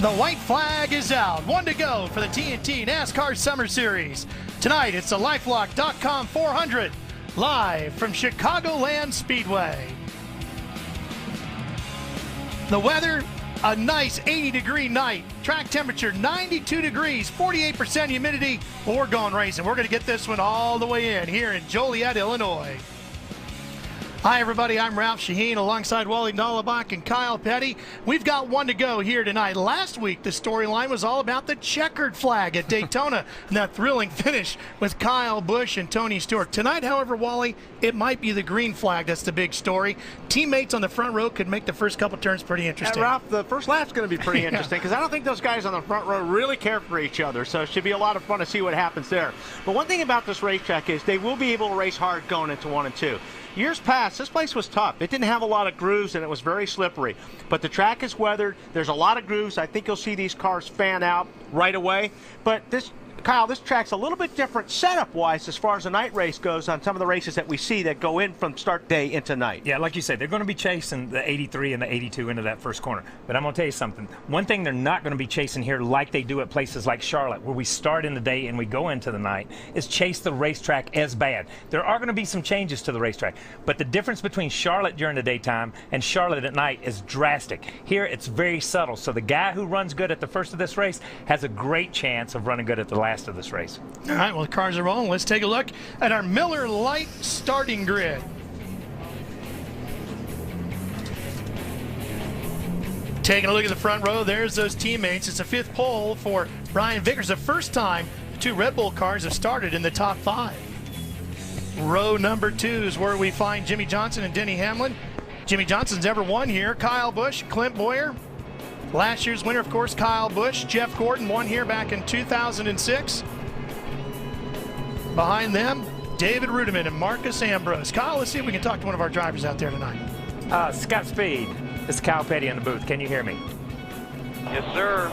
The white flag is out. One to go for the TNT NASCAR Summer Series. Tonight, it's the LifeLock.com 400, live from Chicagoland Speedway. The weather, a nice 80-degree night. Track temperature, 92 degrees, 48% humidity. Well, we're going racing. We're going to get this one all the way in here in Joliet, Illinois. Hi, everybody. I'm Ralph Sheheen alongside Wally Dallenbach and Kyle Petty. We've got one to go here tonight. Last week, the storyline was all about the checkered flag at Daytona and that thrilling finish with Kyle Busch and Tony Stewart. Tonight, however, Wally, it might be the green flag that's the big story. Teammates on the front row could make the first couple turns pretty interesting. Ralph, the first lap's going to be pretty interesting because I don't think those guys on the front row really care for each other, so it should be a lot of fun to see what happens there. But one thing about this racetrack is they will be able to race hard going into 1 and 2. Years past, this place was tough. It didn't have a lot of grooves, and it was very slippery. But the track is weathered. There's a lot of grooves. I think you'll see these cars fan out right away. But this, Kyle, this track's a little bit different setup-wise as far as the night race goes on some of the races that we see that go in from start day into night. Yeah, like you said, they're going to be chasing the 83 and the 82 into that first corner. But I'm going to tell you something. One thing they're not going to be chasing here like they do at places like Charlotte, where we start in the day and we go into the night, is chase the racetrack as bad. There are going to be some changes to the racetrack, but the difference between Charlotte during the daytime and Charlotte at night is drastic. Here, it's very subtle. So the guy who runs good at the first of this race has a great chance of running good at the last of this race. All right, well, the cars are rolling. Let's take a look at our Miller Lite starting grid. Taking a look at the front row, there's those teammates. It's a fifth pole for Brian Vickers. The first time the two Red Bull cars have started in the top 5. Row number 2 is where we find Jimmie Johnson and Denny Hamlin. Jimmie Johnson's never won here. Kyle Busch, Clint Bowyer. Last year's winner, of course, Kyle Busch. Jeff Gordon won here back in 2006. Behind them, David Rudiman and Marcus Ambrose. Kyle, let's see if we can talk to one of our drivers out there tonight. Scott Speed, this is Kyle Petty in the booth. Can you hear me? Yes, sir.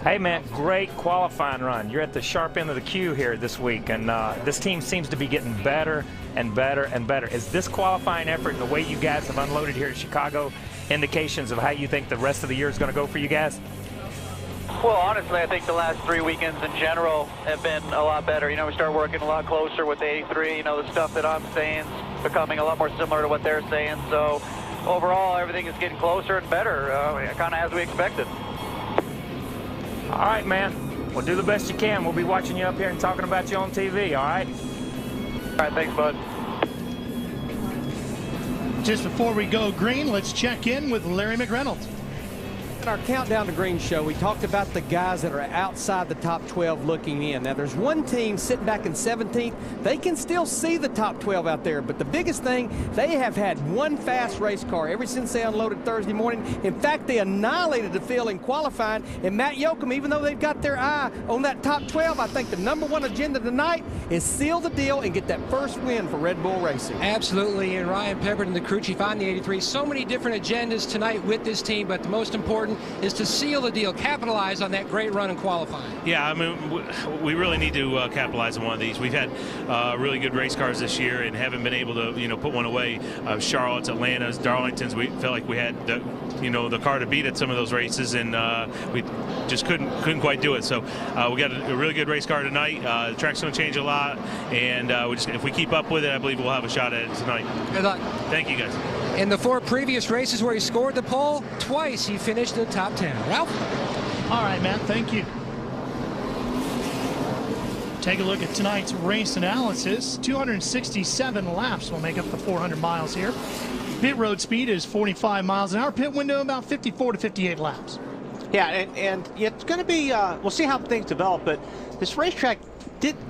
Hey, man, great qualifying run. You're at the sharp end of the queue here this week, and this team seems to be getting better and better and better. Is this qualifying effort and the way you guys have unloaded here in Chicago indications of how you think the rest of the year is going to go for you guys? Well, honestly, I think the last 3 weekends in general have been a lot better. You know, we start working a lot closer with the 83. You know, the stuff that I'm saying is becoming a lot more similar to what they're saying. So overall, everything is getting closer and better, kind of as we expected. All right, man. Well, do the best you can. We'll be watching you up here and talking about you on TV, all right? All right, thanks, bud. Just before we go green, let's check in with Larry McReynolds. In our Countdown to Green show, we talked about the guys that are outside the top 12 looking in. Now, there's one team sitting back in 17th. They can still see the top 12 out there, but the biggest thing, they have had one fast race car ever since they unloaded Thursday morning. In fact, they annihilated the field in qualifying, and Matt Yoakum, even though they've got their eye on that top 12, I think the #1 agenda tonight is seal the deal and get that first win for Red Bull Racing. Absolutely, and Ryan Peppert and the crew chief on the 83. So many different agendas tonight with this team, but the most important is to seal the deal, capitalize on that great run in qualifying. Yeah, I mean, we really need to capitalize on one of these. We've had really good race cars this year and haven't been able to, put one away. Charlotte's, Atlanta's, Darlington's. We felt like we had the car to beat at some of those races, and we just couldn't quite do it. So we got a really good race car tonight. The track's going to change a lot, and if we keep up with it, I believe we'll have a shot at it tonight. Good luck. Thank you, guys. In the 4 previous races where he scored the pole, twice he finished in the top 10. Ralph? All right, Matt, thank you. Take a look at tonight's race analysis. 267 laps will make up the 400 miles here. Pit road speed is 45 miles an hour. Pit window about 54 to 58 laps. Yeah, and it's going to be, we'll see how things develop, but this racetrack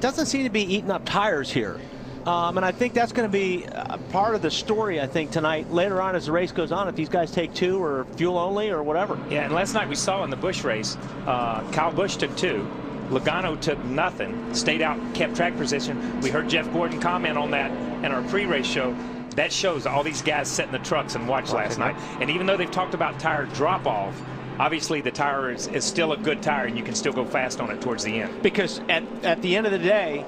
doesn't seem to be eating up tires here. And I think that's going to be part of the story, I think, tonight, later on as the race goes on, if these guys take 2 or fuel only or whatever. Yeah, and last night we saw in the Busch race, Kyle Busch took 2. Logano took nothing, stayed out, kept track position. We heard Jeff Gordon comment on that in our pre-race show. That shows all these guys sat in the trucks and watched last night. And even though they've talked about tire drop-off, obviously the tire is still a good tire, and you can still go fast on it towards the end. Because at the end of the day,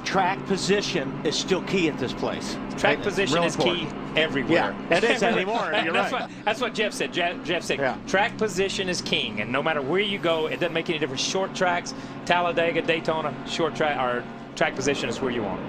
track position is still key at this place. Track position is key everywhere. Yeah, it is anymore. You're right. That's what Jeff said. Jeff said track position is king, and no matter where you go, it doesn't make any difference. Short tracks, Talladega, Daytona, short track or track position is where you want.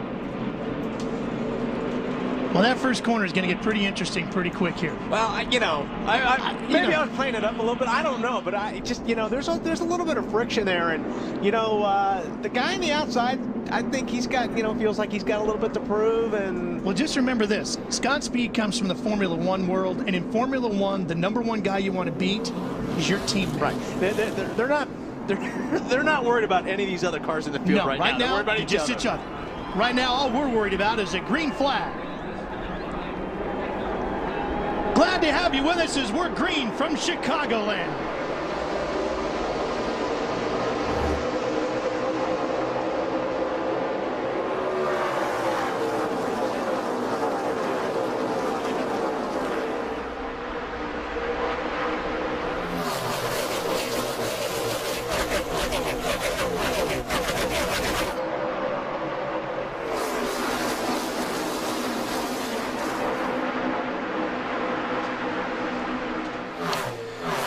Well, that first corner is going to get pretty interesting pretty quick here. Well, maybe I was playing it up a little bit. I don't know, but I just, there's a little bit of friction there, and the guy on the outside, I think he's got, feels like he's got a little bit to prove. And well, just remember this: Scott Speed comes from the Formula One world, and in Formula One, the #1 guy you want to beat is your teammate. Right? They're not worried about any of these other cars in the field right now. They're worried about each other. Right now, all we're worried about is a green flag. Glad to have you with us as we're green from Chicagoland.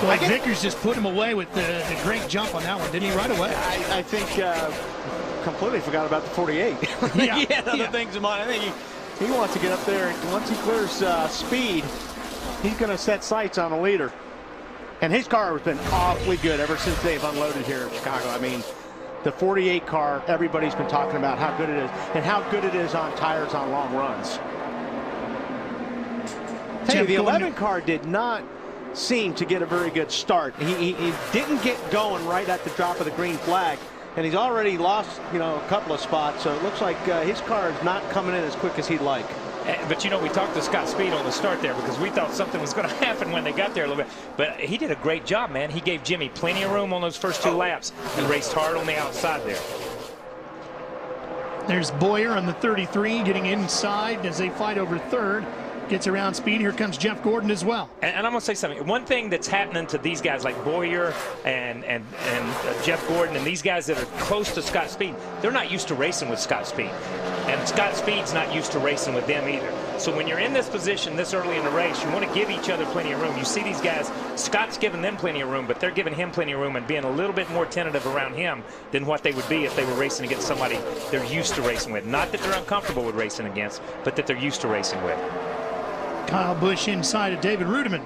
Well, Vickers just put him away with the great jump on that one, didn't he, right away? I think completely forgot about the 48. He had other things in mind. I think he wants to get up there, and once he clears speed, he's going to set sights on a leader. And his car has been awfully good ever since they've unloaded here in Chicago. I mean, the 48 car, everybody's been talking about how good it is and how good it is on tires on long runs. Hey, the 11 car did not seem to get a very good start. He didn't get going right at the drop of the green flag, and he's already lost a couple of spots, so it looks like his car is not coming in as quick as he'd like. But we talked to Scott Speed on the start there because we thought something was going to happen when they got there a little bit. But he did a great job, man. He gave Jimmy plenty of room on those first 2 laps and raced hard on the outside there. There's Boyer on the 33 getting inside as they fight over third. Gets around Speed. Here comes Jeff Gordon as well. And I'm going to say something. One thing that's happening to these guys like Boyer and Jeff Gordon and these guys that are close to Scott Speed, they're not used to racing with Scott Speed. And Scott Speed's not used to racing with them either. So when you're in this position this early in the race, you want to give each other plenty of room. You see these guys, Scott's giving them plenty of room, but they're giving him plenty of room and being a little bit more tentative around him than what they would be if they were racing against somebody they're used to racing with. Not that they're uncomfortable with racing against, but that they're used to racing with. Kyle Busch inside of David Rudiman.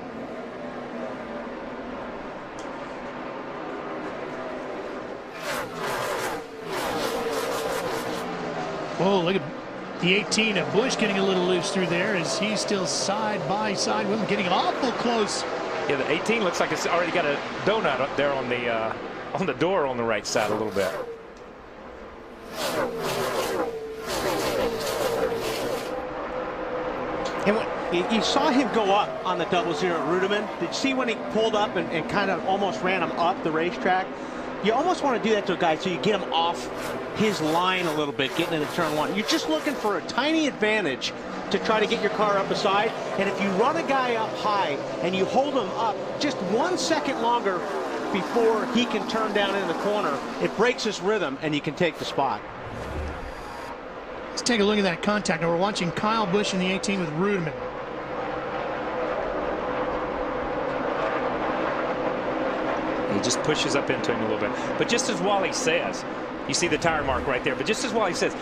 Whoa, look at the 18 of Busch getting a little loose through there as he's still side by side with him, getting awful close. Yeah, the 18 looks like it's already got a donut up there on the door on the right side a little bit. And you saw him go up on the 00 Rudiman. Did you see when he pulled up and kind of almost ran him up the racetrack? You almost want to do that to a guy so you get him off his line a little bit, getting into turn 1. You're just looking for a tiny advantage to try to get your car up a side. And if you run a guy up high and you hold him up just 1 second longer before he can turn down in the corner, it breaks his rhythm and you can take the spot. Let's take a look at that contact. Now we're watching Kyle Busch in the 18 with Rudiman. He just pushes up into him a little bit. But just as Wally says, you see the tire mark right there, but just as Wally says,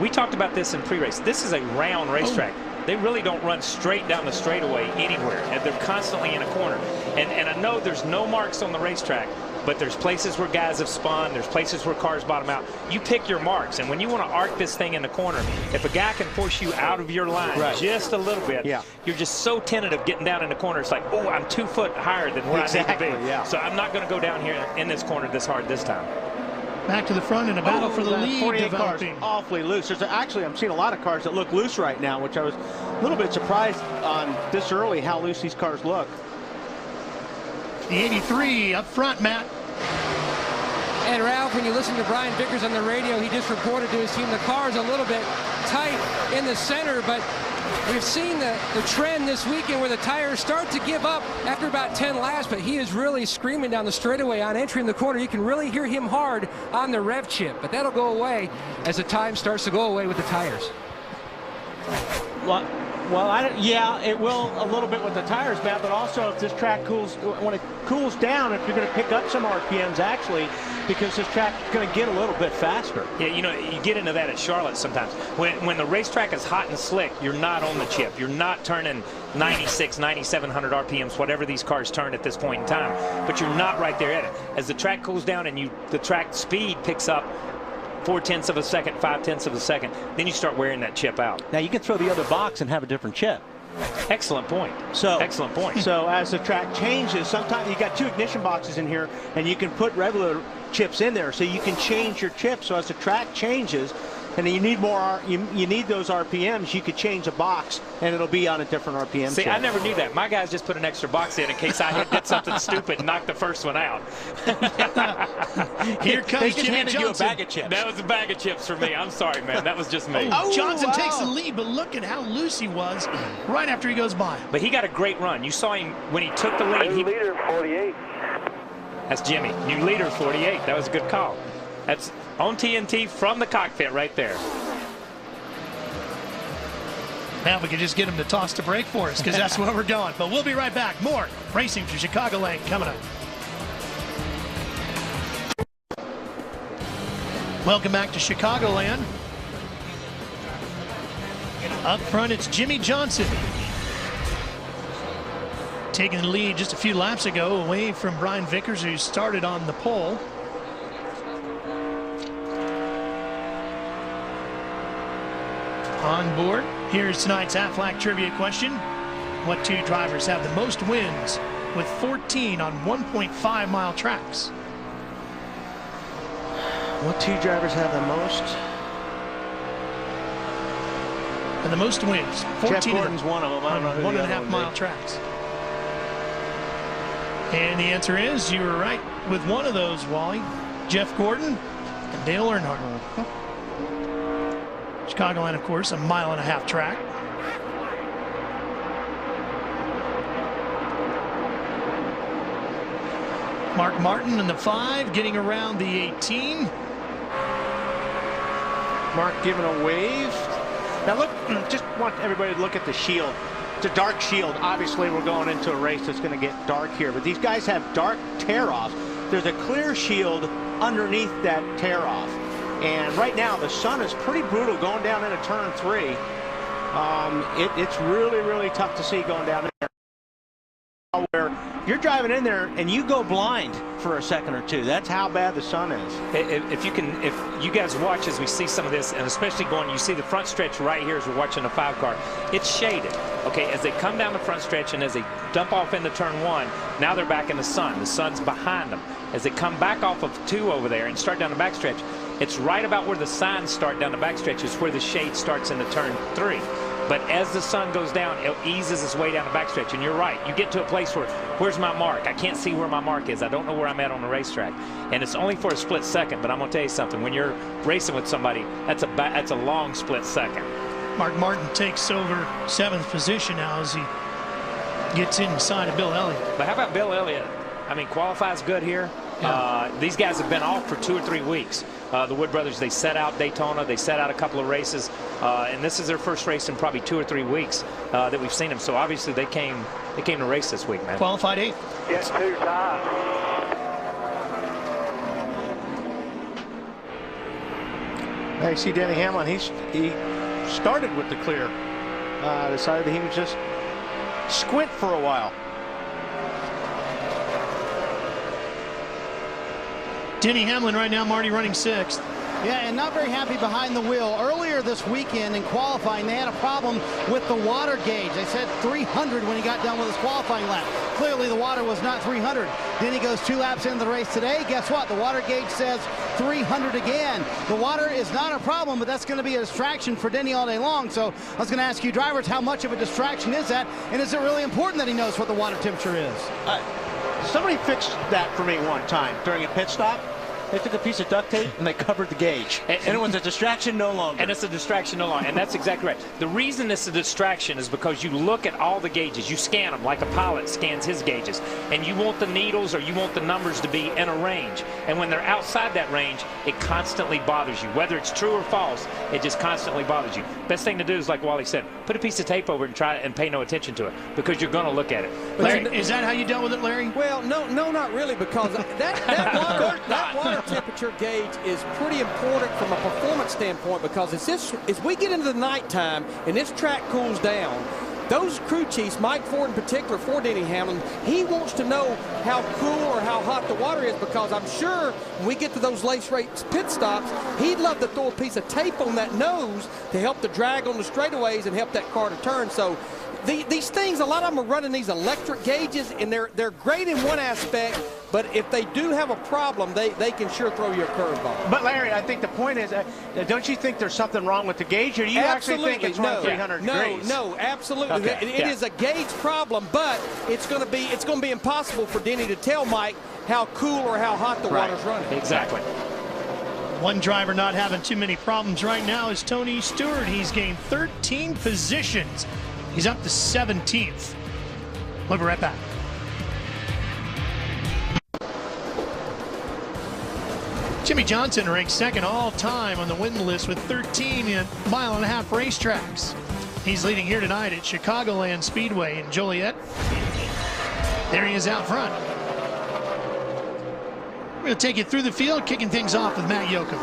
we talked about this in pre-race. This is a round racetrack. They really don't run straight down the straightaway anywhere, and they're constantly in a corner. And I know there's no marks on the racetrack, but there's places where guys have spun. There's places where cars bottom out. You pick your marks, and when you want to arc this thing in the corner, if a guy can force you out of your line just a little bit, you're just so tentative getting down in the corner. It's like, oh, I'm 2 foot higher than where I need to be. So I'm not going to go down here in this corner this hard this time. Back to the front in a battle for the lead. 48 cars awfully loose. Actually, I'm seeing a lot of cars that look loose right now, which I was a little bit surprised on this early how loose these cars look. The 83 up front, Matt. And Ralph, when you listen to Brian Vickers on the radio, he just reported to his team the car is a little bit tight in the center, but We've seen the trend this weekend where the tires start to give up after about 10 laps, but he is really screaming down the straightaway on entering the corner. You can really hear him hard on the rev chip, but that'll go away as the time starts to go away with the tires. Well, yeah, it will a little bit with the tires, Matt, but also if this track when it cools down, if you're going to pick up some RPMs, actually, because this track is going to get a little bit faster. Yeah, you know, you get into that at Charlotte sometimes. When the racetrack is hot and slick, you're not on the chip. You're not turning 96, 9,700 RPMs, whatever these cars turn at this point in time, but you're not right there at it. As the track cools down and the track speed picks up 0.4 of a second, 0.5 of a second, then you start wearing that chip out. Now you can throw the other box and have a different chip. Excellent point. Excellent point. So as the track changes, sometimes you got 2 ignition boxes in here, and you can put regular chips in there, so you can change your chip. So as the track changes, and you need more, you need those RPMs, you could change a box, and it'll be on a different RPM. See, chip. I never knew that. My guys just put an extra box in case I did something stupid and knocked the first one out. Here comes Jimmy Johnson. You a bag of chips. That was a bag of chips for me. I'm sorry, man. That was just me. Oh, Johnson takes the lead, but look at how loose he was right after he goes by. But he got a great run. You saw him when he took the lead. New leader, 48. That's Jimmy. New leader, 48. That was a good call. That's on TNT from the cockpit right there. Now if we could just get him to toss the brake for us, because that's where we're going. But we'll be right back. More Racing to Chicagoland coming up. Welcome back to Chicagoland. Up front, it's Jimmy Johnson. Taking the lead just a few laps ago away from Brian Vickers, who started on the pole. On board, here's tonight's Aflac trivia question. What 2 drivers have the most wins with 14 on 1.5-mile tracks? What 2 drivers have the most? And the most wins. 14 Jeff Gordon's one of them. I don't know who on the other 1.5-mile tracks. And the answer is you were right with one of those, Wally. Jeff Gordon and Dale Earnhardt. Chicagoland, of course, a 1.5-mile track. Mark Martin in the 5, getting around the 18. Mark giving a wave. Now look, just want everybody to look at the shield. It's a dark shield. Obviously, we're going into a race that's going to get dark here, but these guys have dark tear-offs. There's a clear shield underneath that tear-off. And right now, the sun is pretty brutal going down into turn 3. It's really, really tough to see going down there. Where you're driving in there and you go blind for a second or two. That's how bad the sun is. If you guys watch as we see some of this, and especially going, you see the front stretch right here as we're watching the 5 car. It's shaded. Okay, as they come down the front stretch and as they dump off into turn 1, now they're back in the sun. The sun's behind them. As they come back off of 2 over there and start down the backstretch, it's right about where the signs start down the backstretch is where the shade starts into turn 3. But as the sun goes down, it eases its way down the backstretch. And you're right. You get to a place where, where's my mark? I can't see where my mark is. I don't know where I'm at on the racetrack. And it's only for a split second. But I'm going to tell you something. When you're racing with somebody, that's a long split second. Mark Martin takes over 7th position now as he gets inside of Bill Elliott. But how about Bill Elliott? I mean, qualifies good here. Yeah. These guys have been off for 2 or 3 weeks. The Wood brothers, they set out Daytona, they set out a couple of races, and this is their first race in probably 2 or 3 weeks that we've seen them. So obviously they came to race this week, man. Qualified 8th. Yes, 2 times. Now you see Denny Hamlin. He started with the clear. Decided that he would just squint for a while. Denny Hamlin right now, Marty, running 6th. Yeah, and not very happy behind the wheel. Earlier this weekend in qualifying, they had a problem with the water gauge. They said 300 when he got done with his qualifying lap. Clearly, the water was not 300. Then he goes 2 laps into the race today. Guess what? The water gauge says 300 again. The water is not a problem, but that's going to be a distraction for Denny all day long. So I was going to ask you drivers, how much of a distraction is that? And is it really important that he knows what the water temperature is? Somebody fixed that for me one time during a pit stop. they took a piece of duct tape and they covered the gauge. And it was a distraction no longer. And it's a distraction no longer. And that's exactly right. The reason it's a distraction is because you look at all the gauges. You scan them like a pilot scans his gauges. And you want the needles or you want the numbers to be in a range. And when they're outside that range, it constantly bothers you. Whether it's true or false, it just constantly bothers you. Best thing to do is, like Wally said, put a piece of tape over it and try it and pay no attention to it, because you're going to look at it. Larry, is that how you dealt with it, Larry? Well, no, not really, because that water temperature gauge is pretty important from a performance standpoint, because as we get into the nighttime and this track cools down, those crew chiefs, Mike Ford in particular, for Denny Hamlin, he wants to know how cool or how hot the water is, because I'm sure when we get to those race pit stops, he'd love to throw a piece of tape on that nose to help the drag on the straightaways and help that car to turn. So these things, a lot of them are running these electric gauges, and they're great in one aspect, but if they do have a problem, they can sure throw you a curveball. But Larry, I think the point is, don't you think there's something wrong with the gauge, or do you actually think it's running 300 degrees? No, absolutely. Okay. It is a gauge problem, but it's going to be impossible for Denny to tell Mike how cool or how hot the water's running. Exactly. One driver not having too many problems right now is Tony Stewart. He's gained 13 positions. He's up to 17th. We'll be right back. Jimmie Johnson ranks second all-time on the win list with 13 mile-and-a-half racetracks. He's leading here tonight at Chicagoland Speedway in Joliet. There he is out front. We're going to take you through the field, kicking things off with Matt Yoakum.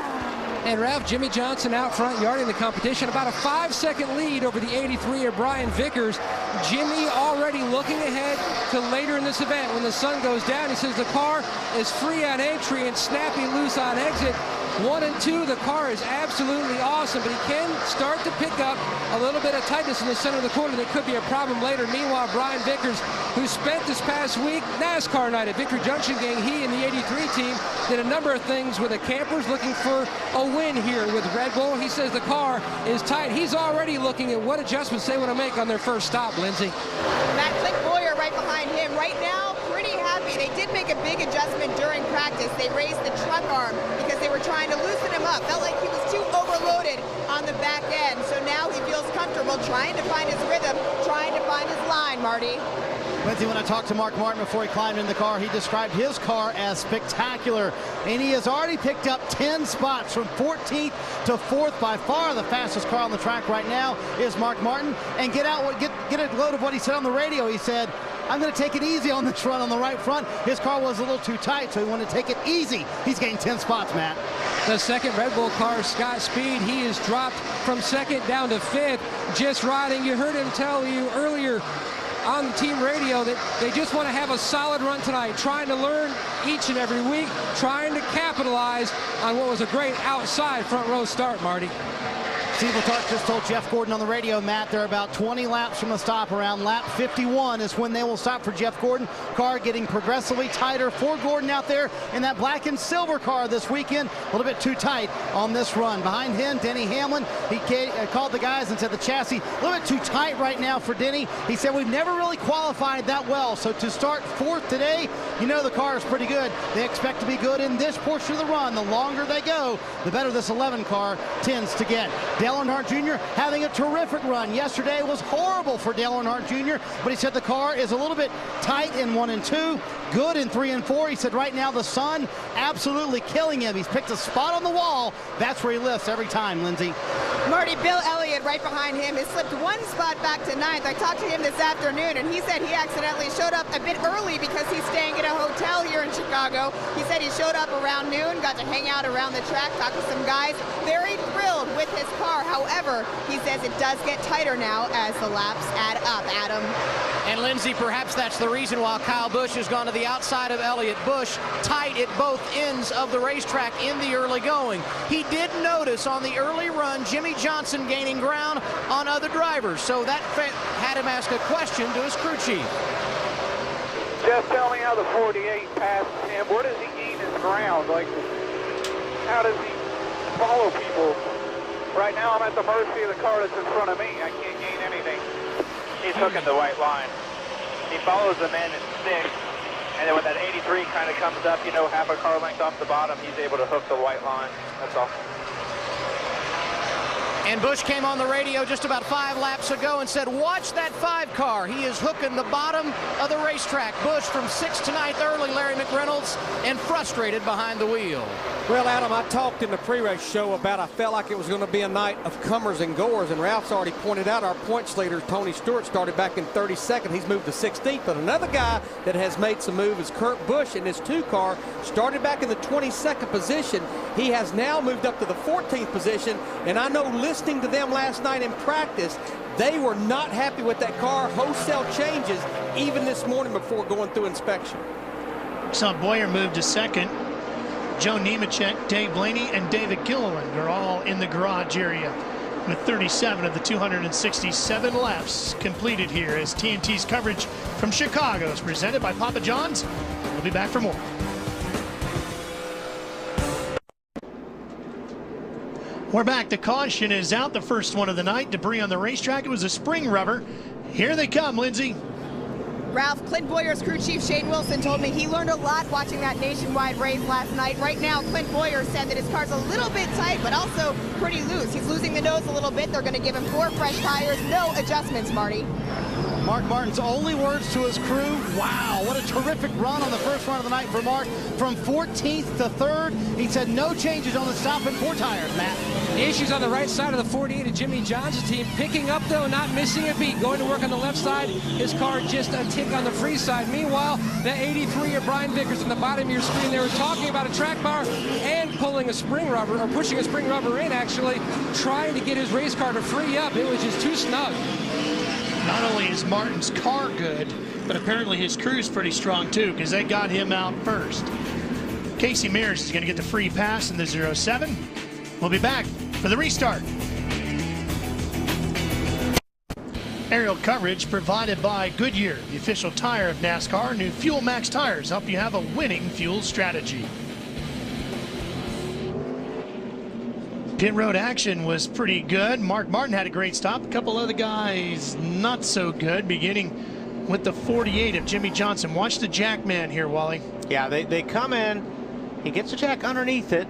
And Ralph, Jimmie Johnson out front, yarding the competition. About a 5-second lead over the 83 of Brian Vickers. Jimmie already looking ahead to later in this event when the sun goes down. He says the car is free on entry and snappy loose on exit. 1 and 2, the car is absolutely awesome, but he can start to pick up a little bit of tightness in the center of the corner that could be a problem later. Meanwhile, Brian Vickers, who spent this past week NASCAR night at Victory Junction Gang, he and the 83 team did a number of things with the campers, looking for a win here with Red Bull. He says the car is tight. He's already looking at what adjustments they want to make on their first stop, Lindsay. Matt Click Boyer right behind him. Right now, pretty happy. They did make a big adjustment during practice. They raised the truck arm because they were trying to loosen him up. Felt like he was too overloaded on the back end. So now he feels comfortable trying to find his rhythm, trying to find his line, Marty. Lindsay, when I talked to Mark Martin before he climbed in the car, he described his car as spectacular. And he has already picked up 10 spots from 14th to 4th. By far the fastest car on the track right now is Mark Martin. And get a load of what he said on the radio. He said, I'm going to take it easy on this run on the right front. His car was a little too tight, so he wanted to take it easy. He's gained 10 spots, Matt. The second Red Bull car, Scott Speed, he is dropped from 2nd down to 5th, just riding. You heard him tell you earlier on the team radio that they just want to have a solid run tonight, trying to learn each and every week, trying to capitalize on what was a great outside front row start, Marty. Steve Letarte just told Jeff Gordon on the radio, Matt, they're about 20 laps from the stop. Around lap 51 is when they will stop for Jeff Gordon. Car getting progressively tighter for Gordon out there in that black and silver car this weekend. A little bit too tight on this run. Behind him, Denny Hamlin. He called the guys and said the chassis a little bit too tight right now for Denny. He said we've never really qualified that well. So to start 4th today, you know the car is pretty good. They expect to be good in this portion of the run. The longer they go, the better this 11 car tends to get. Dale Earnhardt Jr. having a terrific run. Yesterday was horrible for Dale Earnhardt Jr., but he said the car is a little bit tight in 1 and 2, good in 3 and 4. He said right now the sun absolutely killing him. He's picked a spot on the wall. That's where he lifts every time, Lindsay. Marty, Bill Elliott right behind him has slipped 1 spot back to 9th. I talked to him this afternoon, and he said he accidentally showed up a bit early because he's staying at a hotel here in Chicago. He said he showed up around noon, got to hang out around the track, talk to some guys. Very thrilled with his car. However, he says it does get tighter now as the laps add up. Adam. And Lindsay, perhaps that's the reason why Kyle Busch has gone to the outside of Elliott. Busch tight at both ends of the racetrack in the early going. He did notice on the early run Jimmie Johnson gaining ground on other drivers, so that had him ask a question to his crew chief. Just tell me how the 48 passed him. Where does he gain his ground? Like, how does he follow people? Right now I'm at the mercy of the car that's in front of me. I can't gain anything. He's hooking the white line. He follows them in at 6, And then when that 83 kind of comes up, you know, half a car length off the bottom, he's able to hook the white line. That's all. And Busch came on the radio just about 5 laps ago and said, watch that 5 car. He is hooking the bottom of the racetrack. Busch from 6th to 9th early, Larry McReynolds, and frustrated behind the wheel. Well, Adam, I talked in the pre-race show about I felt like it was going to be a night of comers and goers, and Ralph's already pointed out our points leader, Tony Stewart, started back in 32nd. He's moved to 16th, but another guy that has made some move is Kurt Busch in his 2 car. Started back in the 22nd position. He has now moved up to the 14th position, and I know listening to them last night in practice, they were not happy with that car. Wholesale changes even this morning before going through inspection. Saw Boyer move to 2nd. Joe Nemechek, Dave Blaney, and David Gilliland are all in the garage area with 37 of the 267 laps completed here as TNT's coverage from Chicago is presented by Papa John's. We'll be back for more. We're back. The caution is out, the first one of the night. Debris on the racetrack. It was a spring rubber. Here they come, Lindsay. Ralph, Clint Boyer's crew chief Shane Wilson told me he learned a lot watching that nationwide race last night. Right now, Clint Boyer said that his car's a little bit tight, but also pretty loose. He's losing the nose a little bit. They're going to give him 4 fresh tires, no adjustments, Marty. Mark Martin's only words to his crew, wow, what a terrific run on the first run of the night for Mark. From 14th to 3rd, he said no changes on the stop and 4 tires, Matt. Issues on the right side of the 48 of Jimmy John's team. Picking up, though, not missing a beat. Going to work on the left side. His car just a tick on the free side. Meanwhile, the 83 of Brian Vickers on the bottom of your screen, they were talking about a track bar and pulling a spring rubber, or pushing a spring rubber in, actually, trying to get his race car to free up. It was just too snug. Not only is Martin's car good, but apparently his crew's pretty strong too, because they got him out first. Casey Mears is going to get the free pass in the 07. We'll be back for the restart. Aerial coverage provided by Goodyear, the official tire of NASCAR. New Fuel Max tires help you have a winning fuel strategy. Pit road action was pretty good. Mark Martin had a great stop. A couple other guys not so good, beginning with the 48 of Jimmy Johnson. Watch the jack man here, Wally. Yeah, they come in. He gets the jack underneath it.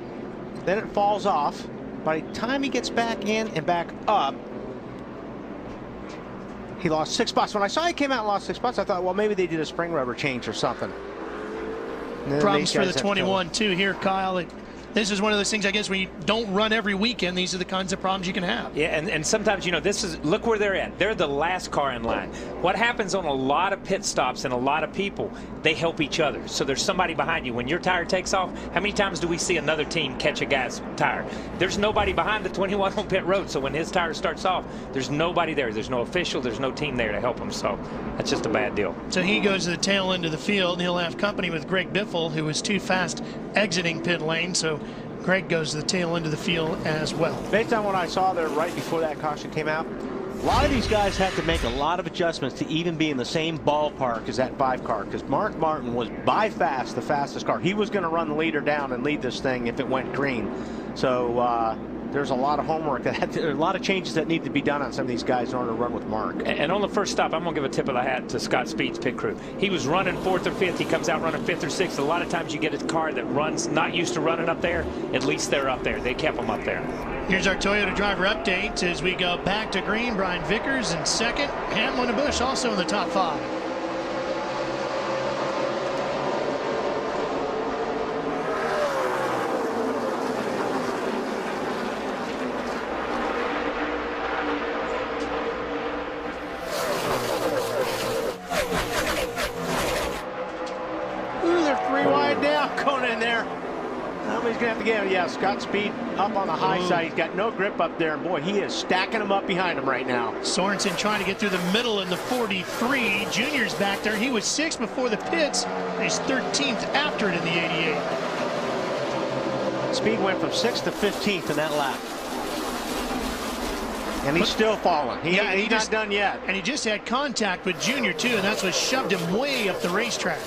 Then it falls off. By the time he gets back in and back up, he lost 6 spots. When I saw he came out and lost 6 spots, I thought, well, maybe they did a spring rubber change or something. Problems for the 21 too here, Kyle. This is one of those things, I guess, when you don't run every weekend, these are the kinds of problems you can have. Yeah, and sometimes, you know, this is, look where they're at. They're the last car in line. What happens on a lot of pit stops and a lot of people, they help each other. So there's somebody behind you. When your tire takes off, how many times do we see another team catch a guy's tire? There's nobody behind the 21 on pit road, so when his tire starts off, there's nobody there. There's no official, there's no team there to help him, so that's just a bad deal. So he goes to the tail end of the field, and he'll have company with Greg Biffle, who was too fast exiting pit lane, so Greg goes to the tail end of the field as well. Based on what I saw there right before that caution came out, a lot of these guys have to make a lot of adjustments to even be in the same ballpark as that 5 car, because Mark Martin was by far the fastest car. He was going to run the leader down and lead this thing if it went green. So there's a lot of homework, a lot of changes that need to be done on some of these guys in order to run with Mark. And on the first stop, I'm going to give a tip of the hat to Scott Speed's pit crew. He was running 4th or 5th. He comes out running 5th or 6th. A lot of times you get a car that runs not used to running up there. At least they're up there. They kept them up there. Here's our Toyota driver update as we go back to green. Brian Vickers in 2nd. Hamlin and Busch also in the top 5. He's going to have to get him. Yeah, Scott Speed up on the high side. He's got no grip up there, and boy, he is stacking them up behind him right now. Sorensen trying to get through the middle in the 43. Junior's back there. He was 6th before the pits. He's 13th after it in the 88. Speed went from 6th to 15th in that lap. And he's still falling. He's not done yet. And he just had contact with Junior, too, and that's what shoved him way up the racetrack.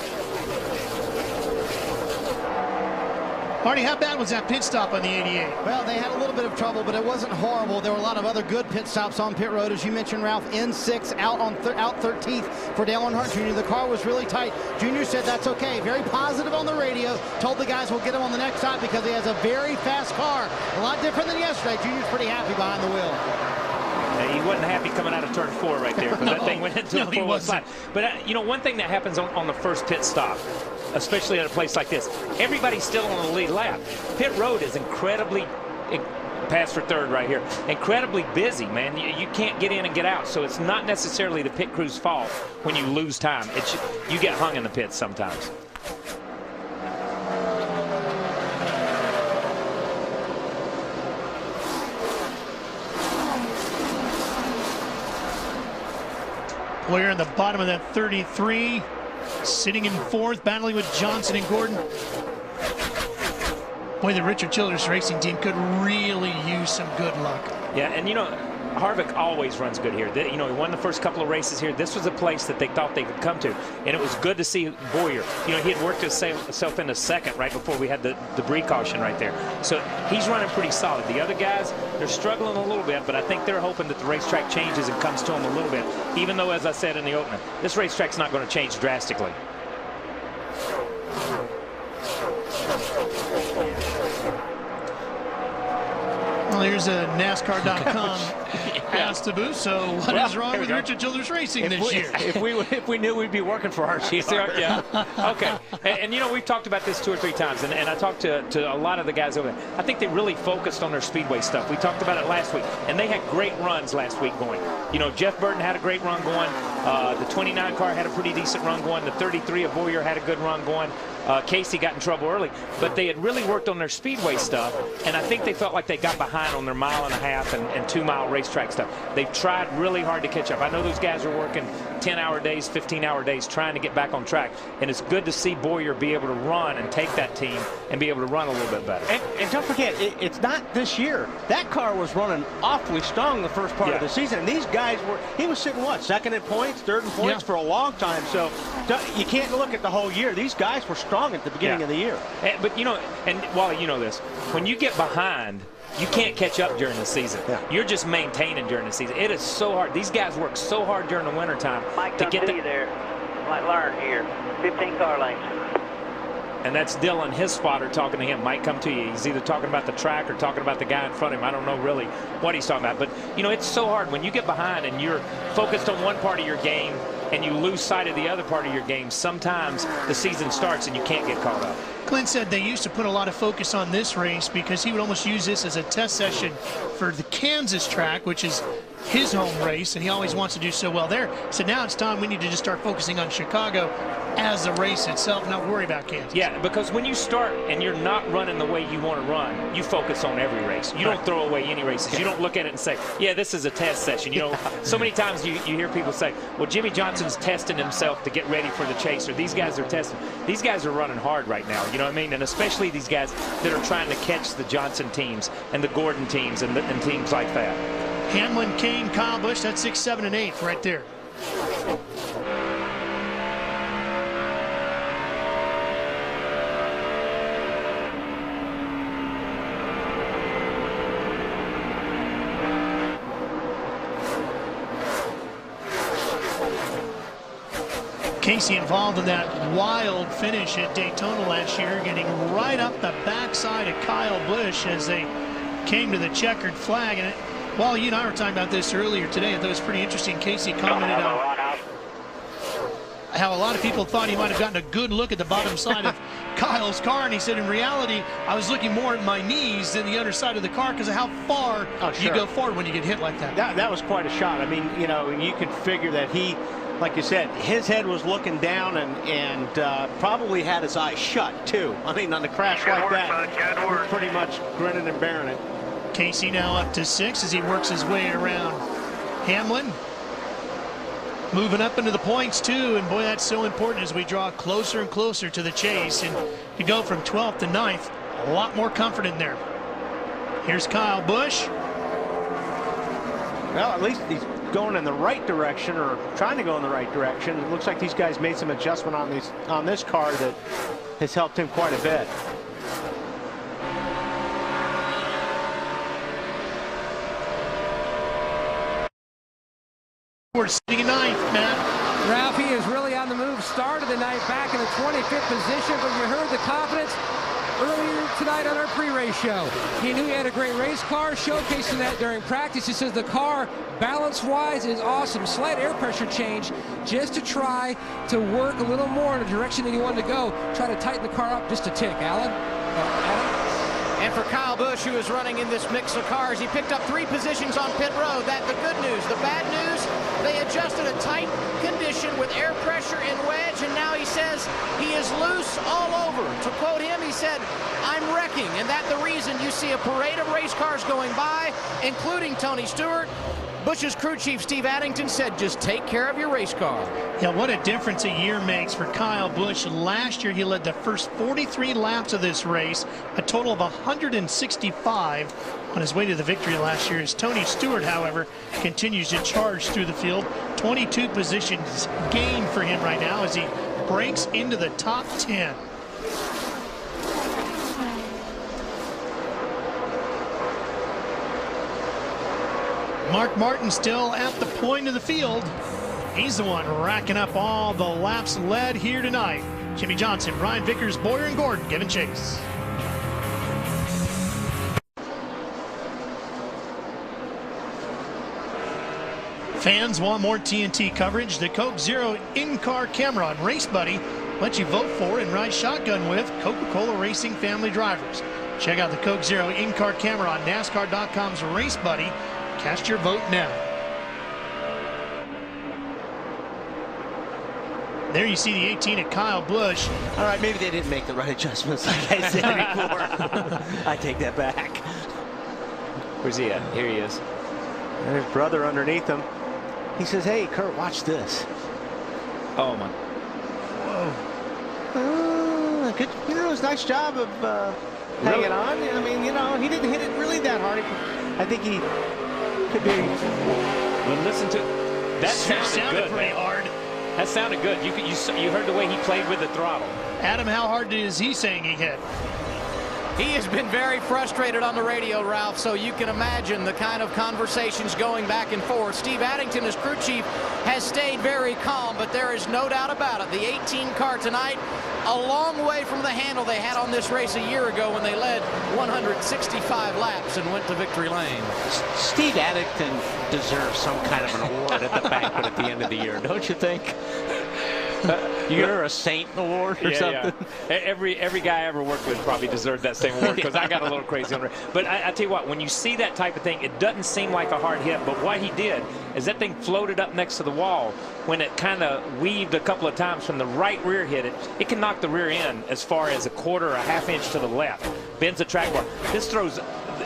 Marty, how bad was that pit stop on the 88? Well, they had a little bit of trouble, but it wasn't horrible. There were a lot of other good pit stops on pit road. As you mentioned, Ralph, N6 out 13th for Dale Earnhardt Jr. The car was really tight. Jr. said that's okay. Very positive on the radio. Told the guys we'll get him on the next stop because he has a very fast car. A lot different than yesterday. Jr.'s pretty happy behind the wheel. He wasn't happy coming out of turn 4 right there, because that thing went into a 4-wheel slide. But, you know, one thing that happens on the first pit stop, especially at a place like this, everybody's still on the lead lap. Pit road is incredibly, pass for third right here, incredibly busy, man. You can't get in and get out, so it's not necessarily the pit crew's fault when you lose time. You get hung in the pits sometimes. We're in the bottom of that 33, sitting in 4th, battling with Johnson and Gordon. Boy, the Richard Childress Racing Team could really use some good luck. Yeah, and you know, Harvick always runs good here. You know, he won the first couple of races here. This was a place that they thought they could come to, and it was good to see Bowyer. You know, he had worked himself into second right before we had the debris caution right there. So he's running pretty solid. The other guys, they're struggling a little bit, but I think they're hoping that the racetrack changes and comes to them a little bit, even though, as I said in the opener, this racetrack's not going to change drastically. Well, here's a NASCAR.com asked to boost. So what is wrong with Richard Childress Racing this year? If we knew we'd be working for RCR. Yeah. Okay. And you know, we've talked about this 2 or 3 times, and I talked to a lot of the guys over there. I think they really focused on their speedway stuff. We talked about it last week, and they had great runs last week going. You know, Jeff Burton had a great run going. The 29 car had a pretty decent run going. The 33 of Bowyer had a good run going. Casey got in trouble early, but they had really worked on their speedway stuff, and I think they felt like they got behind on their 1.5 and 2-mile racetrack stuff. They've tried really hard to catch up. I know those guys are working 10-hour days, 15-hour days trying to get back on track, and it's good to see Bowyer be able to run and take that team and be able to run a little bit better. And don't forget, it's not this year. That car was running awfully strong the first part of the season, and these guys he was sitting, what, 2nd in points, 3rd in points for a long time, so you can't look at the whole year. These guys were strong at the beginning of the year. But, you know, and Wally, you know this, when you get behind, you can't catch up during the season. You're just maintaining during the season. It is so hard. These guys work so hard during the wintertime to get you there. Might learn here. 15 car lengths. And that's Dylan, his spotter, talking to him. Might come to you. He's either talking about the track or talking about the guy in front of him. I don't know really what he's talking about. But, you know, it's so hard when you get behind and you're focused on one part of your game and you lose sight of the other part of your game. Sometimes the season starts and you can't get caught up. Clint said they used to put a lot of focus on this race because he would almost use this as a test session for the Kansas track, which is his home race, and he always wants to do so well there. So now it's time we need to just start focusing on Chicago as the race itself, not worry about Kansas. Yeah, because when you start and you're not running the way you want to run, you focus on every race. You don't throw away any races. You don't look at it and say, yeah, this is a test session. You know, so many times you hear people say, well, Jimmy Johnson's testing himself to get ready for the chase, or these guys are testing. These guys are running hard right now, you know what I mean? And especially these guys that are trying to catch the Johnson teams and the Gordon teams and teams like that. Hamlin, Kane, Kyle Busch, that's 6th, 7th, and 8th right there. Casey involved in that wild finish at Daytona last year, getting right up the backside of Kyle Busch as they came to the checkered flag. And while you and I were talking about this earlier today, I thought it was pretty interesting. Casey commented on how a lot of people thought he might have gotten a good look at the bottom side of Kyle's car, and he said, in reality, I was looking more at my knees than the other side of the car because of how far you go forward when you get hit like that. That was quite a shot. I mean, you know, you could figure that he, like you said, his head was looking down and probably had his eyes shut, too. I mean, on the crash like that, pretty much grinning and bearing it. Casey now up to 6 as he works his way around Hamlin. Moving up into the points, too, and boy, that's so important as we draw closer and closer to the chase. And you go from 12th to 9th, a lot more comfort in there. Here's Kyle Busch. Well, at least he's going in the right direction, or trying to go in the right direction. It looks like these guys made some adjustment on this car that has helped him quite a bit. We're sitting in ninth, Matt. Ralphie is really on the move. Started the night back in the 25th position, but you heard the confidence earlier tonight on our pre-race show. He knew he had a great race car, showcasing that during practice. He says the car, balance-wise, is awesome. Slight air pressure change just to try to work a little more in the direction that he wanted to go. Try to tighten the car up just a tick. Alan? Adam? And for Kyle Busch, who is running in this mix of cars, he picked up 3 positions on pit road. That's the good news. The bad news, they adjusted a tight condition with air pressure and wedge, and now he says he is loose all over. To quote him, he said, "I'm wrecking," and that's the reason you see a parade of race cars going by, including Tony Stewart. Busch's crew chief Steve Addington said, "Just take care of your race car." Yeah, what a difference a year makes for Kyle Busch. Last year, he led the first 43 laps of this race, a total of 165 on his way to the victory last year. As Tony Stewart, however, continues to charge through the field. 22 positions gained for him right now as he breaks into the top 10. Mark Martin still at the point of the field. He's the one racking up all the laps led here tonight. Jimmy Johnson, Brian Vickers, Boyer, and Gordon giving chase. Fans want more TNT coverage? The Coke Zero in-car camera on Race Buddy lets you vote for and ride shotgun with Coca-Cola Racing family drivers. Check out the Coke Zero in-car camera on NASCAR.com's Race Buddy. Cast your vote now. There you see the 18 of Kyle Busch. All right, maybe they didn't make the right adjustments like I said before. I take that back. Where's he at? Here he is. And his brother underneath him. He says, "Hey, Kurt, watch this." Oh, my. Whoa. Good, it was a nice job of hanging on. I mean, he didn't hit it really that hard. I think he could be. Well, listen to that. Sounded good, pretty hard. That sounded good. You heard the way he played with the throttle. Adam, how hard is he saying he hit? He has been very frustrated on the radio, Ralph, so you can imagine the kind of conversations going back and forth. Steve Addington, as crew chief, has stayed very calm, but there is no doubt about it. The 18 car tonight, a long way from the handle they had on this race a year ago when they led 165 laps and went to victory lane. Steve Addington deserves some kind of an award at the banquet at the end of the year, don't you think? You're a Saint award or something? Yeah. Every guy I ever worked with probably deserved that same award because I got a little crazy on it. But I tell you what, when you see that type of thing, it doesn't seem like a hard hit. But what he did is that thing floated up next to the wall. When it kind of weaved a couple of times from the right rear hit it, it can knock the rear end as far as a quarter or a half inch to the left. Bends the track bar. This throws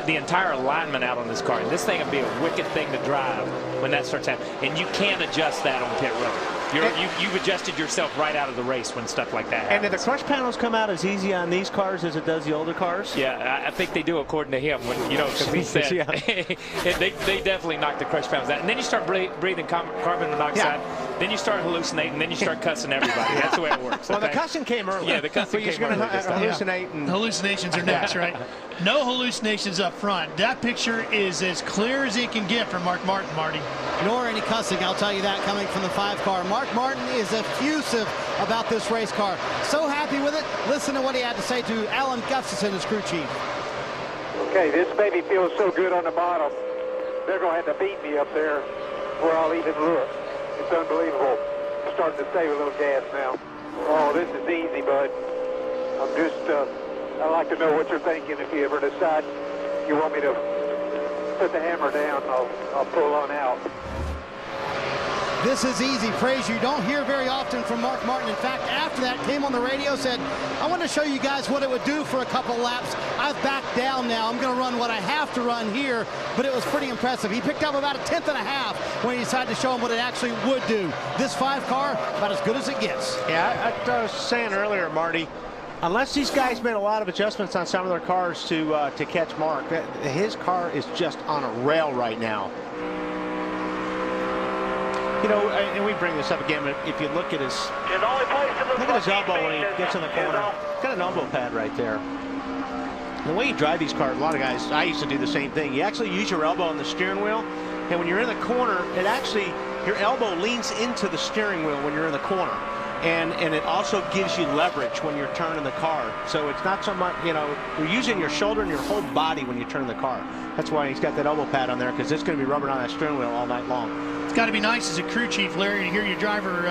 the entire alignment out on this car. And this thing would be a wicked thing to drive when that starts happening. And you can't adjust that on pit road. You've adjusted yourself right out of the race when stuff like that happens. And did the crush panels come out as easy on these cars as it does the older cars? Yeah, I think they do, according to him. Because he said they definitely knocked the crush panels out. And then you start breathing carbon monoxide. Yeah. Then you start hallucinating. Then you start cussing everybody. That's the way it works. Well, the cussing came early. Yeah, the cussing came early. Hallucinate. And hallucinations are next, right? No hallucinations up front. That picture is as clear as it can get from Mark Martin, Marty. Nor any cussing, I'll tell you that, coming from the 5 car. Mark Martin is effusive about this race car. So happy with it. Listen to what he had to say to Alan Gustafson, his crew chief. Okay, this baby feels so good on the bottom. They're going to have to beat me up there where I'll even look. It's unbelievable. I'm starting to save a little gas now. Oh, this is easy, bud. I'm just, I'd like to know what you're thinking. If you ever decide you want me to put the hammer down, I'll pull on out. This is easy, praise you don't hear very often from Mark Martin. In fact, after that, came on the radio, said, I want to show you guys what it would do for a couple laps. I've backed down now. I'm going to run what I have to run here, but it was pretty impressive. He picked up about a 1/10 and a half when he decided to show him what it actually would do. This 5 car, about as good as it gets. Yeah, I was saying earlier, Marty, unless these guys made a lot of adjustments on some of their cars to catch Mark, his car is just on a rail right now. You know, and we bring this up again, but if you look at his elbow when he gets in the corner, he's got an elbow pad right there. And the way you drive these cars, a lot of guys, I used to do the same thing. You actually use your elbow on the steering wheel, and when you're in the corner, it actually your elbow leans into the steering wheel when you're in the corner. And it also gives you leverage when you're turning the car. So it's not so much, you know, you're using your shoulder and your whole body when you turn the car. That's why he's got that elbow pad on there, because it's going to be rubbing on that steering wheel all night long. It's got to be nice as a crew chief, Larry, to hear your driver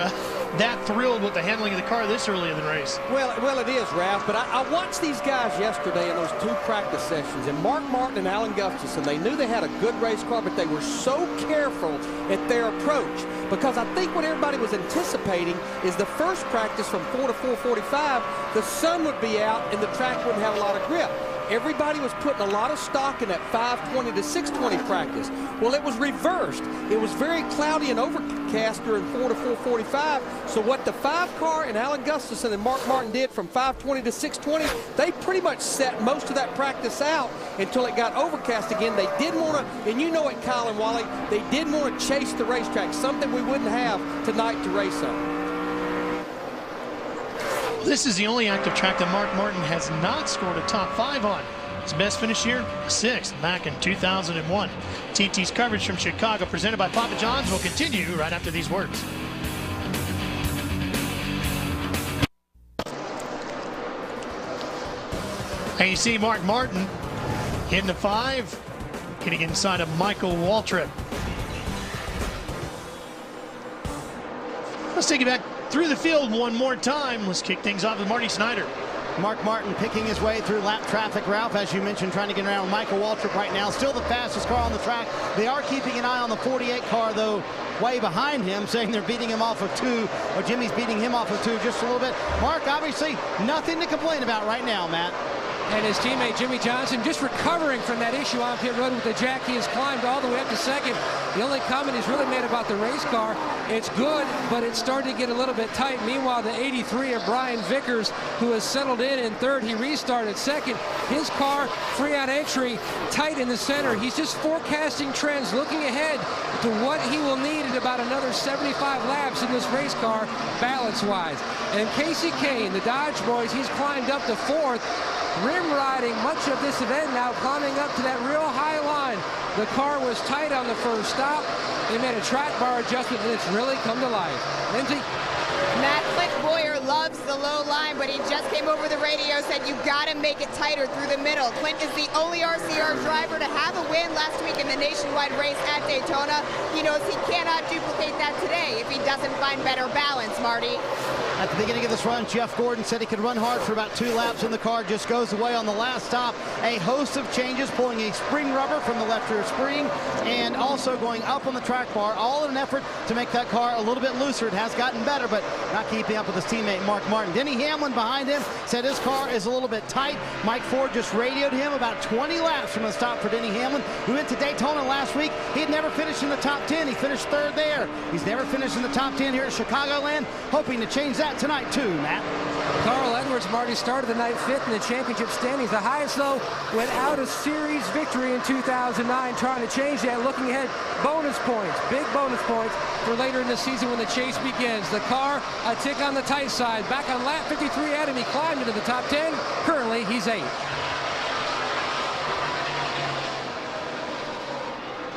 that thrilled with the handling of the car this early in the race. Well, it is, Ralph, but I watched these guys yesterday in those 2 practice sessions, and Mark Martin and Alan Gustafson, they knew they had a good race car, but they were so careful at their approach, because I think what everybody was anticipating is the first practice from 4 to 4:45, the sun would be out and the track wouldn't have a lot of grip. Everybody was putting a lot of stock in that 5:20 to 6:20 practice. Well, it was reversed. It was very cloudy and overcast during 4 to 4:45. So what the 5 car and Alan Gustafson and Mark Martin did from 5:20 to 6:20, they pretty much set most of that practice out until it got overcast again. They didn't want to, and you know it, Kyle and Wally, they didn't want to chase the racetrack, something we wouldn't have tonight to race on. This is the only active track that Mark Martin has not scored a top 5 on. His best finish here, 6th, back in 2001. TT's coverage from Chicago, presented by Papa John's, will continue right after these words. And you see Mark Martin hitting the 5, getting inside of Michael Waltrip. Let's take it back through the field one more time. Let's kick things off with Marty Snyder. Mark Martin picking his way through lap traffic. Ralph, as you mentioned, trying to get around Michael Waltrip right now. Still the fastest car on the track. They are keeping an eye on the 48 car, though, way behind him, saying they're beating him off of 2, or Jimmy's beating him off of 2 just a little bit. Mark, obviously, nothing to complain about right now, Matt. And his teammate Jimmie Johnson just recovering from that issue on pit road with the jack. He has climbed all the way up to 2nd. The only comment he's really made about the race car, it's good, but it's starting to get a little bit tight. Meanwhile, the 83 of Brian Vickers, who has settled in 3rd, he restarted 2nd. His car free on entry, tight in the center. He's just forecasting trends, looking ahead to what he will need in about another 75 laps in this race car, balance-wise. And Casey Kane, the Dodge boys, he's climbed up to 4th. Rim riding much of this event now, climbing up to that real high line. The car was tight on the first stop. They made a track bar adjustment, and it's really come to life. Lindsay? Matt Clint Boyer loves the low line, but he just came over the radio, said you got to make it tighter through the middle. Clint is the only RCR driver to have a win last week in the nationwide race at Daytona. He knows he cannot duplicate that today if he doesn't find better balance, Marty. At the beginning of this run, Jeff Gordon said he could run hard for about 2 laps, and the car just goes away on the last stop. A host of changes, pulling a spring rubber from the left rear spring and also going up on the track bar, all in an effort to make that car a little bit looser. It has gotten better, but not keeping up with his teammate Mark Martin. Denny Hamlin behind him said his car is a little bit tight. Mike Ford just radioed him about 20 laps from the stop for Denny Hamlin, who went to Daytona last week. He had never finished in the top 10. He finished 3rd there. He's never finished in the top 10 here at Chicagoland, hoping to change that tonight too, Matt. Carl Edwards, Marty, started the night 5th in the championship standings. The highest, though, without a series victory in 2009. Trying to change that, looking ahead. Bonus points, big bonus points for later in the season when the chase begins. The car, a tick on the tight side. Back on lap 53, Adam, he climbed into the top 10. Currently, he's 8th.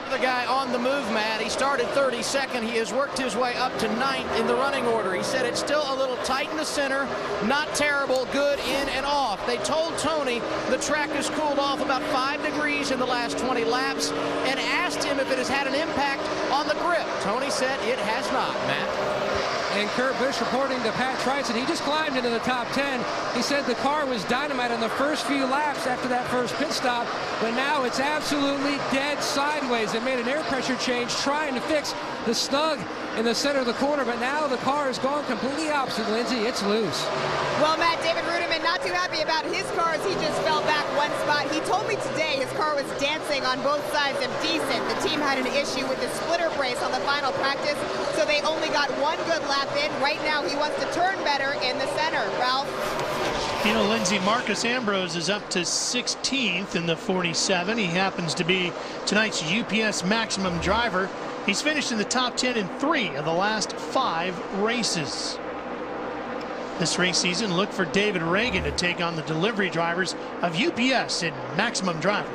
The guy on the move, Matt. He started 32nd. He has worked his way up to 9th in the running order. He said it's still a little tight in the center, not terrible, good in and off. They told Tony the track has cooled off about 5 degrees in the last 20 laps and asked him if it has had an impact on the grip. Tony said it has not, Matt. And Kurt Busch reporting to Pat Trice, he just climbed into the top 10. He said the car was dynamite on the first few laps after that first pit stop, but now it's absolutely dead sideways. They made an air pressure change trying to fix the snug in the center of the corner, but now the car has gone completely opposite, Lindsay. It's loose. Well, Matt, David Rudiman not too happy about his car as he just fell back 1 spot. He told me today his car was dancing on both sides of decent. The team had an issue with the splitter brace on the final practice, so they only got 1 good lap in. Right now, he wants to turn better in the center. Ralph? You know, Lindsay, Marcus Ambrose is up to 16th in the 47. He happens to be tonight's UPS Maximum driver. He's finished in the top 10 in 3 of the last 5 races. This race season, look for David Reagan to take on the delivery drivers of UPS in Maximum Driver.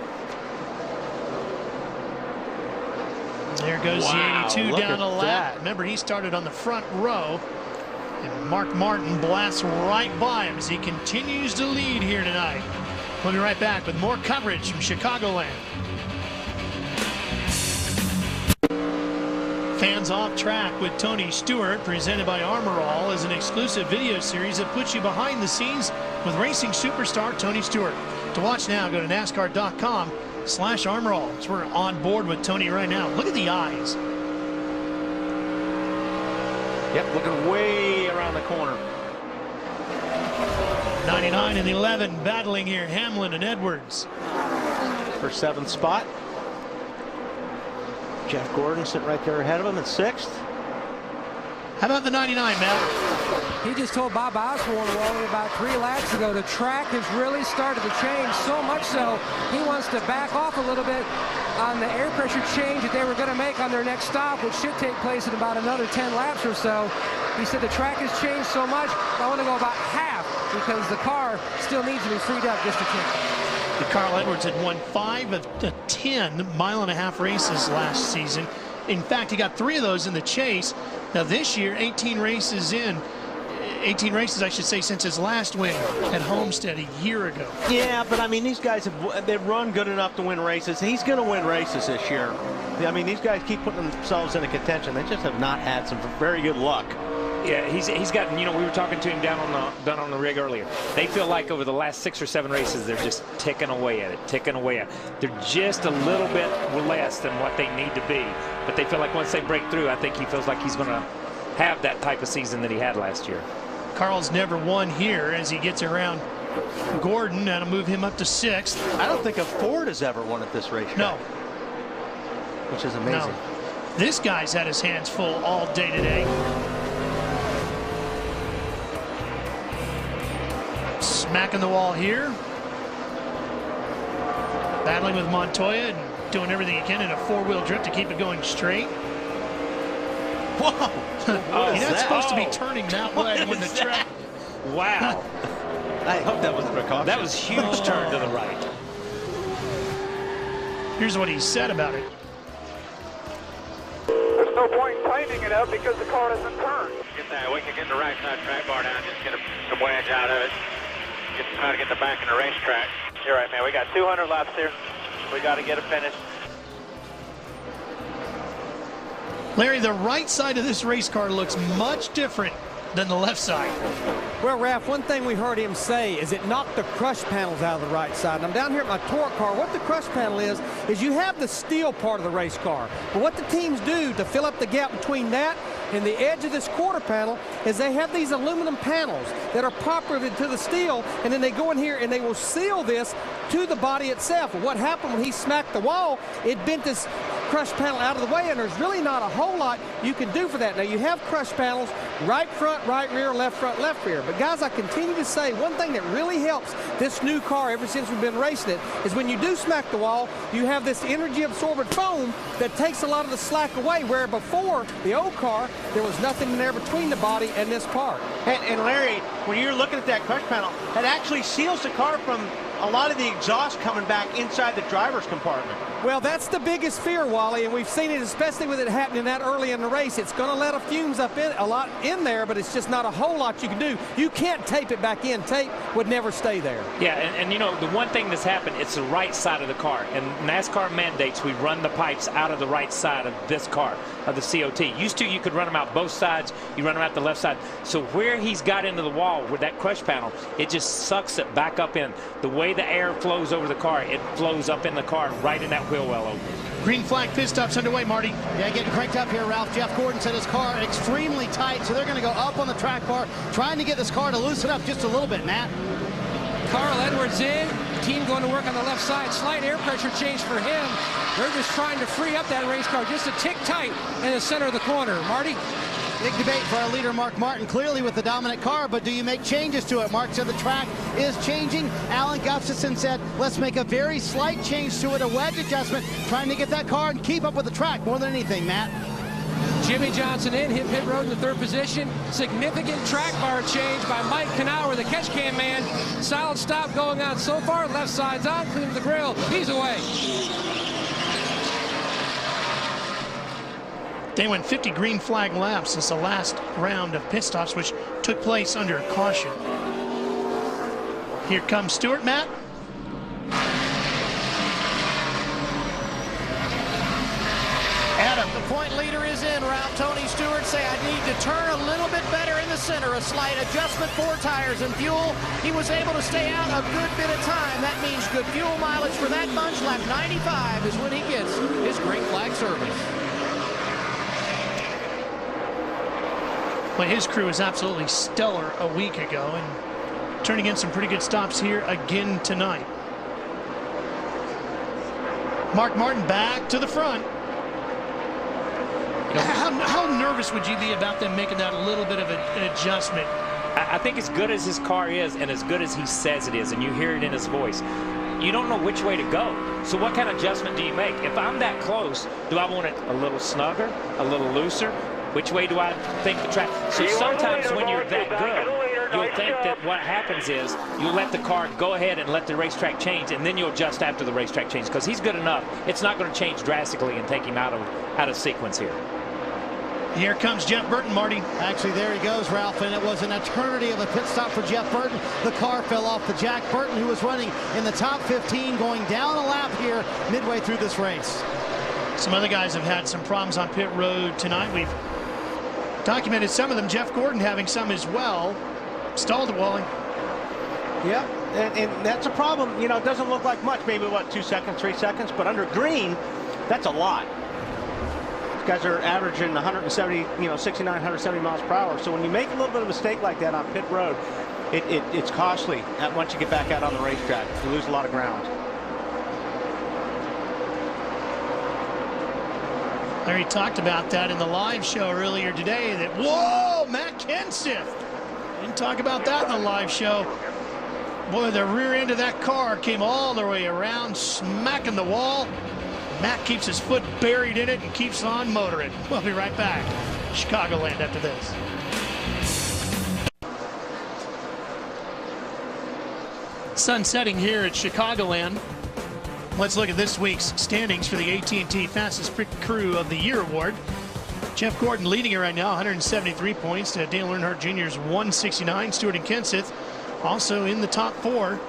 There goes Wow, the 82 look down at the lap. that. Remember, he started on the front row. And Mark Martin blasts right by him as he continues to lead here tonight. We'll be right back with more coverage from Chicagoland. Fans Off Track with Tony Stewart, presented by Armor All, is an exclusive video series that puts you behind the scenes with racing superstar Tony Stewart. To watch now, go to NASCAR.com/ArmorAll. So we're on board with Tony right now. Look at the eyes. Yep, looking way around the corner. 99 and 11 battling here, Hamlin and Edwards. For 7th spot. Jeff Gordon sitting right there ahead of him in 6th. How about the 99, Matt? He just told Bob Osborne only about 3 laps ago the track has really started to change, so much so he wants to back off a little bit on the air pressure change that they were going to make on their next stop, which should take place in about another 10 laps or so. He said the track has changed so much, I want to go about half because the car still needs to be freed up just a tick. Carl Edwards had won 5 of the 10 mile-and-a-half races last season. In fact, he got 3 of those in the chase. Now this year, 18 races, I should say, since his last win at Homestead a year ago. Yeah, but I mean, these guys they've run good enough to win races. He's going to win races this year. I mean, these guys keep putting themselves into contention. They just have not had some very good luck. Yeah, he's gotten, we were talking to him down on the rig earlier. They feel like over the last 6 or 7 races, they're just ticking away at it. They're just a little bit less than what they need to be. But they feel like once they break through, I think he feels like he's going to have that type of season that he had last year. Carl's never won here as he gets around Gordon. That'll move him up to 6th. I don't think a Ford has ever won at this racetrack. No. Which is amazing. No. This guy's had his hands full all day today. Smacking the wall here. Battling with Montoya and doing everything he can in a 4-wheel drift to keep it going straight. Whoa! You're not supposed to be turning that way when the track. Wow. I hope that was a precaution. That was huge turn to the right. Here's what he said about it. There's no point in tightening it up because the car doesn't turn. We can get the right side track bar down, just get some wedge out of it. Try to get the back in the racetrack. You're right, man. We got 200 laps here. We got to get it finished. Larry, the right side of this race car looks much different than the left side. Well, Ralph, one thing we heard him say is it knocked the crush panels out of the right side. And I'm down here at my torque car. What the crush panel is you have the steel part of the race car. But what the teams do to fill up the gap between that and the edge of this quarter panel is they have these aluminum panels that are populated to the steel, and then they go in here and they will seal this to the body itself. And what happened when he smacked the wall, it bent this crush panel out of the way, and there's really not a whole lot you can do for that. Now, you have crush panels right front, right rear, left front, left rear. But, guys, I continue to say one thing that really helps this new car ever since we've been racing it is when you do smack the wall, you have this energy-absorbent foam that takes a lot of the slack away, where before, the old car, there was nothing in there between the body and this part. And Larry, when you're looking at that crush panel, it actually seals the car from a lot of the exhaust coming back inside the driver's compartment. Well, that's the biggest fear, Wally, and we've seen it, especially with it happening that early in the race. It's going to let a fumes up in a lot in there, but it's just not a whole lot you can do. You can't tape it back in. Tape would never stay there. Yeah, and the one thing that's happened, it's the right side of the car. And NASCAR mandates we run the pipes out of the right side of this car, of the COT. Used to, you could run them out both sides. You run them out the left side. So where he's got into the wall with that crush panel, it just sucks it back up in. The way the air flows over the car, it flows up in the car right in that wheel well opening. Green flag pit stops underway, Marty. Yeah, getting cranked up here, Ralph. Jeff Gordon said his car extremely tight, so they're going to go up on the track bar, trying to get this car to loosen up just a little bit, Matt. Carl Edwards in. Team going to work on the left side. Slight air pressure change for him. They're just trying to free up that race car just a tick tight in the center of the corner. Marty? Big debate for our leader, Mark Martin, clearly with the dominant car, but do you make changes to it? Mark said the track is changing. Alan Gustafson said, let's make a very slight change to it, a wedge adjustment, trying to get that car and keep up with the track more than anything, Matt. Jimmie Johnson in, hit pit road in the 3rd position. Significant track bar change by Mike Knauer, the catch can man. Solid stop going on so far. Left side's on, clean the grill. He's away. They went 50 green flag laps since the last round of pit stops, which took place under caution. Here comes Stewart, Matt. Adam, the point leader is in. Ralph Tony Stewart say, I need to turn a little bit better in the center. A slight adjustment for tires and fuel. He was able to stay out a good bit of time. That means good fuel mileage for that bunch. Lap 95 is when he gets his green flag service. Well, his crew was absolutely stellar a week ago and turning in some pretty good stops here again tonight. Mark Martin back to the front. How nervous would you be about them making that a little bit of an adjustment? I think as good as his car is and as good as he says it is, and you hear it in his voice, you don't know which way to go. So what kind of adjustment do you make? If I'm that close, do I want it a little snugger, a little looser? Which way do I think the track? So sometimes when you're that good, you'll think that what happens is you'll let the car go ahead and let the racetrack change, and then you'll adjust after the racetrack changes, because he's good enough. It's not going to change drastically and take him out of sequence here. Here comes Jeff Burton, Marty. Actually, there he goes, Ralph, and it was an eternity of a pit stop for Jeff Burton. The car fell off the Jack Burton, who was running in the top 15, going down a lap here midway through this race. Some other guys have had some problems on pit road tonight. We've documented some of them. Jeff Gordon having some as well. Stalled at Walling. Yep, and that's a problem. You know, it doesn't look like much, maybe, what, 2 seconds, 3 seconds, but under green, that's a lot. These guys are averaging 170, 69, 170 miles per hour. So when you make a little bit of a mistake like that on pit road, it's costly once you get back out on the racetrack. You lose a lot of ground. Larry talked about that in the live show earlier today, that, whoa, Matt Kenseth. Didn't talk about that in the live show. Boy, the rear end of that car came all the way around, smacking the wall. Matt keeps his foot buried in it and keeps on motoring. We'll be right back. Chicagoland after this. Sun setting here at Chicagoland. Let's look at this week's standings for the AT&T Fastest Pit Crew of the Year award. Jeff Gordon leading it right now, 173 points to Dale Earnhardt Jr.'s 169. Stewart and Kenseth also in the top 4.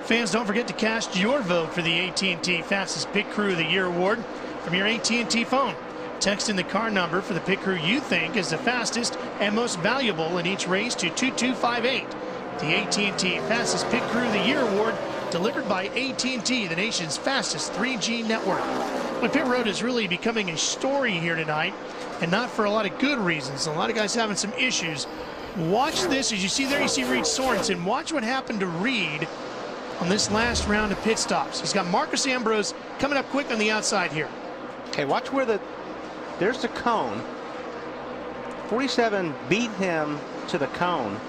Fans, don't forget to cast your vote for the AT&T Fastest Pit Crew of the Year award from your AT&T phone. Text in the car number for the pit crew you think is the fastest and most valuable in each race to 2258. The AT&T Fastest Pit Crew of the Year award delivered by AT&T, the nation's fastest 3G network. But pit road is really becoming a story here tonight, and not for a lot of good reasons. A lot of guys having some issues. Watch this. As you see there, you see Reed Sorensen. Watch what happened to Reed on this last round of pit stops. He's got Marcus Ambrose coming up quick on the outside here. Okay, watch where there's the cone. 47 beat him to the cone,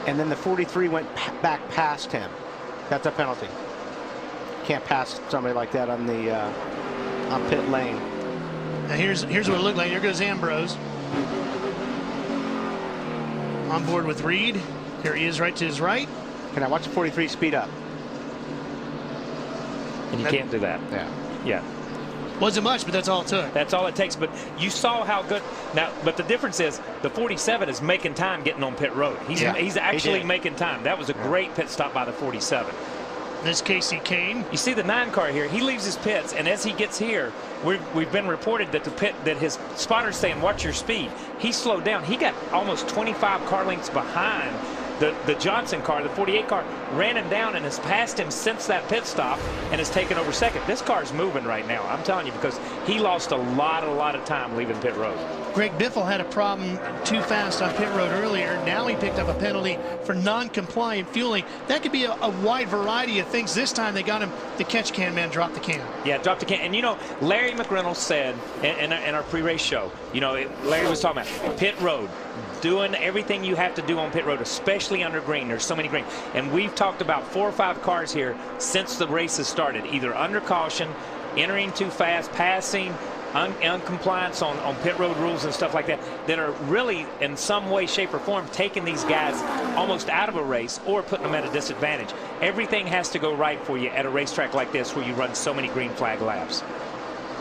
and then the 43 went back past him. That's a penalty. Can't pass somebody like that on the on pit lane. Now here's what it looked like. Here goes Ambrose on board with Reed. Here he is right to his right. Can I watch the 43 speed up? And you can't do that. Yeah. Wasn't much, but that's all it took. That's all it takes. But you saw how good. Now, but the difference is the 47 is making time getting on pit road. He's actually making time. That was a great pit stop by the 47. This Casey Kane. You see the 9 car here. He leaves his pits, and as he gets here, we've been reported that that his spotter's saying, "Watch your speed." He slowed down. He got almost 25 car lengths behind the Johnson car. The 48 car ran him down and has passed him since that pit stop and has taken over second. This car's moving right now, I'm telling you, because he lost a lot of time leaving pit road. Greg Biffle had a problem too fast on pit road earlier. Now he picked up a penalty for non-compliant fueling. That could be a wide variety of things. This time they got him, the catch can man dropped the can. Yeah, dropped the can. And, you know, Larry McReynolds said in our pre-race show, you know, Larry was talking about pit road, doing everything you have to do on pit road, especially under green. There's so many green. And we've talked about 4 or 5 cars here since the race has started, either under caution, entering too fast, passing, uncompliance on pit road rules and stuff like that, that are really in some way, shape, or form taking these guys almost out of a race or putting them at a disadvantage. Everything has to go right for you at a racetrack like this where you run so many green flag laps.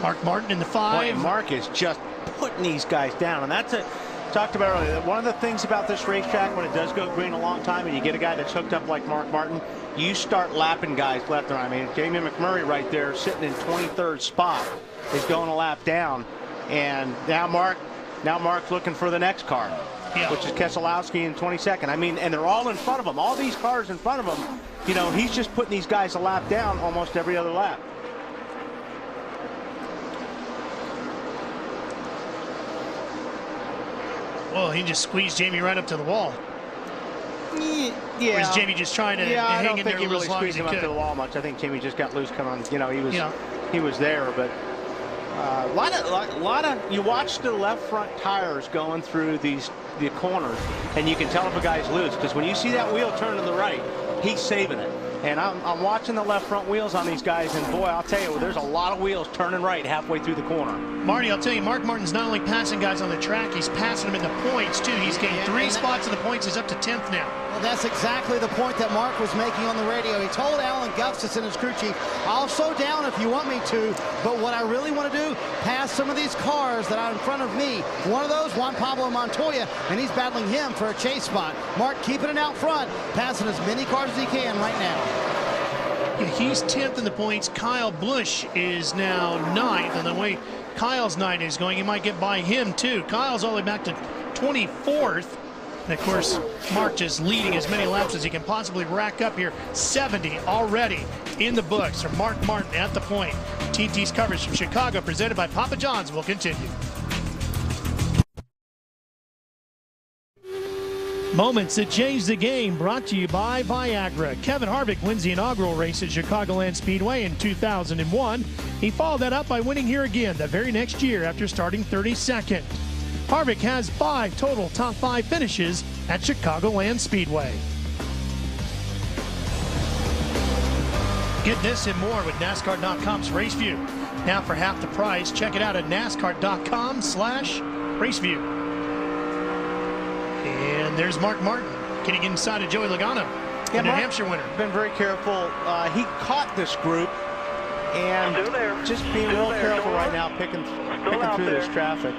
Mark Martin in the 5. Boy, Mark is just putting these guys down, and that's it. Talked about earlier, one of the things about this racetrack, when it does go green a long time and you get a guy that's hooked up like Mark Martin, you start lapping guys left and right. I mean, Jamie McMurray right there sitting in 23rd spot is going a lap down, and now Mark's looking for the next car, which is Keselowski in 22nd. I mean, and they're all in front of him. All these cars in front of him, you know, he's just putting these guys a lap down almost every other lap. Well, he just squeezed Jamie right up to the wall. Yeah. Or is Jamie just trying to hang in there he really as long squeezed as him he up could? to the wall much. I think Jamie just got loose coming on. You know, he was there, but a lot of you watch the left front tires going through the corners, and you can tell if a guy's loose, because when you see that wheel turn to the right, he's saving it. And I'm watching the left front wheels on these guys, and boy, I'll tell you, there's a lot of wheels turning right halfway through the corner. Marty, I'll tell you, Mark Martin's not only passing guys on the track, he's passing them in the points, too. He's gained 3 spots in the points. He's up to 10th now. Well, that's exactly the point that Mark was making on the radio. He told Alan Gustafson, his crew chief, I'll slow down if you want me to, but what I really want to do, pass some of these cars that are in front of me. One of those, Juan Pablo Montoya, and he's battling him for a chase spot. Mark keeping it out front, passing as many cars as he can right now. He's 10th in the points. Kyle Busch is now 9th, and the way Kyle's 9 is going, he might get by him too. Kyle's all the way back to 24th. And of course, Mark just leading as many laps as he can possibly rack up here. 70 already in the books for Mark Martin at the point. TT's coverage from Chicago, presented by Papa John's, will continue. Moments that change the game, brought to you by Viagra. Kevin Harvick wins the inaugural race at Chicagoland Speedway in 2001. He followed that up by winning here again the very next year after starting 32nd. Harvick has 5 total top 5 finishes at Chicagoland Speedway. Get this and more with NASCAR.com's RaceView. Now for half the price, check it out at NASCAR.com/RaceView. And there's Mark Martin getting inside of Joey Logano, the New Hampshire winner. Been very careful. He caught this group, and just being real careful right now, picking through this traffic.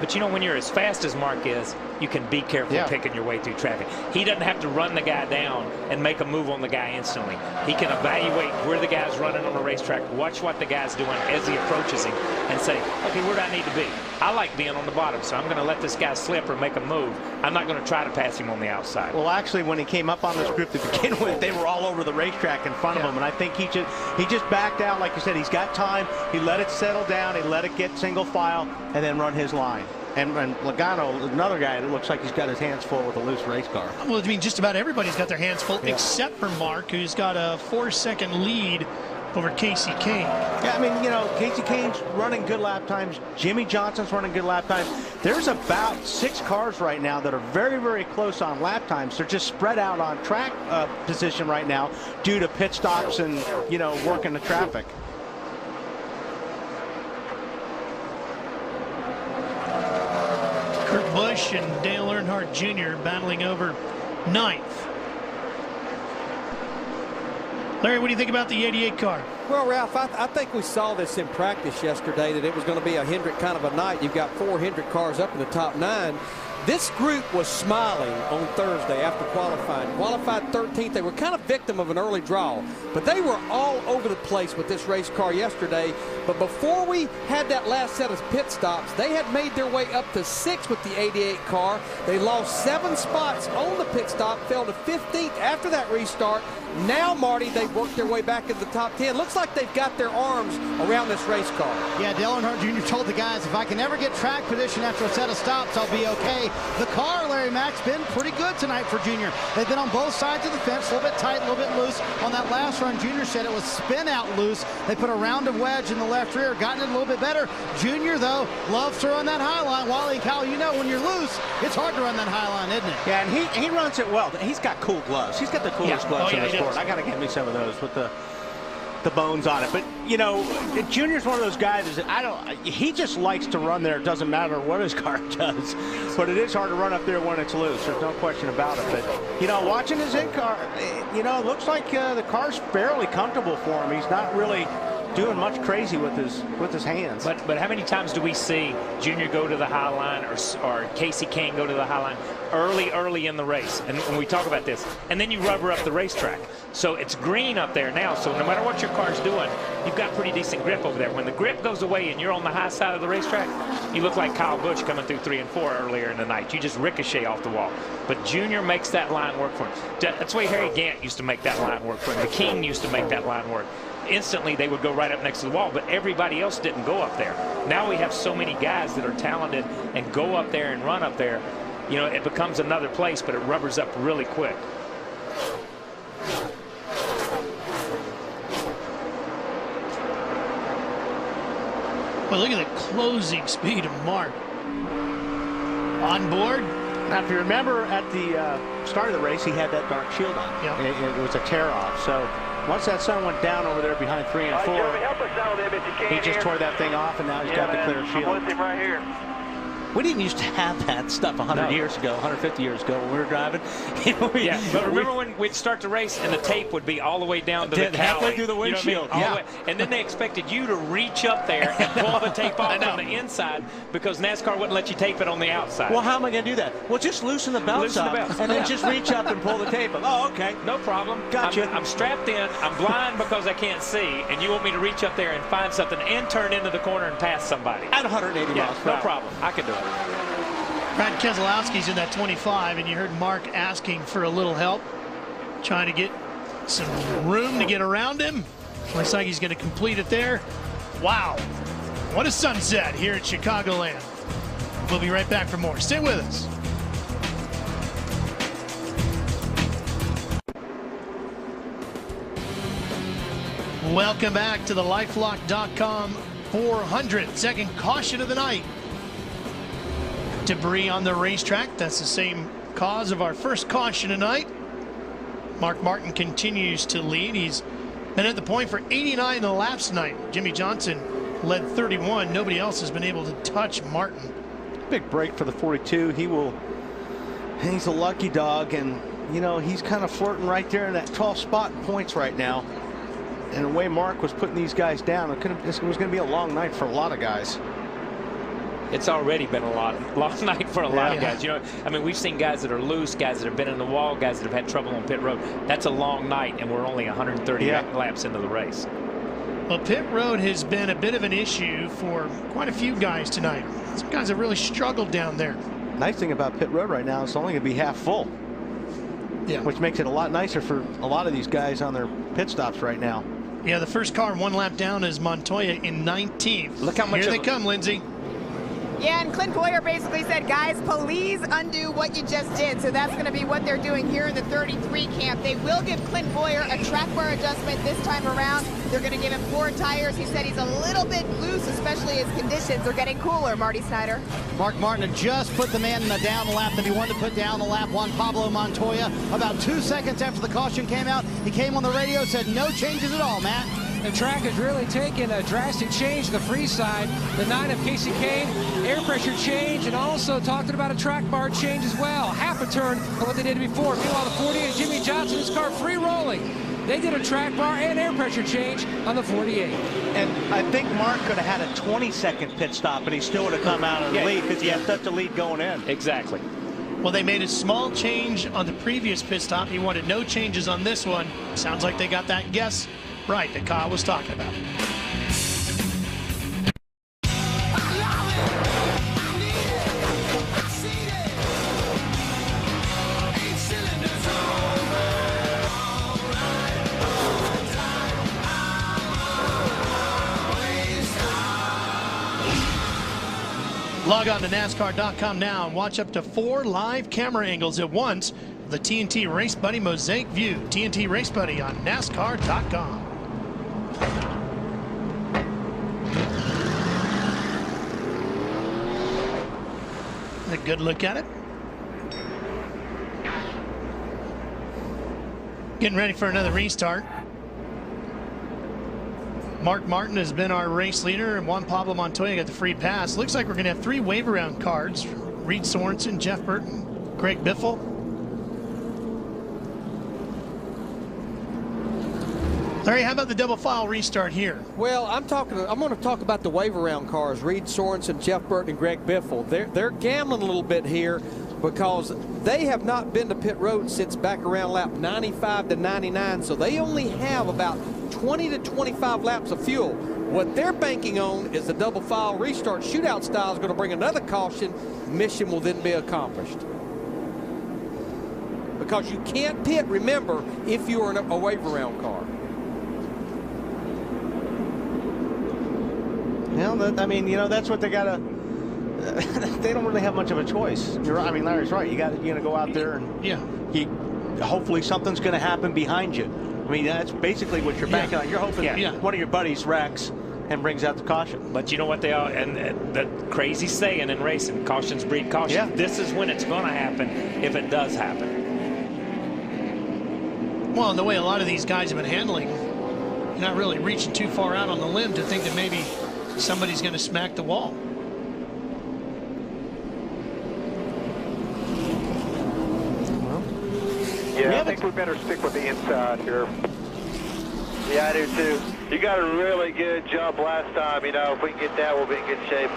But you know, when you're as fast as Mark is, you can be careful picking your way through traffic. He doesn't have to run the guy down and make a move on the guy instantly. He can evaluate where the guy's running on the racetrack, watch what the guy's doing as he approaches him, and say, okay, where do I need to be? I like being on the bottom, so I'm going to let this guy slip or make a move. I'm not going to try to pass him on the outside. Well, actually, when he came up on this group to begin with, they were all over the racetrack in front of him, and I think he just backed out. Like you said, he's got time. He let it settle down. He let it get single file, and then run his line. And Logano, another guy that looks like he's got his hands full with a loose race car. Well, I mean, just about everybody's got their hands full, except for Mark, who's got a 4-second lead over Casey Kane. Yeah, I mean, you know, Casey Kane's running good lap times. Jimmy Johnson's running good lap times. There's about 6 cars right now that are very, very close on lap times. They're just spread out on track position right now due to pit stops and, you know, working the traffic. Kurt Busch and Dale Earnhardt Jr. battling over 9th. Larry, what do you think about the 88 car? Well, Ralph, I think we saw this in practice yesterday, that it was going to be a Hendrick kind of a night. You've got 4 Hendrick cars up in the top 9. This group was smiling on Thursday after qualifying. Qualified 13th. They were kind of victim of an early draw, but they were all over the place with this race car yesterday. But before we had that last set of pit stops, they had made their way up to 6th with the 88 car. They lost 7 spots on the pit stop, fell to 15th after that restart. Now, Marty, they've worked their way back into the top 10. Looks like they've got their arms around this race car. Yeah, Dale Earnhardt Jr. told the guys, if I can ever get track position after a set of stops, I'll be okay. The car, Larry Mack's been pretty good tonight for Junior. They've been on both sides of the fence, a little bit tight, a little bit loose. On that last run, Junior said it was spin out loose. They put a rounded wedge in the left rear, gotten it a little bit better. Junior, though, loves to run that high line. Wally and Kyle, you know, when you're loose, it's hard to run that high line, isn't it? Yeah, and he runs it well. He's got cool gloves. He's got the coolest gloves in the sport. I got to get me some of those with the bones on it. But, you know, Junior's one of those guys that he just likes to run there. It doesn't matter what his car does. But it is hard to run up there when it's loose. There's no question about it. But, you know, watching his in-car, you know, it looks like the car's fairly comfortable for him. He's not really doing much crazy with his hands. But how many times do we see Junior go to the high line or Casey Kane go to the high line early in the race? And when we talk about this, and then you rubber up the racetrack. So it's green up there now. So no matter what your car's doing, you've got pretty decent grip over there. When the grip goes away and you're on the high side of the racetrack, you look like Kyle Busch coming through 3 and 4 earlier in the night. You just ricochet off the wall. But Junior makes that line work for him. That's the way Harry Gant used to make that line work for him. The King used to make that line work. Instantly they would go right up next to the wall, but everybody else didn't go up there. Now we have so many guys that are talented and go up there and run up there. You know, it becomes another place, but it rubbers up really quick. Well, look at the closing speed of Mark. On board. Now, if you remember at the start of the race, he had that dark shield on. Yep. It was a tear-off. So once that sun went down over there behind 3 and 4, he just tore that thing off, and now he's got the clear shield. I'm with him right here. We didn't used to have that stuff 100 years ago, 150 years ago when we were driving. Yeah, but remember when we'd start the race and the tape would be all the way down to the halfway through the windshield. You know what I mean? And then they expected you to reach up there and pull the tape off on the inside because NASCAR wouldn't let you tape it on the outside. Well, how am I going to do that? Well, just loosen the belts up and then just reach up and pull the tape up. Oh, okay. No problem. Gotcha. I'm strapped in. I'm blind because I can't see, and you want me to reach up there and find something and turn into the corner and pass somebody. At 180 miles per hour. No problem. I can do it. Brad Keselowski's in that 25, and you heard Mark asking for a little help, trying to get some room to get around him. Looks like he's going to complete it there. Wow, what a sunset here at Chicagoland. We'll be right back for more. Stay with us. Welcome back to the LifeLock.com 402nd caution of the night. Debris on the racetrack. That's the same cause of our first caution tonight. Mark Martin continues to lead. He's been at the point for 89 laps tonight. Jimmy Johnson led 31. Nobody else has been able to touch Martin. Big break for the 42. He's a lucky dog, and you know he's kind of flirting right there in that 12th spot in points right now. And the way Mark was putting these guys down, this was going to be a long night for a lot of guys. It's already been a long night for a lot of guys. You know, I mean, we've seen guys that are loose, guys that have been in the wall, guys that have had trouble on pit road. That's a long night, and we're only 130 laps into the race. Well, pit road has been a bit of an issue for quite a few guys tonight. Some guys have really struggled down there. Nice thing about pit road right now, it's only going to be half full. Yeah. Which makes it a lot nicer for a lot of these guys on their pit stops right now. Yeah, the first car 1 lap down is Montoya in 19th. Look how much Here they come, Lindsay. Yeah, and Clint Bowyer basically said, guys, please undo what you just did. So that's going to be what they're doing here in the 33 camp. They will give Clint Bowyer a track bar adjustment this time around. They're going to give him 4 tires. He said he's a little bit loose, especially as conditions are getting cooler, Marty Snyder. Mark Martin had just put the man in the down lap that he wanted to put down the lap. Juan Pablo Montoya, about 2 seconds after the caution came out, he came on the radio, said no changes at all, Matt. The track has really taken a drastic change to the free side. The 9 of Casey Kane, air pressure change, and also talking about a track bar change as well. Half a turn of what they did before. Meanwhile, the 48, Jimmy Johnson, his car free rolling. They did a track bar and air pressure change on the 48. And I think Mark could have had a 20-second pit stop, and he still would have come out of the lead because he had such a lead going in. Exactly. Well, they made a small change on the previous pit stop. He wanted no changes on this one. Sounds like they got that guess right that Kyle was talking about. Log on to NASCAR.com now and watch up to 4 live camera angles at once. The TNT Race Buddy Mosaic View. TNT Race Buddy on NASCAR.com. A good look at it. Getting ready for another restart. Mark Martin has been our race leader, and Juan Pablo Montoya got the free pass. Looks like we're going to have 3 wave around cards. Reed Sorensen, Jeff Burton, Craig Biffle. Larry, how about the double file restart here? Well, I'm going to talk about the wave around cars. Reed Sorensen, Jeff Burton, and Greg Biffle. They're gambling a little bit here because they have not been to pit road since back around lap 95 to 99. So they only have about 20 to 25 laps of fuel. What they're banking on is the double file restart shootout style is going to bring another caution. Mission will then be accomplished. Because you can't pit, remember, if you are in a wave around car. Well, I mean, that's what they got to. They don't really have much of a choice. I mean, Larry's right. You're going to go out there and hopefully something's going to happen behind you. I mean, that's basically what you're banking on. You're hoping one of your buddies wrecks and brings out the caution. But you know what they are, and the crazy saying in racing, cautions breed caution. Yeah. This is when it's going to happen if it does happen. Well, and the way a lot of these guys have been handling, you're not really reaching too far out on the limb to think that maybe somebody's going to smack the wall. Yeah, I think we better stick with the inside here. Yeah, I do too. You got a really good jump last time. If we can get that, we'll be in good shape.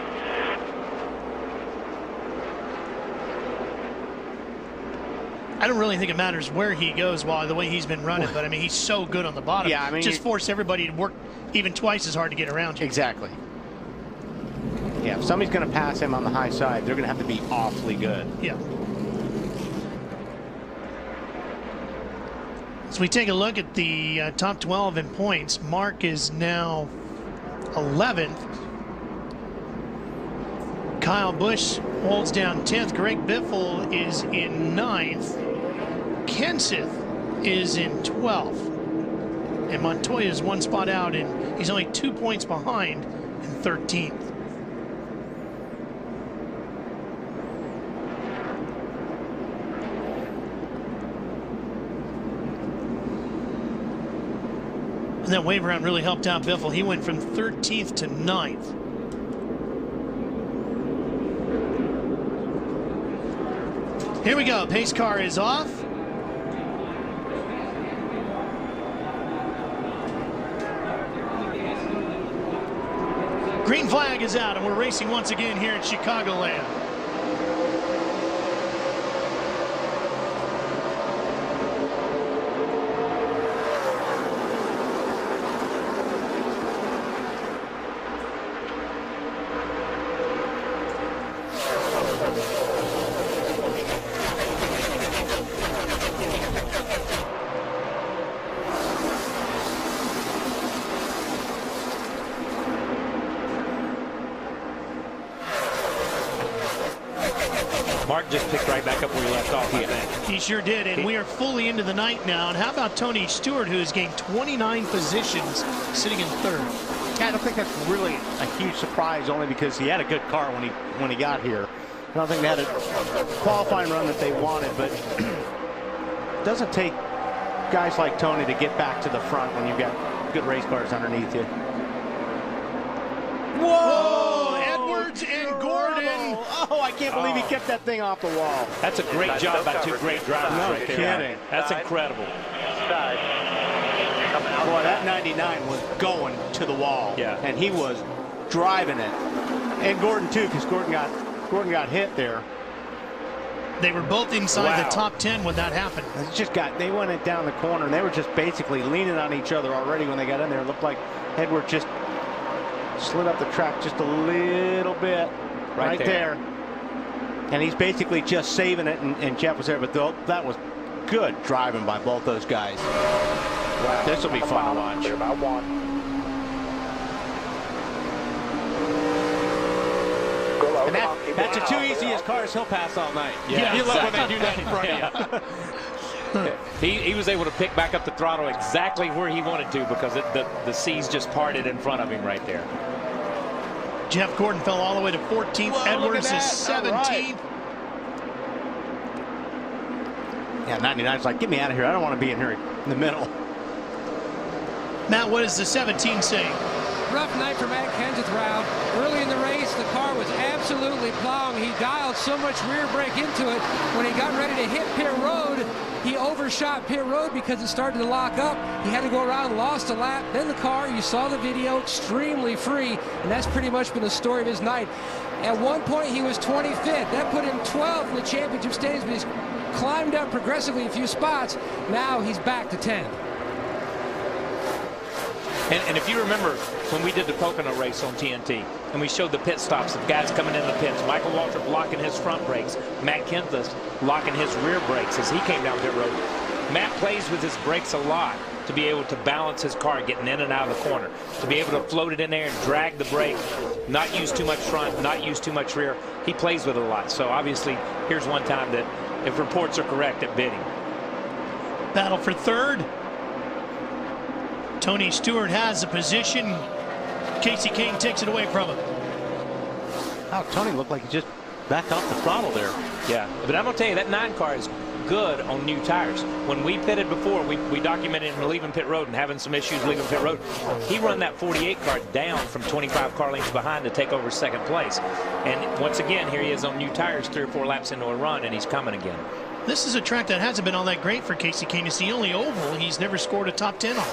I don't really think it matters where he goes while the way he's been running, but I mean, he's so good on the bottom. Yeah, I mean, just force everybody to work even twice as hard to get around you. Exactly. Yeah, if somebody's going to pass him on the high side, they're going to have to be awfully good. Yeah. So we take a look at the top 12 in points. Mark is now 11th. Kyle Busch holds down 10th. Greg Biffle is in 9th. Kenseth is in 12th. And Montoya is one spot out, and he's only 2 points behind in 13th. And that wave around really helped out Biffle. He went from 13th to 9th. Here we go. Pace car is off. Green flag is out, and we're racing once again here in Chicagoland. Mark just picked right back up where he left off, I think. He sure did, and we are fully into the night now. And how about Tony Stewart, who has gained 29 positions, sitting in 3rd? Yeah, I don't think that's really a huge surprise, only because he had a good car when he got here. I don't think they had a qualifying run that they wanted, but it doesn't take guys like Tony to get back to the front when you've got good race cars underneath you. Whoa! Edwards and Gordon. Oh, I can't believe he kept that thing off the wall. That's a great job by two great drivers No right there. kidding. That's incredible. Boy, that 99 was going to the wall. Yeah. And he was driving it. And Gordon, too, because Gordon got hit there. They were both inside the top 10 when that happened. They went it down the corner, and they were just basically leaning on each other already when they got in there. It looked like Edwards just slid up the track just a little bit right there. And he's basically just saving it, and Jeff was there. But that was good driving by both those guys. Wow. This will be fun to watch. About one. And that's the two easiest cars he'll pass all night. Yeah, you love when they do that in front of you. He was able to pick back up the throttle exactly where he wanted to because the seas just parted in front of him right there. Jeff Gordon fell all the way to 14th. Whoa, Edwards is 17th. Right. Yeah, 99's like, get me out of here. I don't want to be in here in the middle. Matt, what does the 17 say? Rough night for Matt Kenseth. Early in the race, the car was absolutely plowing. He dialed so much rear brake into it. When he got ready to hit pit road, he overshot pit road because it started to lock up. He had to go around, lost a lap. Then the car, you saw the video, extremely free, and that's pretty much been the story of his night. At one point, he was 25th. That put him 12th in the championship standings, but he's climbed up progressively a few spots. Now he's back to 10th. And if you remember when we did the Pocono race on TNT and we showed the pit stops of guys coming in the pits, Michael Waltrip locking his front brakes, Matt Kenseth locking his rear brakes as he came down pit road. Matt plays with his brakes a lot to be able to balance his car getting in and out of the corner, to be able to float it in there and drag the brake, not use too much front, not use too much rear. He plays with it a lot. So obviously here's one time that if reports are correct at bidding. Battle for third. Tony Stewart has the position. Kasey Kahne takes it away from him. Oh, Tony looked like he just backed off the throttle there. Yeah, but I'm going to tell you, that 9 car is good on new tires. When we pitted before, we documented him leaving pit road and having some issues leaving pit road. He run that 48 car down from 25 car lengths behind to take over second place. And once again, here he is on new tires 3 or 4 laps into a run, and he's coming again. This is a track that hasn't been all that great for Kasey Kahne. It's the only oval he's never scored a top 10 on.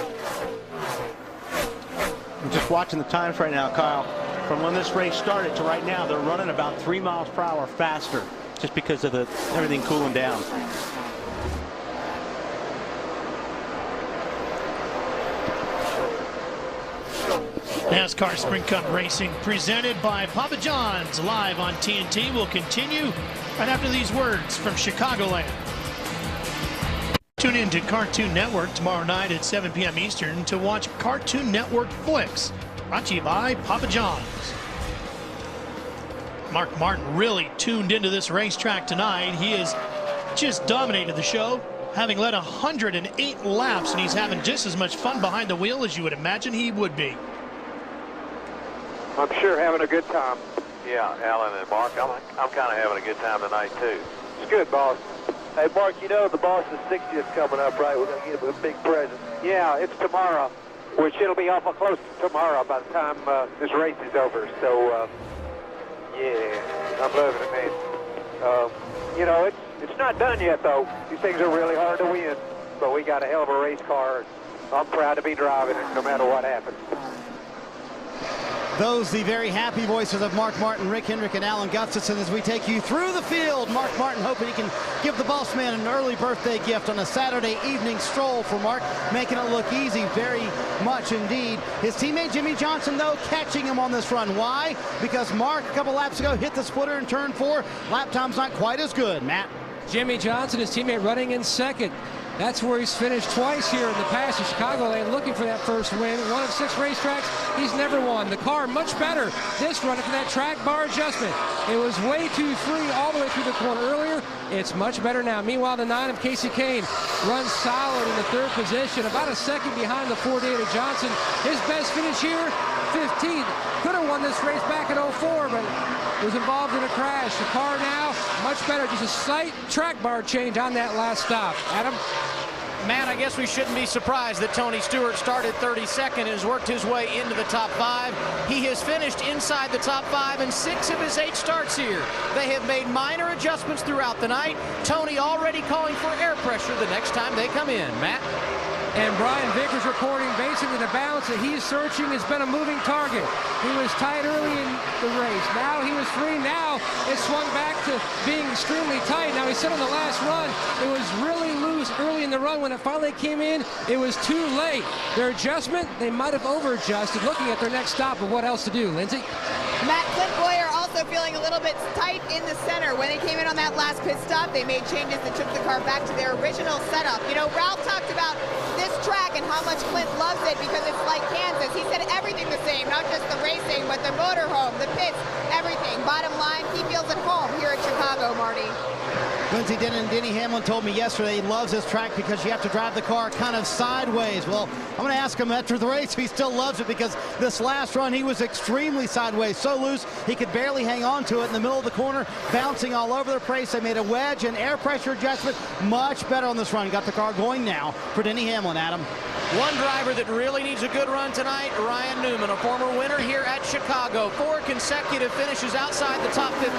I'm just watching the times right now, Kyle. From when this race started to right now, they're running about 3 miles per hour faster just because of everything cooling down. NASCAR Sprint Cup Racing presented by Papa John's live on TNT will continue right after these words from Chicagoland. Tune in to Cartoon Network tomorrow night at 7 p.m. Eastern to watch Cartoon Network Flicks, brought to you by Papa John's. Mark Martin really tuned into this racetrack tonight. He has just dominated the show, having led 108 laps, and he's having just as much fun behind the wheel as you would imagine he would be. I'm sure having a good time. Yeah, Alan and Mark, I'm kind of having a good time tonight, too. It's good, boss. Hey, Mark, you know the boss's 60th coming up, right? We're going to give him a big present. Yeah, it's tomorrow, which it'll be awful close to tomorrow by the time this race is over. So, yeah, I'm loving it, man. You know, it's not done yet, though. These things are really hard to win, but we got a hell of a race car. I'm proud to be driving it no matter what happens. Those the very happy voices of Mark Martin, Rick Hendrick, and Alan Gustafson as we take you through the field. Mark Martin hoping he can give the boss man an early birthday gift on a Saturday evening stroll for Mark, making it look easy, very much indeed. His teammate Jimmie Johnson, though, catching him on this run. Why? Because Mark, a couple laps ago, hit the splitter in turn 4. Lap time's not quite as good. Matt? Jimmie Johnson, his teammate, running in second. That's where he's finished twice here in the past in Chicagoland, looking for that first win. 1 of 6 racetracks, he's never won. The car much better this run after that track bar adjustment. It was way too free all the way through the corner earlier. It's much better now. Meanwhile, the 9 of Kasey Kahne runs solid in the 3rd position, about a second behind the Ford 8 of Johnson. His best finish here, 15th. Could have won this race back in 04, but was involved in a crash. The car now much better, just a slight track bar change on that last stop. Adam? Matt, I guess we shouldn't be surprised that Tony Stewart started 32nd and has worked his way into the top 5. He has finished inside the top 5 in 6 of his 8 starts here. They have made minor adjustments throughout the night. Tony already calling for air pressure the next time they come in. Matt? And Brian Vickers reporting basically the balance that he's searching has been a moving target. He was tight early in the race. Now he was free. Now it swung back to being extremely tight. Now he said on the last run, it was really loose early in the run. When it finally came in, it was too late. Their adjustment, they might have over-adjusted, looking at their next stop of what else to do. Lindsay? Matt, Clint Bowyer also feeling a little bit tight in the center. When they came in on that last pit stop, they made changes that took the car back to their original setup. You know, Ralph talked about this track and how much Clint loves it because it's like Kansas. He said everything the same, not just the racing, but the motorhome, the pits, everything. Bottom line, he feels at home here at Chicago, Marty. Lindsey Denny and Denny Hamlin told me yesterday he loves this track because you have to drive the car kind of sideways. Well, I'm going to ask him after the race if he still loves it because this last run he was extremely sideways, so loose he could barely hang on to it in the middle of the corner, bouncing all over the place. They made a wedge and air pressure adjustment much better on this run. Got the car going now for Denny Hamlin, Adam. One driver that really needs a good run tonight, Ryan Newman, a former winner here at Chicago. 4 consecutive finishes outside the top 15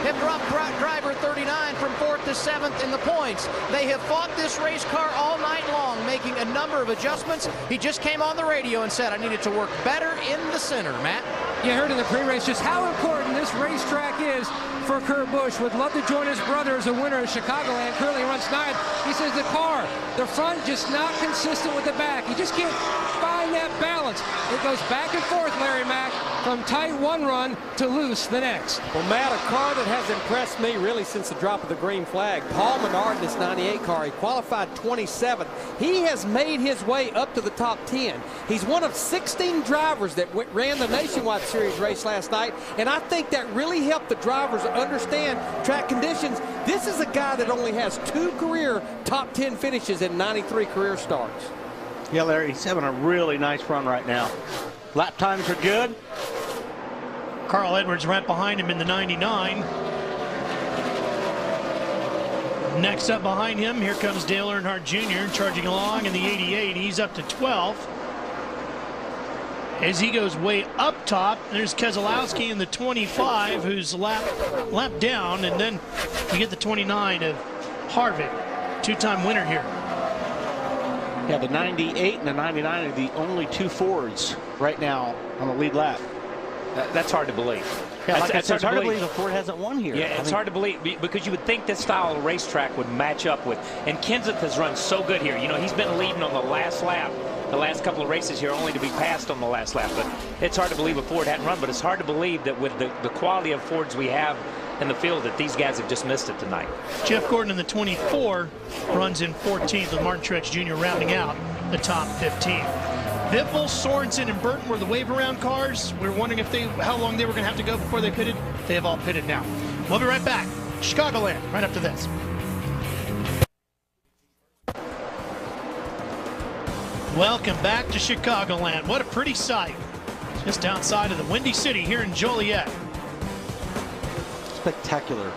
have dropped driver 39 from 4th to 7th in the points. They have fought this race car all night long, making a number of adjustments. He just came on the radio and said, I needed to work better in the center, Matt. You heard in the pre-race just how important this racetrack is for Kurt Busch. Would love to join his brother as a winner at Chicagoland. Currently runs 9th. He says the car, the front just not consistent with the back. He just can't find that balance. It goes back and forth, Larry Mack, from tight one run to loose the next. Well, Matt, a car that has impressed me really since the drop of the green flag. Paul Menard in this 98 car. He qualified 27th. He has made his way up to the top 10. He's one of 16 drivers that ran the Nationwide Series race last night, and I think that really helped the drivers understand track conditions. This is a guy that only has 2 career top 10 finishes and 93 career starts. Yeah, Larry, he's having a really nice run right now. Lap times are good. Carl Edwards right behind him in the 99. Next up behind him, here comes Dale Earnhardt Jr. charging along in the 88. He's up to 12th. As he goes way up top, there's Keselowski in the 25, who's lap down, and then you get the 29 of Harvick, 2-time winner here. Yeah, the 98 and the 99 are the only 2 Fords right now on the lead lap. That's hard to believe. Yeah, like it's hard to believe a Ford hasn't won here. Yeah, it's hard to believe because you would think this style of racetrack would match up with. And Kenseth has run so good here. You know, he's been leading on the last lap, the last couple of races here, only to be passed on the last lap. But it's hard to believe a Ford hadn't run. But it's hard to believe that with the quality of Fords we have in the field, that these guys have just missed it tonight. Jeff Gordon in the 24 runs in 14th, with Martin Truex Jr. rounding out the top 15. Biffle, Sorensen, and Burton were the wave-around cars. We were wondering if how long they were going to have to go before they pitted. They have all pitted now. We'll be right back. Chicagoland, right after this. Welcome back to Chicagoland. What a pretty sight. Just outside of the Windy City here in Joliet. Spectacular.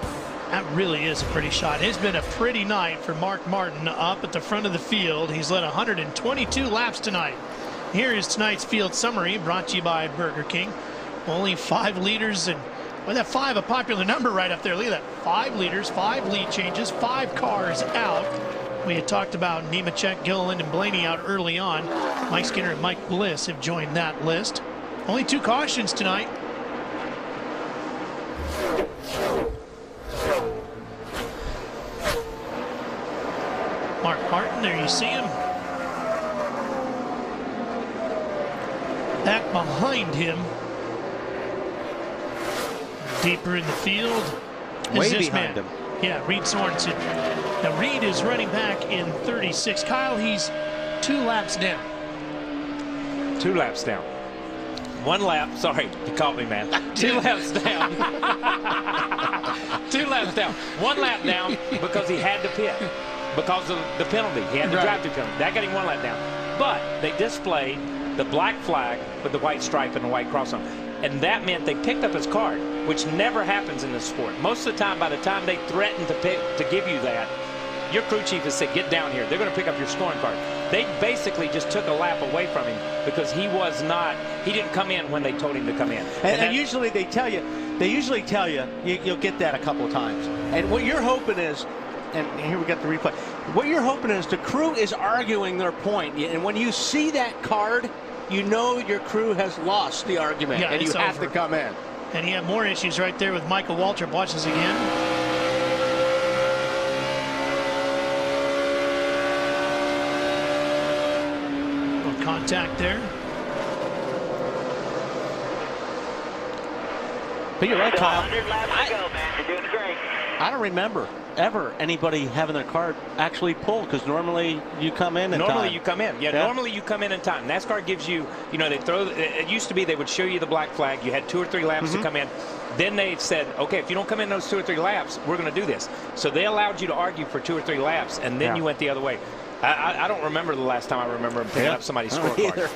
That really is a pretty shot. It's been a pretty night for Mark Martin up at the front of the field. He's led 122 laps tonight. Here is tonight's field summary brought to you by Burger King. Only 5 leaders, and with that 5 a popular number right up there. Look at that, 5 leaders, 5 lead changes, 5 cars out. We had talked about Nemechek, Gilliland, and Blaney out early on. Mike Skinner and Mike Bliss have joined that list. Only 2 cautions tonight. Mark Martin, there you see him. Back behind him, deeper in the field, way behind him. Yeah, Reed Sorensen. Now Reed is running back in 36. Kyle, he's 2 laps down. 2 laps down. 1 lap. Sorry, you caught me, man. 2 laps down. 2 laps down. 1 lap down because he had to pit because of the penalty. He had to drive through penalty. That got him 1 lap down. But they displayed the black flag with the white stripe and the white cross on it. And that meant they picked up his card, which never happens in this sport. Most of the time, by the time they threaten to give you that, your crew chief has said, get down here. They're going to pick up your scoring card. They basically just took a lap away from him because he didn't come in when they told him to come in. And usually they usually tell you, you'll get that a couple of times. And what you're hoping is, and here we got the replay, what you're hoping is the crew is arguing their point. And when you see that card, you know your crew has lost the argument, and you have to come in. And he had more issues right there with Michael Waltrip. Watch this again. Little contact there. But you're right, Kyle. 100 laps to go, man. You're doing great. I don't remember ever anybody having their card actually pulled, because normally you come in time. Normally you come in. Yeah, normally you come in time. NASCAR gives you, they throw, it used to be they would show you the black flag. You had 2 or 3 laps to come in. Then they said, okay, if you don't come in those 2 or 3 laps, we're going to do this. So they allowed you to argue for 2 or 3 laps, and then you went the other way. I don't remember the last time I remember him picking up somebody's scorecard.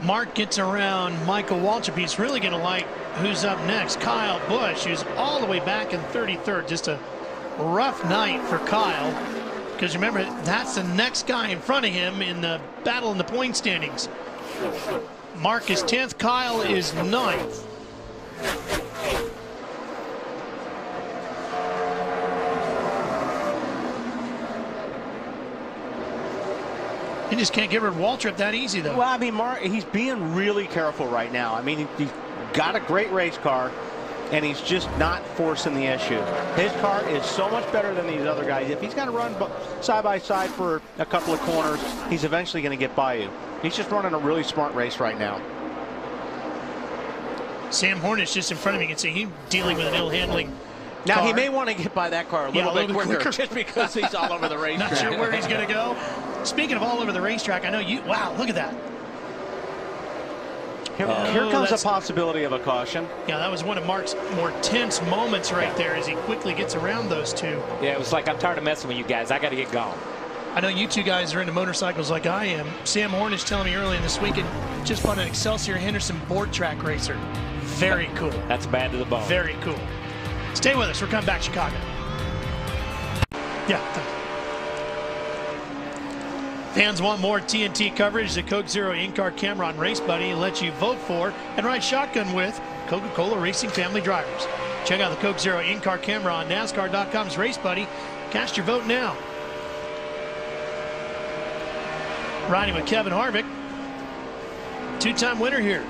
Mark gets around Michael Waltrip. He's really going to like who's up next. Kyle Busch, who's all the way back in 33rd. Just a rough night for Kyle. Because remember, that's the next guy in front of him in the battle in the point standings. Mark is 10th, Kyle is 9th. You just can't get rid of Waltrip that easy, though. Well, I mean, Mark, he's being really careful right now. I mean, he's got a great race car, and he's just not forcing the issue. His car is so much better than these other guys. If he's going to run side by side for a couple of corners, he's eventually going to get by you. He's just running a really smart race right now. Sam Hornish just in front of me. You can see he's dealing with an ill-handling Now, car. he may want to get by that car a little bit quicker just because he's all over the racetrack. Not sure where he's going to go. Speaking of all over the racetrack, I know you. Wow, look at that. Here comes a possibility of a caution. Yeah, that was one of Mark's more tense moments right there as he quickly gets around those two. Yeah, it was like, I'm tired of messing with you guys. I got to get gone. I know you two guys are into motorcycles like I am. Sam Hornish telling me earlier this weekend just bought an Excelsior Henderson board track racer. Very cool. That's bad to the bone. Very cool. Stay with us. We're coming back to Chicago. Yeah. Fans want more TNT coverage. The Coke Zero in-car camera on Race Buddy lets you vote for and ride shotgun with Coca-Cola Racing family drivers. Check out the Coke Zero in-car camera on NASCAR.com's Race Buddy. Cast your vote now. Riding with Kevin Harvick. Two-time winner here.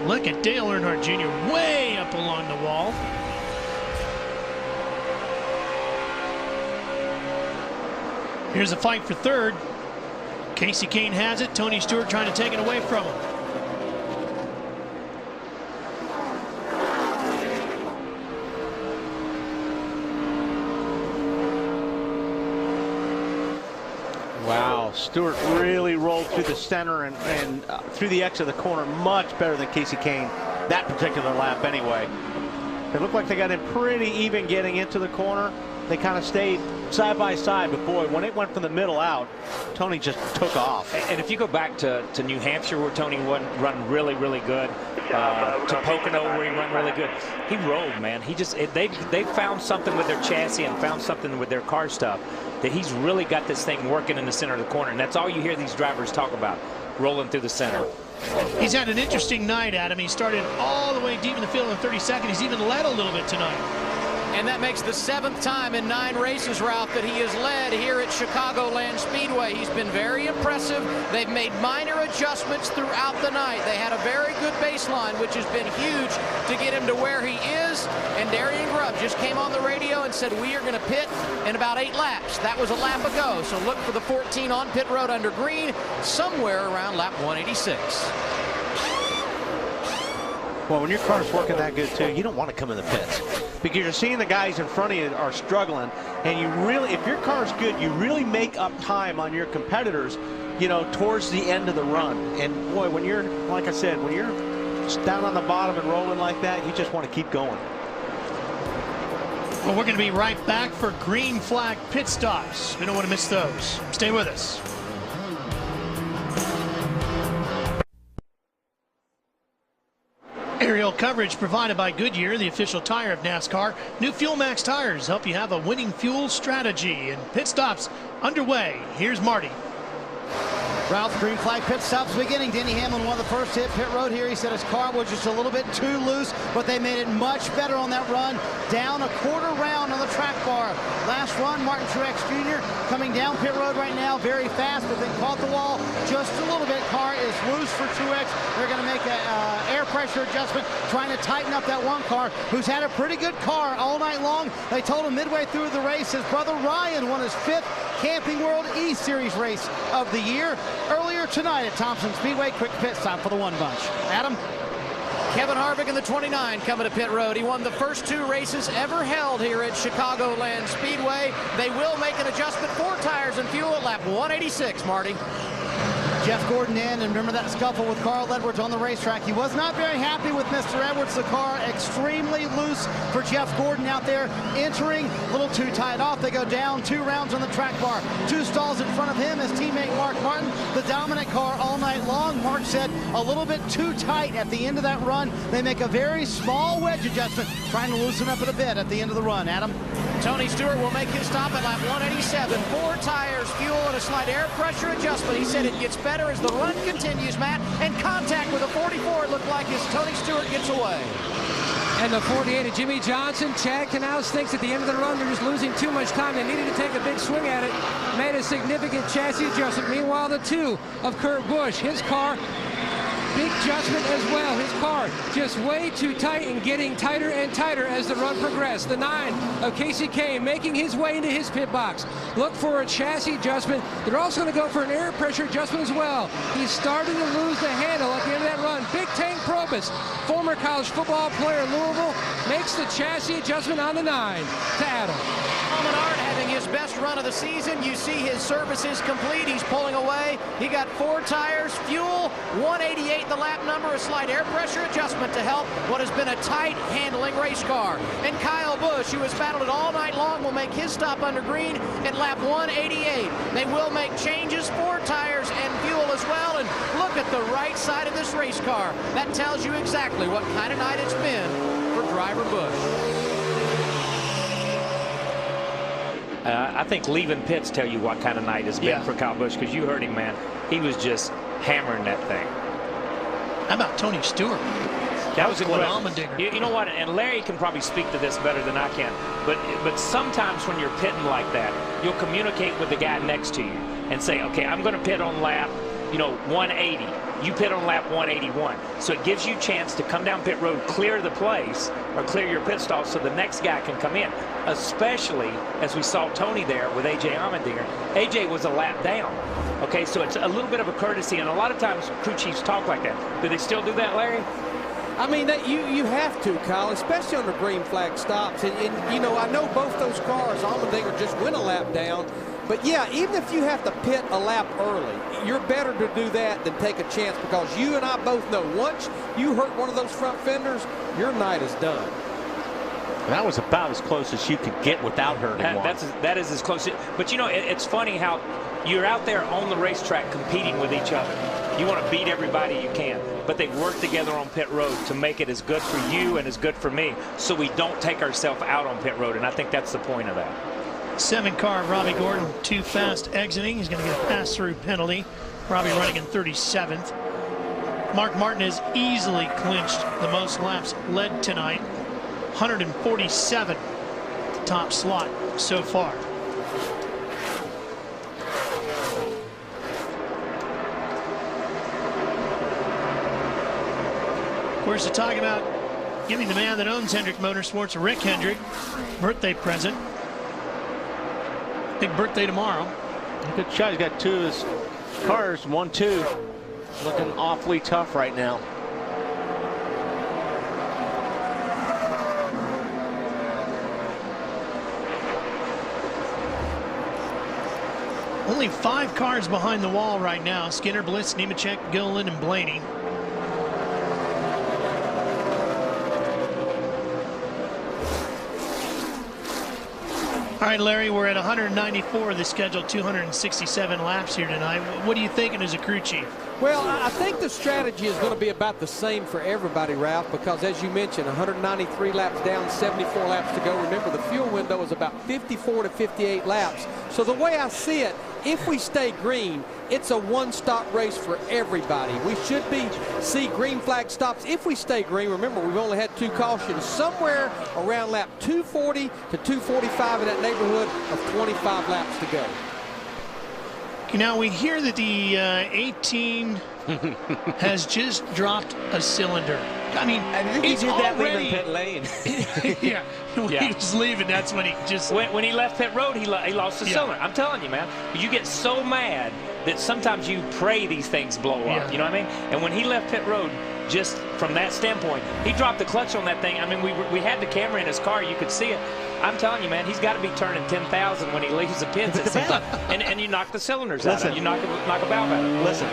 Look at Dale Earnhardt Jr. way up along the wall. Here's a fight for third. Casey Kane has it. Tony Stewart trying to take it away from him. Wow, Stewart really rolled through the center and through the X of the corner much better than Casey Kane that particular lap anyway. It looked like they got in pretty even getting into the corner. They kind of stayed side by side, but boy, when it went from the middle out, Tony just took off. And if you go back to New Hampshire where Tony run really, really good, to Pocono where he run really good, he rolled, man. He just they found something with their chassis and found something with their car stuff that he's really got this thing working in the center of the corner, and that's all you hear these drivers talk about, rolling through the center. He's had an interesting night, Adam. He started all the way deep in the field in 32nd. He's even led a little bit tonight. And that makes the 7th time in 9 races, Ralph, that he has led here at Chicagoland Speedway. He's been very impressive. They've made minor adjustments throughout the night. They had a very good baseline, which has been huge to get him to where he is. And Darian Grubb just came on the radio and said, we are going to pit in about 8 laps. That was a lap ago. So look for the 14 on pit road under green somewhere around lap 186. Well, when your car's working that good, too, you don't want to come in the pits because you're seeing the guys in front of you are struggling. And you really, if your car's good, you really make up time on your competitors, you know, towards the end of the run. And, boy, when you're, like I said, when you're down on the bottom and rolling like that, you just want to keep going. Well, we're going to be right back for green flag pit stops. We don't want to miss those. Stay with us. Aerial coverage provided by Goodyear, the official tire of NASCAR. New Fuel Max tires help you have a winning fuel strategy. And pit stops underway. Here's Marty. Ralph, green flag pit stops beginning. Denny Hamlin won the first hit pit road here. He said his car was just a little bit too loose, but they made it much better on that run. Down a quarter round on the track bar. Last run, Martin Truex Jr. coming down pit road right now very fast, but then caught the wall just a little bit. Car is loose for Truex. They're going to make an air pressure adjustment, trying to tighten up that one car who's had a pretty good car all night long. They told him midway through the race his brother Ryan won his 5th Camping World E-Series race of the year. Earlier tonight at Thompson Speedway, quick pit stop for the one bunch. Adam? Kevin Harvick in the 29 coming to pit road. He won the first 2 races ever held here at Chicagoland Speedway. They will make an adjustment for tires and fuel at lap 186, Marty. Jeff Gordon in, and remember that scuffle with Carl Edwards on the racetrack. He was not very happy with Mr. Edwards. The car extremely loose for Jeff Gordon out there entering. A little too tight off. They go down 2 rounds on the track bar. 2 stalls in front of him, his teammate Mark Martin. The dominant car all night long. Mark said a little bit too tight at the end of that run. They make a very small wedge adjustment, trying to loosen up it a bit at the end of the run. Adam? Tony Stewart will make his stop at lap 187. 4 tires, fuel, and a slight air pressure adjustment. He said it gets better as the run continues, Matt, and contact with a 44 looked like as Tony Stewart gets away. And the 48 of Jimmy Johnson. Chad Canals thinks at the end of the run they're just losing too much time. They needed to take a big swing at it. Made a significant chassis adjustment. Meanwhile, the 2 of Kurt Busch, his car, big adjustment as well. His car just way too tight and getting tighter and tighter as the run progressed. The 9 of Casey Kane making his way into his pit box. Look for a chassis adjustment. They're also going to go for an air pressure adjustment as well. He's starting to lose the handle at the end of that run. Big Tank Probus, former college football player in Louisville, makes the chassis adjustment on the 9 to Adam. Menard having his best run of the season. You see his service is complete. He's pulling away. He got 4 tires, fuel, 188 the lap number, a slight air pressure adjustment to help what has been a tight handling race car. And Kyle Busch, who has battled it all night long, will make his stop under green at lap 188. They will make changes, 4 tires and fuel as well. And look at the right side of this race car. That tells you exactly what kind of night it's been for driver Busch. I think leaving pits tell you what kind of night it's been for Kyle Busch, because you heard him, man. He was just hammering that thing. How about Tony Stewart? That was incredible. You know what? And Larry can probably speak to this better than I can. But sometimes when you're pitting like that, you'll communicate with the guy next to you and say, okay, I'm going to pit on lap, 180. You pit on lap 181. So it gives you a chance to come down pit road, clear the place, or clear your pit stall so the next guy can come in. Especially as we saw Tony there with A.J. Allmendinger. A.J. was a lap down. Okay, so it's a little bit of a courtesy, and a lot of times crew chiefs talk like that. Do they still do that, Larry? I mean, you have to, Kyle, especially on the green flag stops. And I know both those cars, Allmendinger just went a lap down. But, yeah, even if you have to pit a lap early, you're better to do that than take a chance, because you and I both know once you hurt one of those front fenders, your night is done. That was about as close as you could get without hurting one. That is as close. But, it's funny how you're out there on the racetrack competing with each other. You want to beat everybody you can, but they work together on pit road to make it as good for you and as good for me, so we don't take ourselves out on pit road, and I think that's the point of that. 7 car of Robbie Gordon, too fast exiting. He's going to get a pass-through penalty. Robbie running in 37th. Mark Martin has easily clinched the most laps led tonight. 147, the top slot so far. Of course, they're talking about giving the man that owns Hendrick Motorsports, Rick Hendrick, birthday present. Big birthday tomorrow. Good shot. He's got 2 of his cars, 1-2. Looking awfully tough right now. Only 5 cars behind the wall right now. Skinner, Bliss, Nemechek, Gilliland, and Blaney. All right, Larry, we're at 194 of the scheduled 267 laps here tonight. What are you thinking as a crew chief? Well, I think the strategy is going to be about the same for everybody, Ralph, because as you mentioned, 193 laps down, 74 laps to go. Remember, the fuel window is about 54 to 58 laps. So the way I see it, if we stay green, it's a one-stop race for everybody. We should see green flag stops if we stay green. Remember, we've only had 2 cautions, somewhere around lap 240 to 245 in that neighborhood of 25 laps to go. Now we hear that the 18 has just dropped a cylinder. I mean, I think he did that leaving pit lane. Yeah, when he was leaving, that's when he just... When he left pit road, he lost the cylinder. I'm telling you, man, you get so mad that sometimes you pray these things blow up. You know what I mean? And when he left pit road, just from that standpoint, he dropped the clutch on that thing. I mean, we had the camera in his car. You could see it. I'm telling you, man, he's got to be turning 10,000 when he leaves the pits. And you knock the cylinders out. Listen. You knock a valve out. Listen.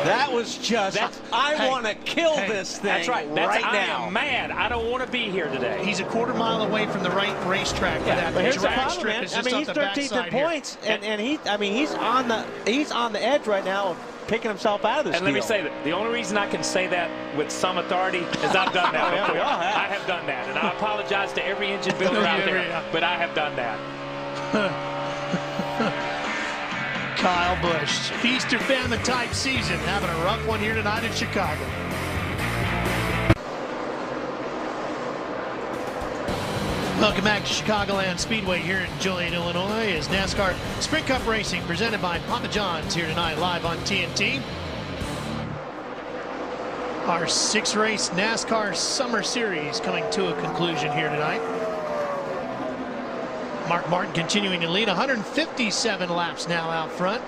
That was just, I want to kill this thing That's right. right now. I am mad. I don't want to be here today. He's a quarter mile away from the right racetrack for that. But here's the drag problem, strip man. is I just mean, off he's the 13th backside in points, and he's on the edge right now of picking himself out of this And let me say that the only reason I can say that with some authority is I've done that before. we all have. I have done that, and I apologize to every engine builder out there, but I have done that. Kyle Busch, feast or famine type season, having a rough one here tonight in Chicago. Welcome back to Chicagoland Speedway here in Joliet, Illinois, as NASCAR Sprint Cup Racing presented by Papa John's here tonight live on TNT. Our 6-race NASCAR Summer Series coming to a conclusion here tonight. Mark Martin continuing to lead, 157 laps now out front.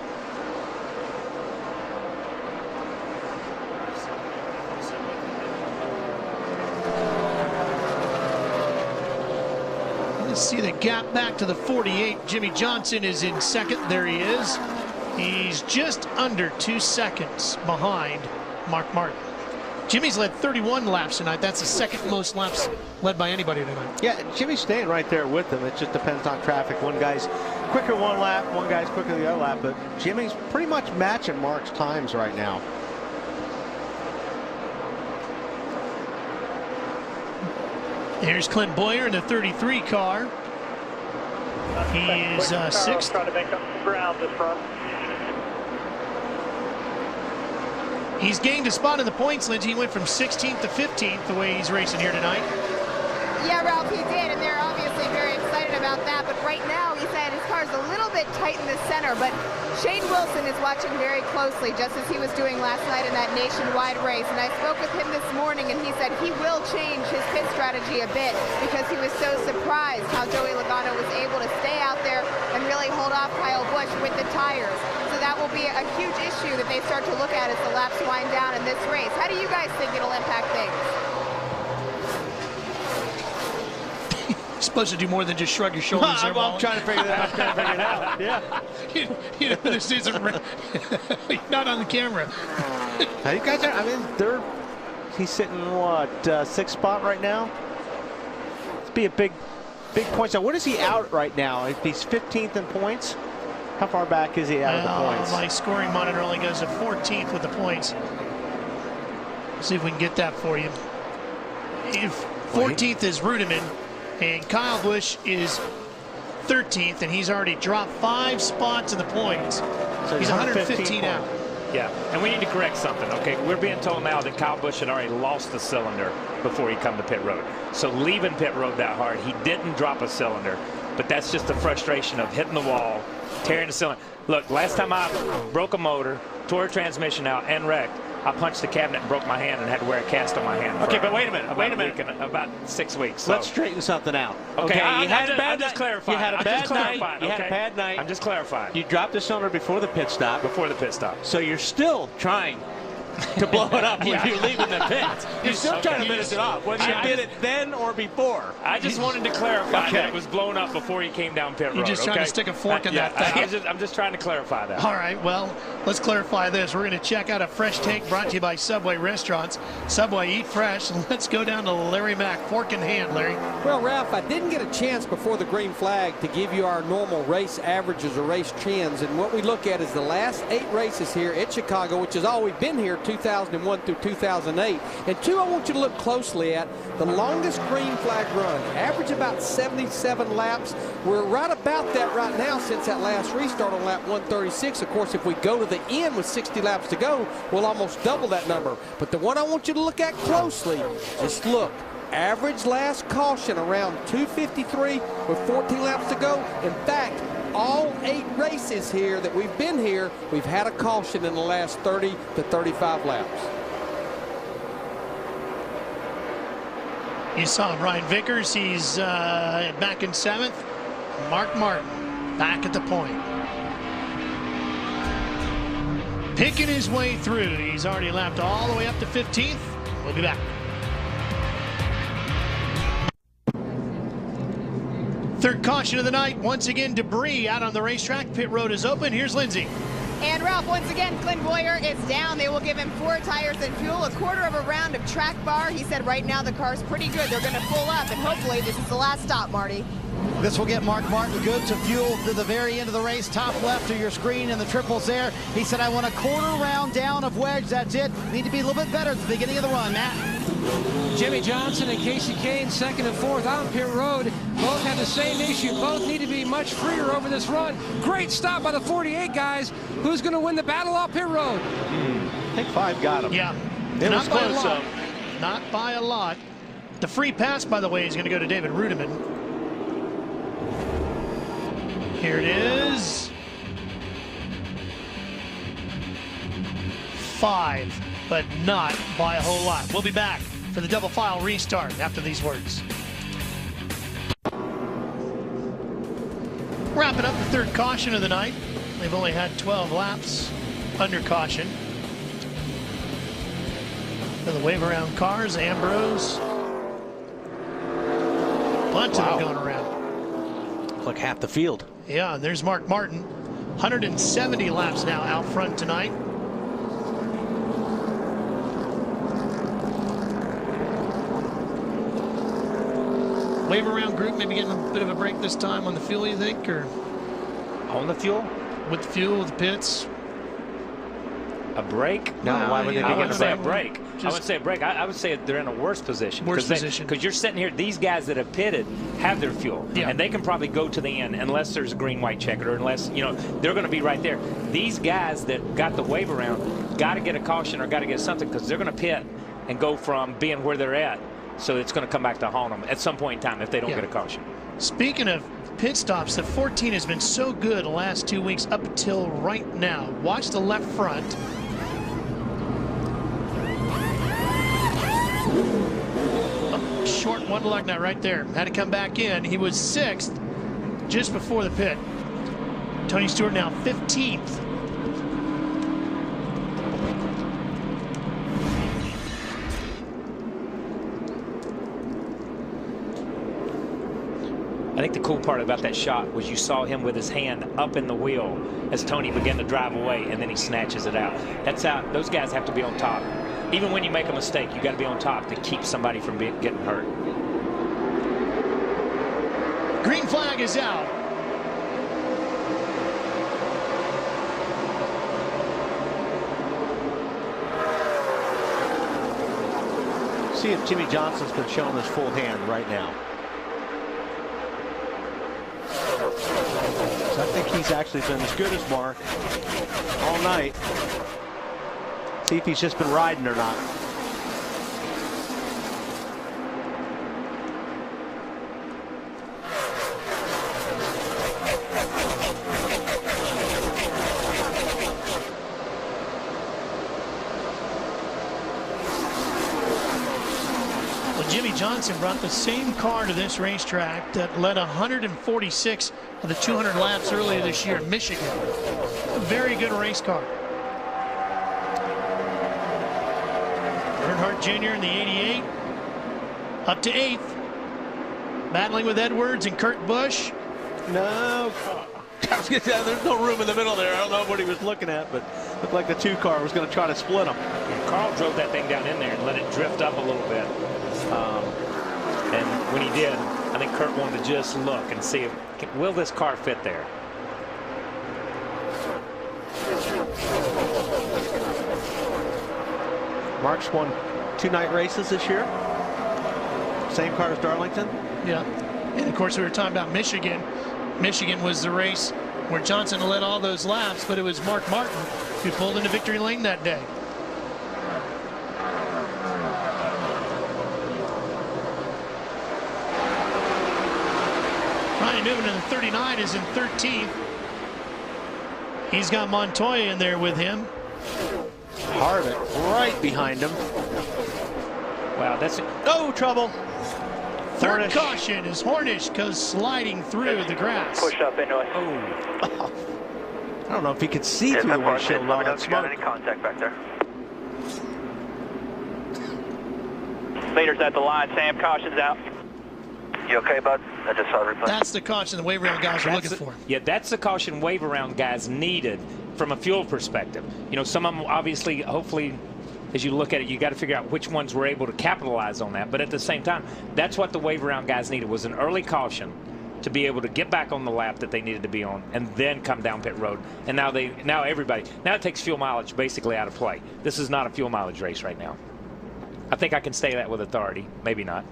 Let's see the gap back to the 48. Jimmie Johnson is in second. There he is. He's just under 2 seconds behind Mark Martin. Jimmy's led 31 laps tonight. That's the second most laps led by anybody tonight. Yeah, Jimmy's staying right there with them. It just depends on traffic. One guy's quicker one lap, one guy's quicker the other lap, but Jimmy's pretty much matching Mark's times right now. Here's Clint Boyer in the 33 car. He is sixth. Trying to make up some ground this front. He's gained a spot in the points, Lindsay. He went from 16th to 15th the way he's racing here tonight. Yeah, Ralph, he did, and they're obviously very excited about that. But right now, he said his car's a little bit tight in the center. But Shane Wilson is watching very closely, just as he was doing last night in that nationwide race. And I spoke with him this morning, and he said he will change his pit strategy a bit because he was so surprised how Joey Logano was able to stay out there and really hold off Kyle Busch with the tires. So that will be a huge issue that they start to look at as the laps wind down in this race. How do you guys think it'll impact things? Supposed to do more than just shrug your shoulders. I'm trying to figure that out. Yeah. You know, this isn't not on the camera. Now you guys are, I mean, he's sitting, what, 6th spot right now? It'd be a big point. So what is he out right now? If he's 15th in points, how far back is he out of the points? My scoring monitor only goes to 14th with the points. Let's see if we can get that for you. If 14th is Rudiman, and Kyle Busch is 13th, and he's already dropped 5 spots in the points. So he's 115 out. Yeah, and we need to correct something, okay? We're being told now that Kyle Busch had already lost the cylinder before he come to pit road. So leaving pit road that hard, he didn't drop a cylinder, but that's just the frustration of hitting the wall, tearing the cylinder. Look, last time I broke a motor, tore a transmission out, and wrecked, I punched the cabinet and broke my hand and had to wear a cast on my hand. Okay, but wait a minute. About 6 weeks. So. Let's straighten something out. Okay, you had a bad night. You had a bad night. You had a bad night. I'm just clarifying. You dropped the cylinder before the pit stop. Before the pit stop. So you're still trying to blow it up when you're leaving the pit. You're still trying to finish it off, whether you did it then or before. I just wanted to clarify that it was blown up before he came down pit road. You're just trying to stick a fork in that thing. I'm just trying to clarify that. All right, well, let's clarify this. We're going to check out a fresh take brought to you by Subway Restaurants. Subway, eat fresh, and let's go down to Larry Mack, fork in hand, Larry. Well, Ralph, I didn't get a chance before the green flag to give you our normal race averages or race trends, and what we look at is the last 8 races here at Chicago, which has always been here 2001 through 2008. And 2, I want you to look closely at the longest green flag run, average about 77 laps. We're right about that right now since that last restart on lap 136. Of course, if we go to the end with 60 laps to go, we'll almost double that number. But the one I want you to look at closely, just look. Average last caution around 253 with 14 laps to go. In fact, all 8 races here that we've been here, we've had a caution in the last 30 to 35 laps. You saw Ryan Vickers. He's back in 7th. Mark Martin back at the point. Picking his way through. He's already lapped all the way up to 15th. We'll be back. Third caution of the night. Once again, debris out on the racetrack. Pit road is open. Here's Lindsay. And Ralph, once again, Clint Boyer is down. They will give him 4 tires and fuel, a quarter of a round of track bar. He said right now the car's pretty good. They're going to pull up, and hopefully this is the last stop, Marty. This will get Mark Martin good to fuel to the very end of the race. Top left of your screen and the triples there. He said, I want a quarter round down of wedge. That's it. Need to be a little bit better at the beginning of the run, Matt. Jimmie Johnson and Kasey Kahne, second and fourth on pit road. Both have the same issue. Both need to be much freer over this run. Great stop by the 48 guys. Who's going to win the battle off pit road? I think 5 got him. Yeah. It was close, though. Not by a lot. The free pass, by the way, is going to go to David Rudiman. Here it is. 5, but not by a whole lot. We'll be back for the double file restart after these words. Wrapping up the third caution of the night. They've only had 12 laps under caution. For the wave around cars, Ambrose. Bunch of them going around. Like half the field. Yeah, and there's Mark Martin. 170 laps now out front tonight. Wave around group maybe getting a bit of a break this time on the fuel, you think? Or on the fuel? With the fuel, with the pits? A break? No, why would they I wouldn't say a break. Just, I would say a break. I would say they're in a worse position. Because you're sitting here, these guys that have pitted have their fuel. Yeah. And they can probably go to the end unless there's a green-white checker or unless, you know, they're going to be right there. These guys that got the wave around got to get a caution or got to get something because they're going to pit and go from being where they're at. So it's going to come back to haunt them at some point in time if they don't get a caution. Speaking of pit stops, the 14 has been so good the last 2 weeks up until right now. Watch the left front. Oh, short one lug nut right there. Had to come back in. He was 6th just before the pit. Tony Stewart now 15th. I think the cool part about that shot was you saw him with his hand up in the wheel as Tony began to drive away, and then he snatches it out. That's how those guys have to be on top. Even when you make a mistake, you got to be on top to keep somebody from getting hurt. Green flag is out. See if Jimmie Johnson's been showing his full hand right now. So I think he's actually been as good as Mark all night. See if he's just been riding or not. Jimmie Johnson brought the same car to this racetrack that led 146 of the 200 laps earlier this year in Michigan. A very good race car. Earnhardt Jr. in the 88, up to 8th. Battling with Edwards and Kurt Busch. No. There's no room in the middle there. I don't know what he was looking at, but looked like the 2 car was going to try to split them. And Carl drove that thing down in there and let it drift up a little bit. And when he did, I think Kurt wanted to just look and see if, will this car fit there? Mark's won 2 night races this year. Same car as Darlington. Yeah. And of course, we were talking about Michigan. Michigan was the race where Johnson led all those laps, but it was Mark Martin who pulled into victory lane that day. Ryan Newman in the 39 is in 13th. He's got Montoya in there with him. Harvick right behind him. Wow, that's no trouble. Third caution as Hornish goes sliding through the grass. Push up into it. Oh. I don't know if he could see through the windshield. Let me know if you got any contact back there. Leaders at the line. Sam, caution's out. You okay, bud? I just saw the replay. That's the caution the wave around guys are looking for. Yeah, that's the caution wave around guys needed from a fuel perspective. You know, some of them obviously, hopefully, as you look at it, you got to figure out which ones were able to capitalize on that. But at the same time, that's what the wave around guys needed, was an early caution to be able to get back on the lap that they needed to be on and then come down pit road. And now it takes fuel mileage basically out of play. This is not a fuel mileage race right now. I think I can say that with authority. Maybe not.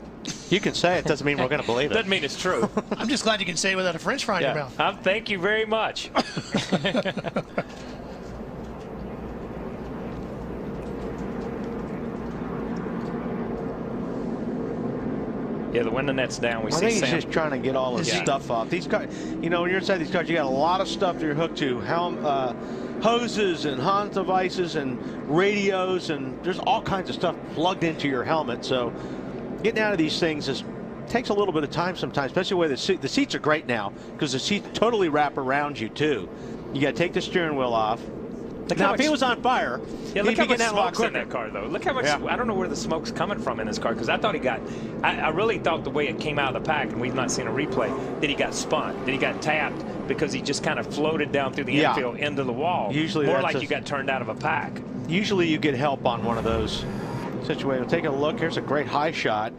You can say it. Doesn't mean we're going to believe it. Doesn't mean it's true. I'm just glad you can say it without a French fry in your mouth. Thank you very much. Yeah, the window net's down. I think he's just trying to get all his stuff off. These cars, you know, when you're inside these cars, you got a lot of stuff that you're hooked to. Hoses and Hans devices and radios, and there's all kinds of stuff plugged into your helmet. So getting out of these things takes a little bit of time sometimes, especially where the seats are great now because the seats totally wrap around you too. You got to take the steering wheel off. Now, if he was on fire, yeah, look he'd how be much smoke's in that car, though. Look how much, I don't know where the smoke's coming from in this car, because I thought I really thought the way it came out of the pack, and we've not seen a replay, that he got spun, that he got tapped, because he just kind of floated down through the infield into the wall. Usually more like you got turned out of a pack. Usually you get help on one of those situations. Take a look. Here's a great high shot.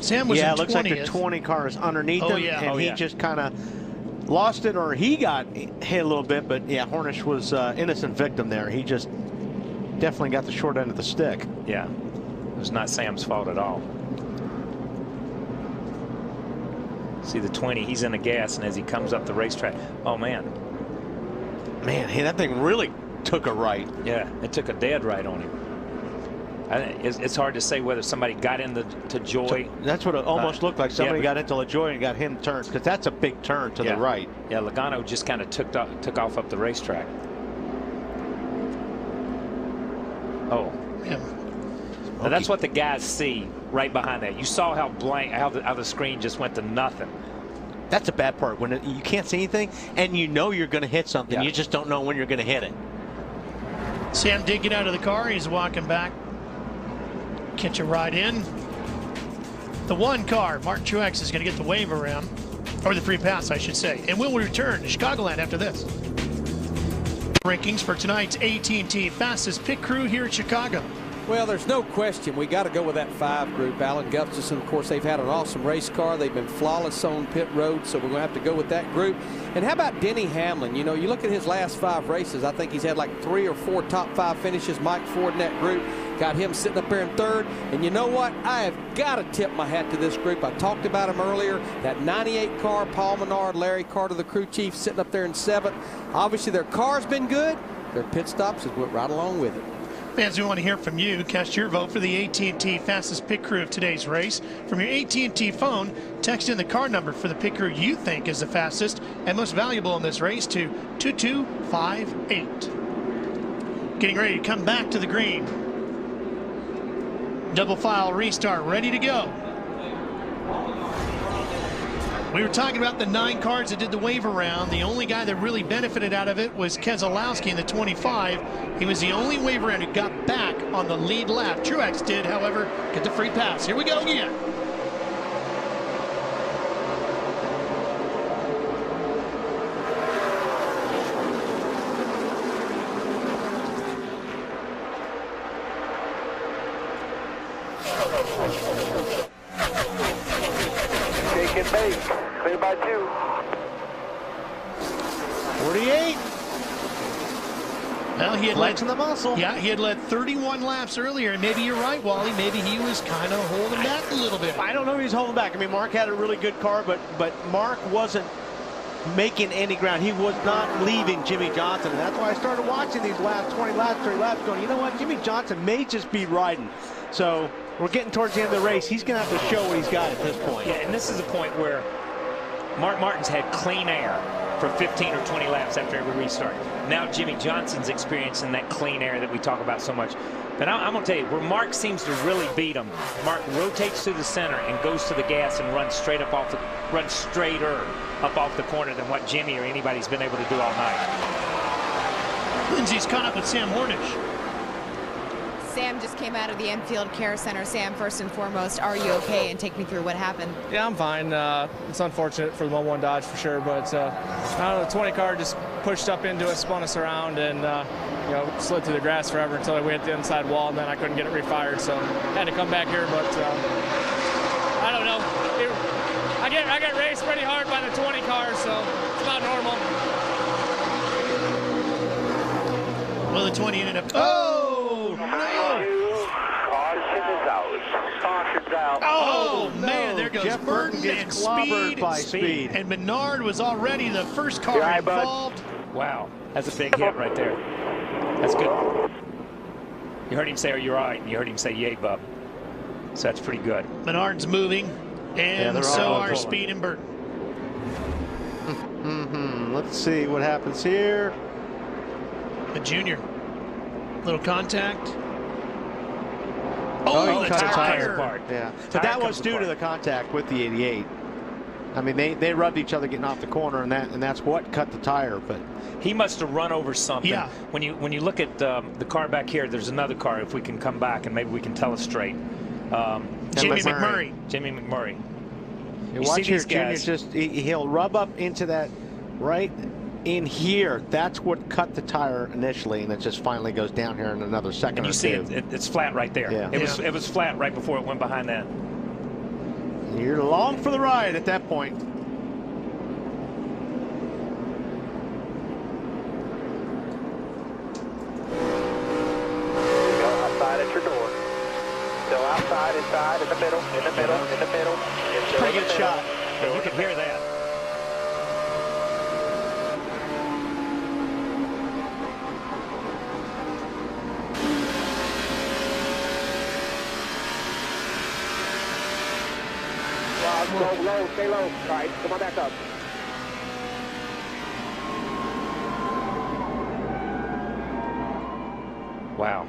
Sam was in 20th. It looks like the 20 car is underneath him, and he just kind of lost it, or he got hit a little bit, but yeah, Hornish was innocent victim there. He just definitely got the short end of the stick. Yeah, it was not Sam's fault at all. See the 20, he's in the gas, and as he comes up the racetrack, oh man. Man, hey, that thing really took a right. Yeah, it took a dead right on him. It's hard to say whether somebody got into Joy. That's what it almost looked like. Somebody got into LaJoy and got him turned, because that's a big turn to the right. Yeah, Logano just kind of took off up the racetrack. Oh. Yeah. Now that's what the guys see right behind that. You saw how the screen just went to nothing. That's a bad part, when you can't see anything and you know you're going to hit something. You just don't know when you're going to hit it. Sam did get out of the car. He's walking back. Catch a ride in. The one car, Martin Truex, is going to get the wave around, or the free pass, I should say. And we'll return to Chicagoland after this. Rankings for tonight's AT&T fastest pit crew here at Chicago. Well, there's no question. We got to go with that 5 group. Alan Gustafson, of course, they've had an awesome race car. They've been flawless on pit road, so we're going to have to go with that group. And how about Denny Hamlin? You know, you look at his last 5 races, I think he's had like 3 or 4 top 5 finishes. Mike Ford in that group got him sitting up there in 3rd. And you know what? I have got to tip my hat to this group. I talked about him earlier. That 98 car, Paul Menard, Larry Carter, the crew chief, sitting up there in 7th. Obviously, their car's been good. Their pit stops has went right along with it. Fans, we want to hear from you. Cast your vote for the AT&T fastest pit crew of today's race. From your AT&T phone, text in the car number for the pit crew you think is the fastest and most valuable in this race to 2258. Getting ready to come back to the green. Double file restart, ready to go. We were talking about the 9 cars that did the wave around. The only guy that really benefited out of it was Keselowski in the 25. He was the only wave around who got back on the lead lap. Truex did, however, get the free pass. Here we go again. Shake and bake. Clear by 2. 48. Well, he had flexing the muscle. Yeah, he had led 31 laps earlier, and maybe you're right, Wally. Maybe he was kind of holding back a little bit. I don't know if he's holding back. I mean, Mark had a really good car, but Mark wasn't making any ground. He was not leaving Jimmy Johnson, and that's why I started watching these last 20 laps, 30 laps, going, you know what, Jimmy Johnson may just be riding. So we're getting towards the end of the race. He's going to have to show what he's got at this point. Yeah, and this is a point where Mark Martin's had clean air for 15 or 20 laps after every restart. Now Jimmy Johnson's experiencing that clean air that we talk about so much. But I'm going to tell you, where Mark seems to really beat him, Mark rotates to the center and goes to the gas and runs straighter up off the corner than what Jimmy or anybody's been able to do all night. Lindsay's caught up with Sam Hornish. Sam just came out of the Enfield Care Center. Sam, first and foremost, are you okay? And take me through what happened. Yeah, I'm fine. It's unfortunate for the 1-1 Dodge for sure, but I don't know, the 20 car just pushed up into us, spun us around, and you know, slid through the grass forever until we hit the inside wall, and then I couldn't get it refired, so had to come back here. But I don't know. I get raced pretty hard by the 20 car, so it's about normal. Well, the 20 ended up. Oh, no! Caution's out. Oh, no. Man, there goes Jeff Burton and gets clobbered by Speed. And Menard was already the first car involved. Wow, that's a big hit right there. That's good. You heard him say, "Are you all right?" And you heard him say, "Yay, bub." So that's pretty good. Menard's moving, and so are Speed and Burton. Let's see what happens here. A junior. Little contact. Oh, the cut tire. apart. Yeah, but that was due to the contact with the 88. I mean, they rubbed each other getting off the corner, and that's what cut the tire. But he must have run over something. Yeah. When you look at the car back here, there's another car. If we can come back and maybe we can tell us straight. Jimmy McMurray. Jimmy McMurray. You watch here, Junior. He'll rub up into that right in here. That's what cut the tire initially, and it just finally goes down here in another second. And you see it's flat right there. Yeah. It was flat right before it went behind that. You're along for the ride at that point. Go outside at your door. Still outside, inside, in the middle, in the middle, in the middle. Pretty good shot. Yeah, you can hear that. Low, stay low. All right, come on back up. Wow.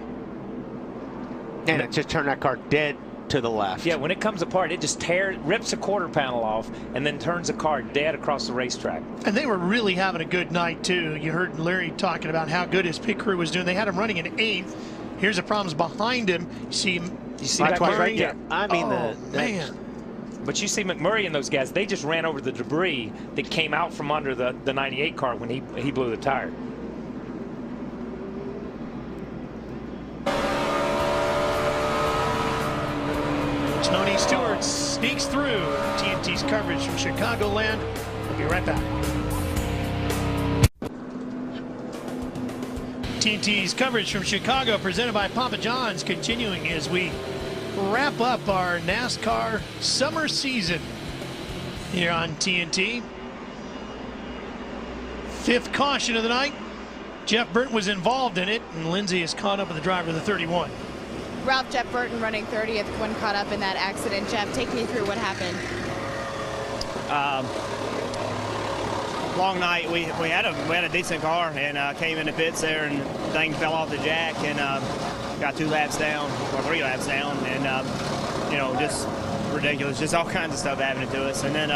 And it just turned that car dead to the left. Yeah, when it comes apart, it just rips a quarter panel off and then turns the car dead across the racetrack. And they were really having a good night, too. You heard Larry talking about how good his pit crew was doing. They had him running in 8th. Here's the problems behind him. You see that right there? I mean, man. But you see McMurray and those guys, they just ran over the debris that came out from under the 98 car when he blew the tire. Tony Stewart sneaks through TNT's coverage from Chicagoland. We'll be right back. TNT's coverage from Chicago presented by Papa John's continuing as we wrap up our NASCAR summer season here on TNT. 5th caution of the night. Jeff Burton was involved in it, and Lindsay is caught up with the driver of the 31. Ralph, Jeff Burton running 30th when caught up in that accident. Jeff, take me through what happened. Long night. We had a decent car and came into pits there, and thing fell off the jack and got 2 laps down or 3 laps down, and you know, just ridiculous. Just all kinds of stuff happening to us. And then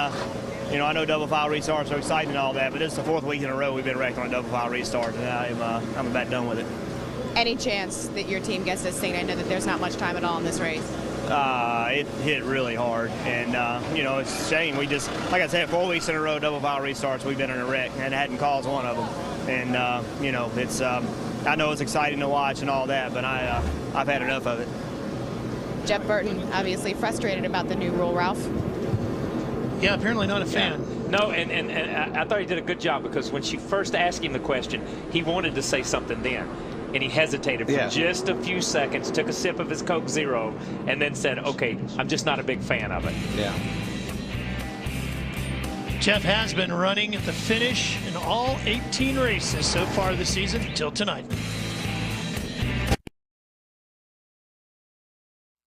you know, I know double file restarts are exciting and all that, but this is the 4th week in a row we've been wrecked on a double file restart, and I'm about done with it. Any chance that your team gets this thing? I know that there's not much time at all in this race. It hit really hard, and you know, it's a shame. We just, like I said, 4 weeks in a row, double file restarts, we've been in a wreck, and hadn't caused one of them. And you know, it's I know it's exciting to watch and all that, but I've had enough of it. Jeff Burton obviously frustrated about the new rule, Ralph. Yeah, apparently not a fan. No, and I thought he did a good job, because when she first asked him the question, he wanted to say something then. And he hesitated for just a few seconds, took a sip of his Coke Zero, and then said, okay, I'm just not a big fan of it. Yeah. Jeff has been running at the finish in all 18 races so far this season until tonight.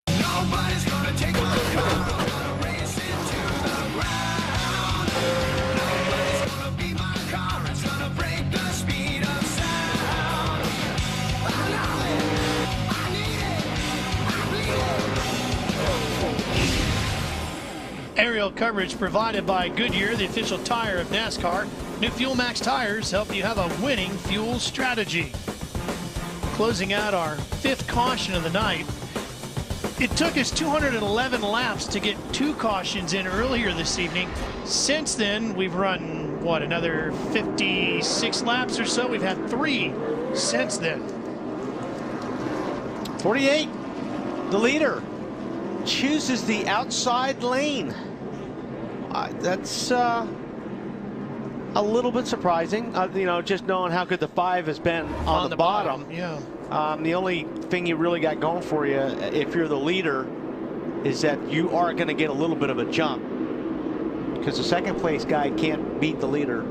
Nobody's gonna take my car, race into the ground. Nobody's gonna be my car, it's gonna break the speed of sound. I love it, I need it, I bleed it. Aerial coverage provided by Goodyear, the official tire of NASCAR. New Fuel Max tires help you have a winning fuel strategy. closing out our 5th caution of the night. It took us 211 laps to get 2 cautions in earlier this evening. Since then, we've run, what, another 56 laps or so? We've had 3 since then. 48, the leader, chooses the outside lane. That's a little bit surprising, you know, just knowing how good the 5 has been on the bottom. Yeah. The only thing you really got going for you, if you're the leader, is that you are going to get a little bit of a jump, because the second place guy can't beat the leader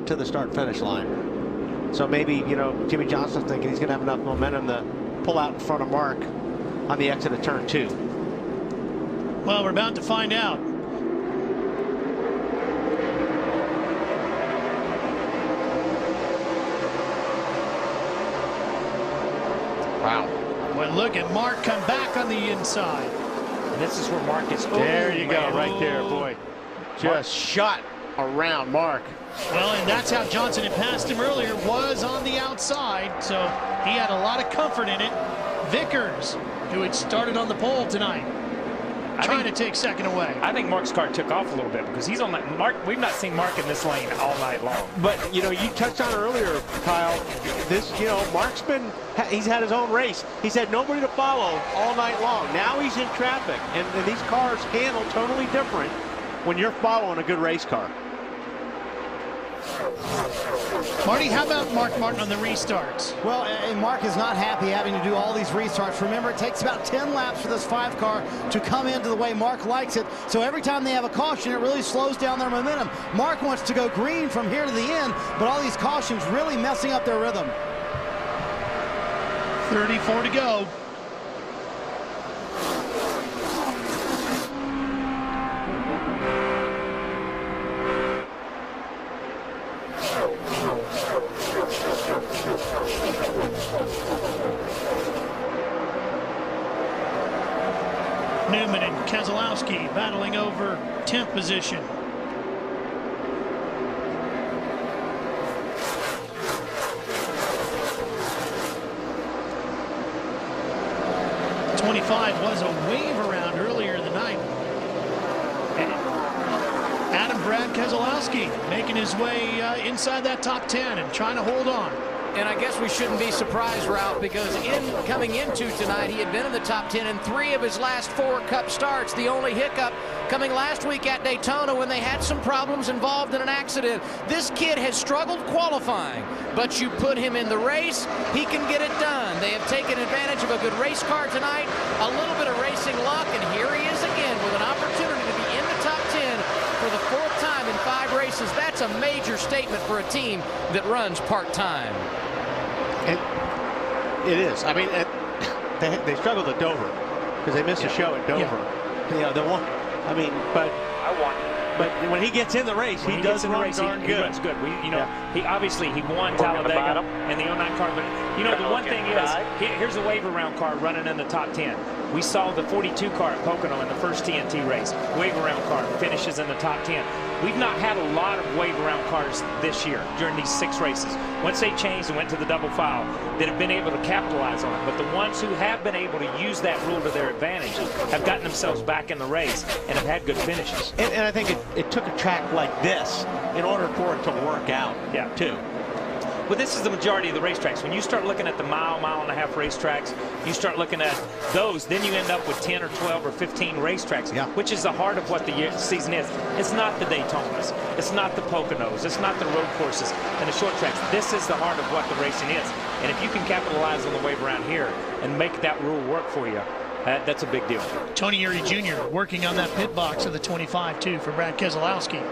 to the start finish line. So maybe, you know, Jimmie Johnson's thinking he's going to have enough momentum to pull out in front of Mark on the exit of turn 2. Well, we're about to find out. Wow. Well, look at Mark come back on the inside. And this is where Mark is. There you go, right there, boy. Just shot around Mark. Well, and that's how Johnson had passed him earlier, was on the outside, so he had a lot of comfort in it. Vickers, who had started on the pole tonight, trying to take second away. I think Mark's car took off a little bit because he's on that. Mark, we've not seen Mark in this lane all night long. But, you know, you touched on it earlier, Kyle. This, you know, Mark's been, he's had his own race. He's had nobody to follow all night long. Now he's in traffic, and these cars handle totally different when you're following a good race car. Marty, how about Mark Martin on the restarts? Well, and Mark is not happy having to do all these restarts. Remember, it takes about 10 laps for this 5 car to come into the way Mark likes it. So every time they have a caution, it really slows down their momentum. Mark wants to go green from here to the end, but all these cautions really messing up their rhythm. 34 to go. Newman and Keselowski battling over 10th position. '25 was a wave around earlier in the night. Adam Brad Keselowski making his way inside that top 10 and trying to hold on. And I guess we shouldn't be surprised, Ralph, because coming into tonight, he had been in the top 10 in 3 of his last 4 Cup starts. The only hiccup coming last week at Daytona when they had some problems involved in an accident. This kid has struggled qualifying, but you put him in the race, he can get it done. They have taken advantage of a good race car tonight, a little bit of racing luck, and here he is again with an opportunity to be in the top 10 for the 4th time in 5 races. That's a major statement for a team that runs part-time. It is. I mean, they struggled at Dover because they missed a show at Dover. Yeah. You know, the one. I mean, but But when he gets in the race, he does run darn good. He runs good. He obviously won Talladega and the 09 car, but you know the one thing is here's a wave around car running in the top 10. We saw the 42 car at Pocono in the first TNT race. Wave around car finishes in the top 10. We've not had a lot of wave around cars this year during these 6 races. Once they changed and went to the double file, that have been able to capitalize on it. But the ones who have been able to use that rule to their advantage have gotten themselves back in the race and have had good finishes. And I think it took a track like this in order for it to work out, too. Well, this is the majority of the racetracks. When you start looking at the mile and a half racetracks, you start looking at those, then you end up with 10 or 12 or 15 racetracks, which is the heart of what the season is. It's not the Daytonas. It's not the Poconos. It's not the road courses and the short tracks. This is the heart of what the racing is. And if you can capitalize on the wave around here and make that rule work for you, that's a big deal. Tony Eury Jr. working on that pit box of the 25, too, for Brad Keselowski.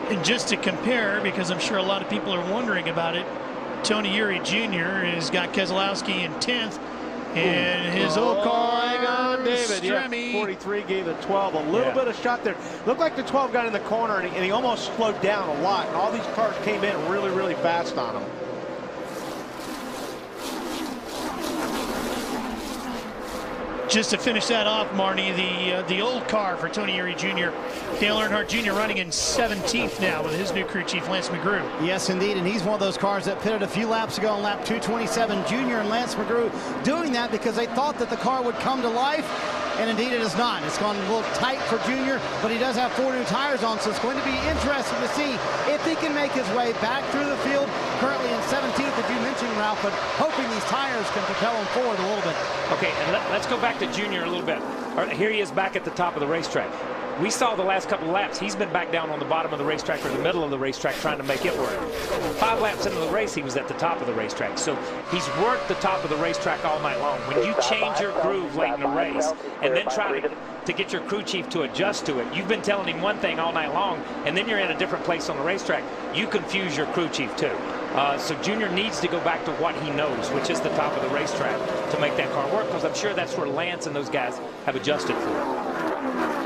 And just to compare, because I'm sure a lot of people are wondering about it, Tony Eury Jr. has got Keselowski in 10th, and his old car, David, Stremme. 43 gave the 12 a little bit of shot there. Looked like the 12 got in the corner, and he almost slowed down a lot, and all these cars came in really, really fast on him. Just to finish that off, Marnie, the old car for Tony Eury Jr., Dale Earnhardt Jr. running in 17th now with his new crew chief, Lance McGrew. Yes, indeed, and he's one of those cars that pitted a few laps ago on lap 227. Jr. and Lance McGrew doing that because they thought that the car would come to life, and indeed it is not. It's gone a little tight for Jr., but he does have 4 new tires on, so it's going to be interesting to see if he can make his way back through the field. Currently in 17th, as you mentioned, Ralph, but hoping these tires can propel him forward a little bit. Okay, and let's go back to Junior a little bit. All right, here he is back at the top of the racetrack. We saw the last couple of laps, he's been back down on the bottom of the racetrack or the middle of the racetrack trying to make it work. 5 laps into the race, he was at the top of the racetrack. So he's worked the top of the racetrack all night long. When you change your groove late in the race and then try to get your crew chief to adjust to it, you've been telling him one thing all night long, and then you're in a different place on the racetrack. You confuse your crew chief too. So Junior needs to go back to what he knows, which is the top of the racetrack, to make that car work, because I'm sure that's where Lance and those guys have adjusted for.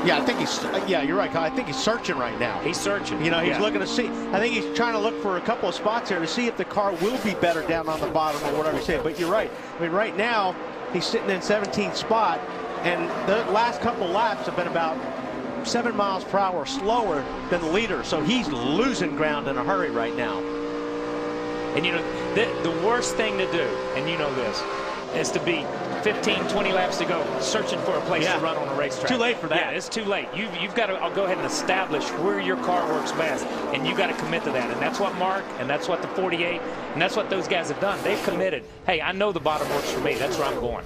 Yeah, I think he's. Yeah, you're right, Kyle. I think he's searching right now. He's searching. You know, he's looking to see. I think he's trying to look for a couple of spots here to see if the car will be better down on the bottom or whatever you say. But you're right. I mean, right now he's sitting in 17th spot, and the last couple laps have been about 7 miles per hour slower than the leader. So he's losing ground in a hurry right now. And you know, the worst thing to do, and you know this, is to be 15, 20 laps to go, searching for a place to run on a racetrack. Too late for that. Yeah, it's too late. You've got to go ahead and establish where your car works best, and you got to commit to that. And that's what Mark, and that's what the 48, and that's what those guys have done. They've committed. Hey, I know the bottom works for me. That's where I'm going.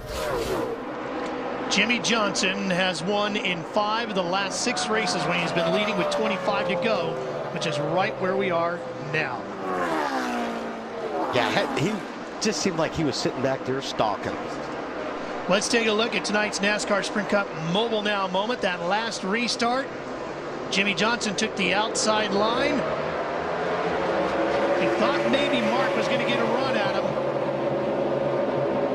Jimmie Johnson has won in 5 of the last 6 races when he's been leading with 25 to go, which is right where we are now. Yeah, he just seemed like he was sitting back there stalking. Let's take a look at tonight's NASCAR Sprint Cup Mobile Now moment. That last restart, Jimmie Johnson took the outside line. He thought maybe Mark was going to get a run at him.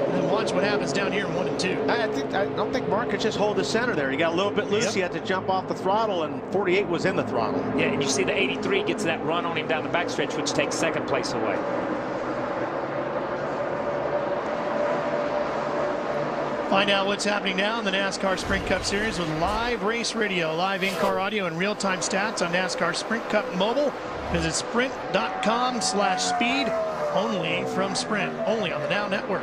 And then watch what happens down here in 1 and 2. I don't think Mark could just hold the center there. He got a little bit loose. He had to jump off the throttle, and 48 was in the throttle. Yeah, and you see the 83 gets that run on him down the backstretch, which takes second place away. Find out what's happening now in the NASCAR Sprint Cup Series with live race radio, live in-car audio, and real-time stats on NASCAR Sprint Cup Mobile. Visit sprint.com/speed. Only from Sprint, only on the Now Network.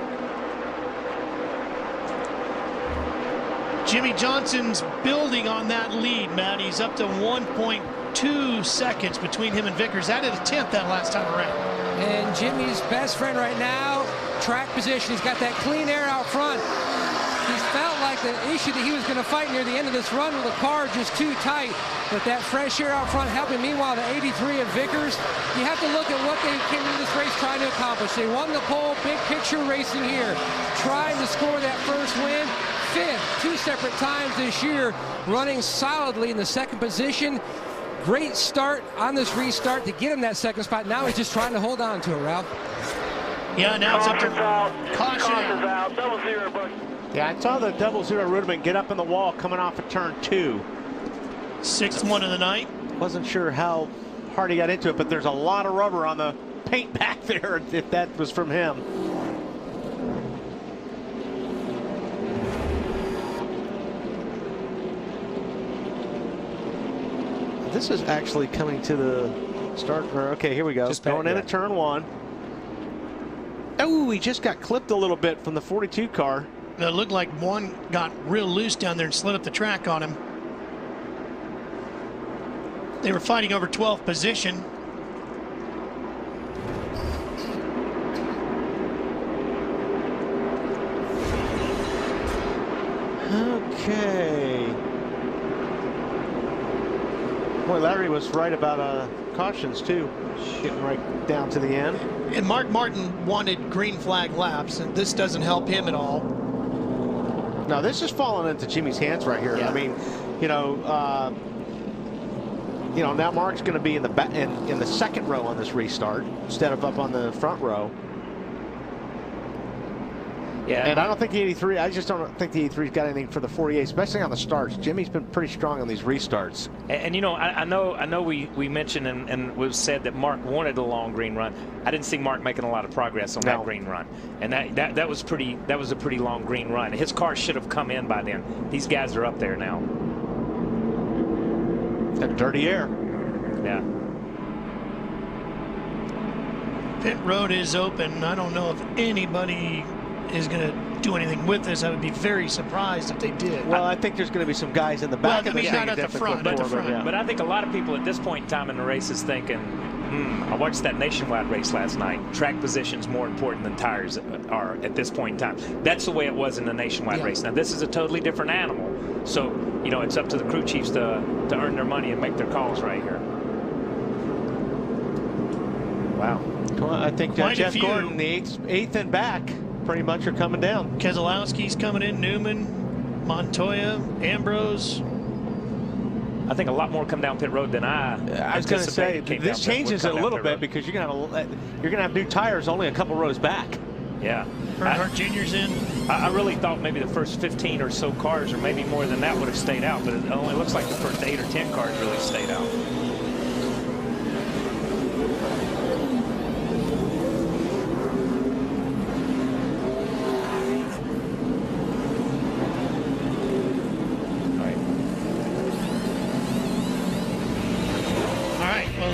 Jimmie Johnson's building on that lead, Matt. He's up to 1.2 seconds between him and Vickers. Added a 10th that last time around. And Jimmy's best friend right now, track position. He's got that clean air out front. He's felt like the issue that he was going to fight near the end of this run with the car just too tight. But that fresh air out front helping. Meanwhile, the 83 of Vickers, you have to look at what they came into this race trying to accomplish. They won the pole, big picture racing here, trying to score that first win. 5th, 2 separate times this year, running solidly in the 2nd position. Great start on this restart to get him that 2nd spot. Now he's just trying to hold on to it, Ralph. Yeah, now it's up to caution. Out. Double zero, buddy. Yeah, I saw the 00 Ruderman get up in the wall coming off of turn 2. 6th one of the night. Wasn't sure how hard he got into it, but there's a lot of rubber on the paint back there if that was from him. This is actually coming to the start. Okay, here we go. Just going into turn 1. Oh, he just got clipped a little bit from the 42 car. It looked like one got real loose down there and slid up the track on him. They were fighting over 12th position. Okay. Boy, Larry was right about cautions too, getting right down to the end. And Mark Martin wanted green flag laps, and this doesn't help him at all. No, this is falling into Jimmy's hands right here. Yeah. I mean, now Mark's going to be in the back in the 2nd row on this restart instead of up on the front row. Yeah. And I don't think the 83, I just don't think the 83's got anything for the 48, especially on the starts. Jimmy's been pretty strong on these restarts. And you know, I know we mentioned and was said that Mark wanted a long green run. I didn't see Mark making a lot of progress on that green run. And that was a pretty long green run. His car should have come in by then. These guys are up there now. That dirty air. Yeah. Pit road is open. I don't know if anybody is going to do anything with this. I would be very surprised if they did. Well, I think there's going to be some guys in the back of the not at the front. But I think a lot of people at this point in time in the race is thinking, I watched that nationwide race last night. Track position's more important than tires are at this point in time. That's the way it was in the nationwide race. Now, this is a totally different animal. So, you know, it's up to the crew chiefs to earn their money and make their calls right here. Wow. Well, I think Jeff Gordon, the eighth and back, pretty much are coming down. Keselowski's coming in, Newman, Montoya, Ambrose. I think a lot more come down pit road than I was going to say. This changes it a little bit because you're going to have new tires only a couple rows back. Yeah. Earnhardt Jr.'s in. I really thought maybe the first 15 or so cars, or maybe more than that, would have stayed out, but it only looks like the first 8 or 10 cars really stayed out.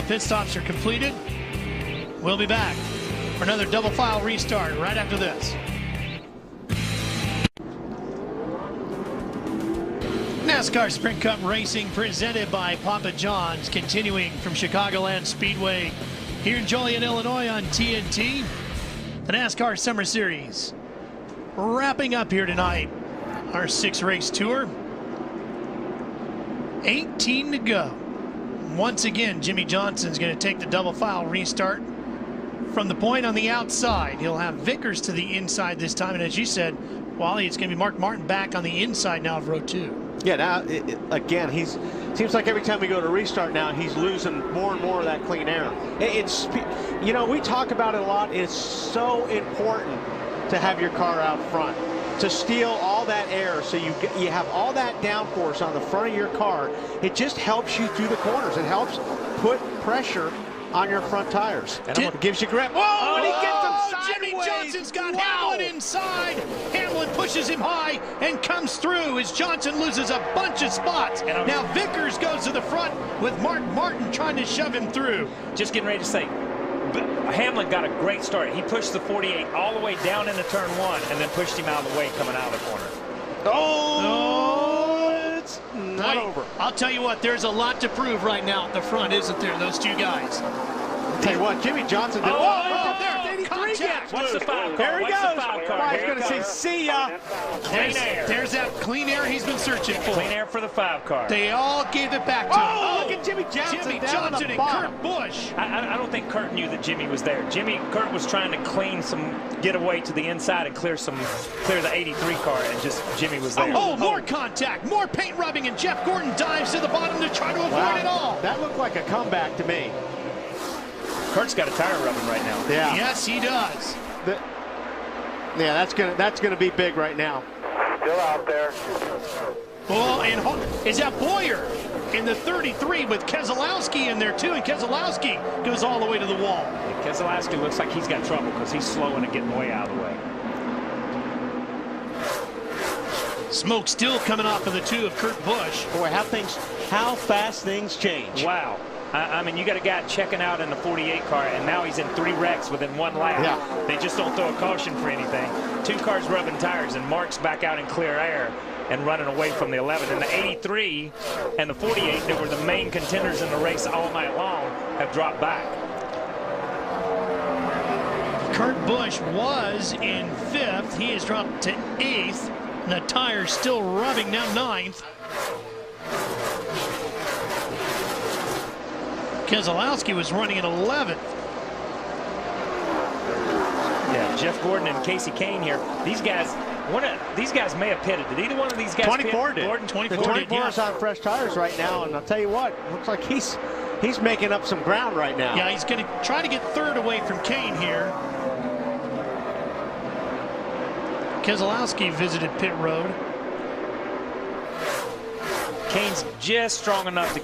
Pit stops are completed. We'll be back for another double file restart right after this. NASCAR Sprint Cup Racing presented by Papa John's, continuing from Chicagoland Speedway here in Joliet, Illinois on TNT. The NASCAR Summer Series wrapping up here tonight. Our 6-race tour. 18 to go. Once again, Jimmie Johnson's going to take the double file restart from the point on the outside. He'll have Vickers to the inside this time. And as you said, Wally, it's going to be Mark Martin back on the inside now of row 2. Yeah, now, again, seems like every time we go to restart now, he's losing more and more of that clean air. It's, you know, we talk about it a lot. It's so important to have your car out front, to steal all that air so you have all that downforce on the front of your car. It just helps you through the corners. It helps put pressure on your front tires. And it gives you grip. Whoa! And he gets him sideways. Jimmie Johnson's got Hamlin inside. Hamlin pushes him high and comes through as Johnson loses a bunch of spots. Now Vickers goes to the front with Mark Martin trying to shove him through. Just getting ready to say, but Hamlin got a great start. He pushed the 48 all the way down into turn 1 and then pushed him out of the way coming out of the corner. Oh, it's not over. I'll tell you what, there's a lot to prove right now at the front, isn't there, those two guys? I'll tell you what, Jimmie Johnson did. Contact. What's the foul car? There he What's goes. the foul car? I was going to say, see ya. Clean air. There's that clean air he's been searching for. Clean air for the foul car. They all gave it back to him. Oh, look at Jimmie Johnson. Jimmie Johnson and Kurt Busch. I don't think Kurt knew that Jimmie was there. Kurt was trying to get away to the inside and clear the 83 car, and just Jimmie was there. Oh, more contact, more paint rubbing, and Jeff Gordon dives to the bottom to try to avoid it all. That looked like a comeback to me. Kurt's got a tire rubbing right now. Yeah. Yes, he does. Yeah, that's gonna be big right now. Still out there. Oh, and is that Boyer in the 33 with Keselowski in there too, and Keselowski goes all the way to the wall. Yeah, Keselowski looks like he's got trouble because he's slowing and getting way out of the way. Smoke still coming off of the 2 of Kurt Busch. Boy, how fast things change. Wow. I mean, you got a guy checking out in the 48 car, and now he's in 3 wrecks within 1 lap. Yeah. They just don't throw a caution for anything. 2 cars rubbing tires, and Mark's back out in clear air and running away from the 11. And the 83 and the 48 that were the main contenders in the race all night long have dropped back. Kurt Busch was in 5th. He has dropped to 8th, and the tire's still rubbing, now 9th. Keselowski was running in 11th. Yeah, Jeff Gordon and Casey Kane here. These guys may have pitted. Did either one of these guys 24 pit? did. Gordon, 24 the 24 did, is on fresh tires right now, and I'll tell you what, looks like he's making up some ground right now. Yeah, he's going to try to get 3rd away from Kane here. Keselowski visited pit road. Kane's just strong enough to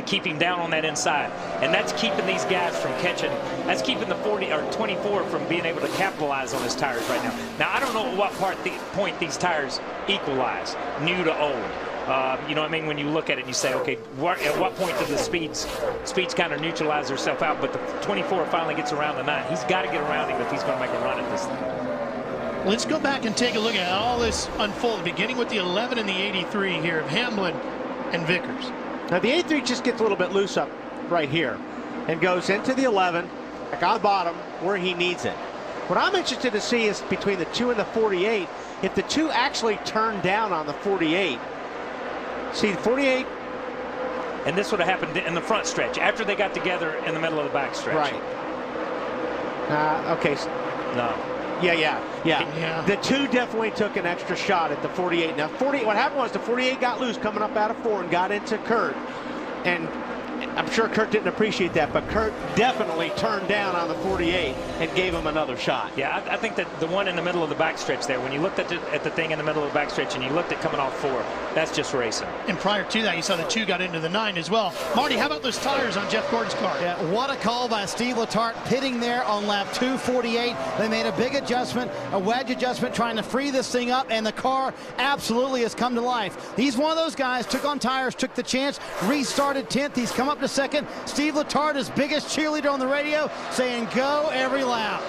keep him down on that inside, and that's keeping these guys from catching. That's keeping the 40 or 24 from being able to capitalize on his tires right now. Now I don't know at what point these tires equalize, new to old. You know what I mean? When you look at it and you say, okay, at what point do the speeds kind of neutralize themselves out? But the 24 finally gets around the 9. He's got to get around him if he's going to make a run at this thing. Let's go back and take a look at how all this unfolded, beginning with the 11 and the 83 here of Hamlin and Vickers. Now the 83 just gets a little bit loose up right here and goes into the 11, back on the bottom where he needs it. What I'm interested to see is between the 2 and the 48, if the 2 actually turn down on the 48. See, the 48. And this would have happened in the front stretch after they got together in the middle of the back stretch. Right. Okay. No. Yeah. The 2 definitely took an extra shot at the 48. Now, what happened was the 48 got loose coming up out of 4 and got into Kurt. And I'm sure Kurt didn't appreciate that, but Kurt definitely turned down on the 48 and gave him another shot. Yeah, I think that the one in the middle of the backstretch there, when you looked at the thing in the middle of the backstretch and you looked at coming off 4, that's just racing. And prior to that, you saw the 2 got into the 9 as well. Marty, how about those tires on Jeff Gordon's car? Yeah, what a call by Steve Letarte, pitting there on lap 248. They made a big adjustment, a wedge adjustment, trying to free this thing up, and the car absolutely has come to life. He's one of those guys, took on tires, took the chance, restarted 10th. He's come up to 2nd. Steve Letarte, his biggest cheerleader on the radio, saying go every lap.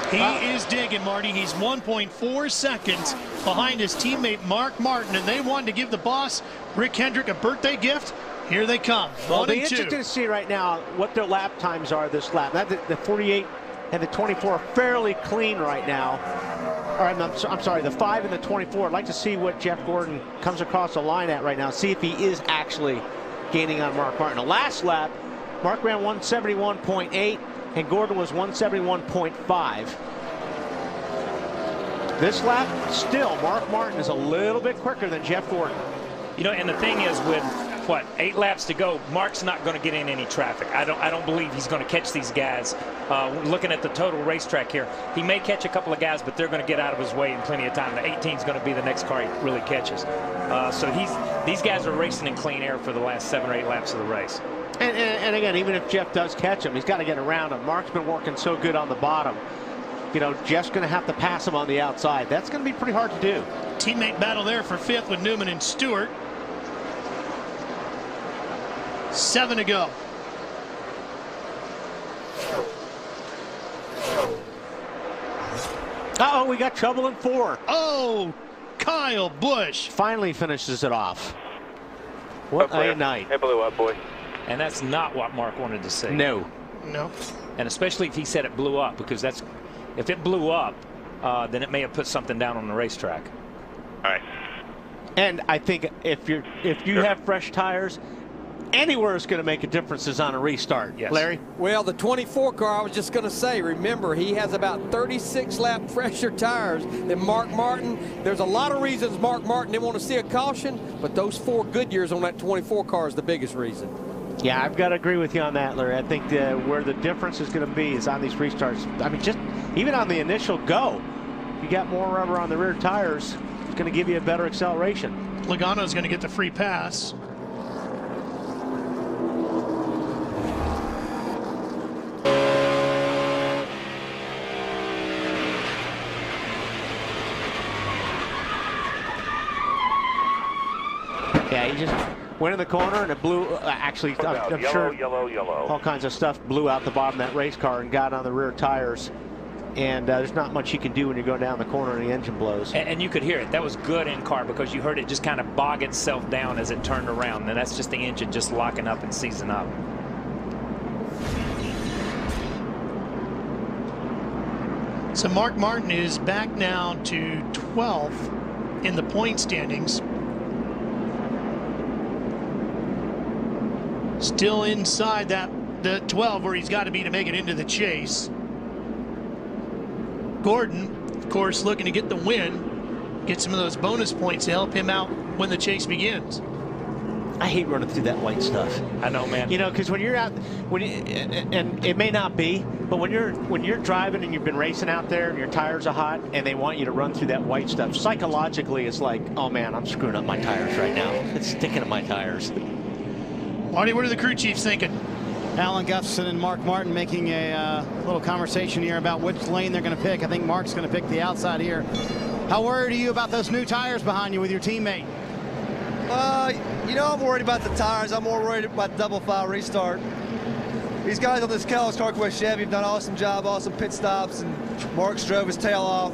He is digging, Marty. He's 1.4 seconds behind his teammate Mark Martin, and they wanted to give the boss, Rick Hendrick, a birthday gift. Here they come. Well, 1 and 2. interesting to see right now what their lap times are this lap. The 48 and the 24 are fairly clean right now. Or I'm sorry, the 5 and the 24. I'd like to see what Jeff Gordon comes across the line at right now. See if he is actually gaining on Mark Martin. The last lap, Mark ran 171.8 and Gordon was 171.5. This lap, still, Mark Martin is a little bit quicker than Jeff Gordon. You know, and the thing is, with what, 8 laps to go, Mark's not going to get in any traffic. I don't believe he's going to catch these guys. Looking at the total racetrack here, he may catch a couple of guys, but they're going to get out of his way in plenty of time. The 18 is going to be the next car he really catches. So these guys are racing in clean air for the last 7 or 8 laps of the race. And again, even if Jeff does catch him, he's got to get around him. Mark's been working so good on the bottom. You know, Jeff's going to have to pass him on the outside. That's going to be pretty hard to do. Teammate battle there for 5th with Newman and Stewart. 7 to go. Uh-oh, we got trouble in 4. Oh, Kyle Busch finally finishes it off. What a night. It blew up, boy. And that's not what Mark wanted to see. No. And especially if he said it blew up, because that's, if it blew up, then it may have put something down on the racetrack. All right. And I think if you have fresh tires, anywhere is going to make a difference is on a restart. Yes. Larry? Well, the 24 car, I was just going to say, remember, he has about 36 lap fresher tires than Mark Martin. There's a lot of reasons Mark Martin didn't want to see a caution, but those 4 Goodyears on that 24 car is the biggest reason. Yeah, I've got to agree with you on that, Larry. I think where the difference is going to be is on these restarts. I mean, just even on the initial go, you got more rubber on the rear tires, it's going to give you a better acceleration. Logano's going to get the free pass. Yeah, he just went in the corner and it blew. Actually, I'm sure yellow. all kinds of stuff blew out the bottom of that race car and got on the rear tires. And there's not much you can do when you're going down the corner and the engine blows. And you could hear it. That was good in car because you heard it just kind of bog itself down as it turned around. And that's just the engine just locking up and seizing up. So Mark Martin is back now to 12th in the point standings. Still inside the 12 where he's got to be to make it into the chase. Gordon, of course, looking to get the win, get some of those bonus points to help him out when the chase begins. I hate running through that white stuff. I know, man. You know, because when you're out, and it may not be, but when you're driving and you've been racing out there and your tires are hot and they want you to run through that white stuff, psychologically it's like, oh man, I'm screwing up my tires right now. It's sticking to my tires. Marty, what are the crew chiefs thinking? Alan Gustafson and Mark Martin making a little conversation here about which lane they're going to pick. I think Mark's going to pick the outside here. How worried are you about those new tires behind you with your teammate? You know, I'm worried about the tires. I'm more worried about double file restart. These guys on this Kellogg's Carquest Chevy have done an awesome job, awesome pit stops, and Mark's drove his tail off.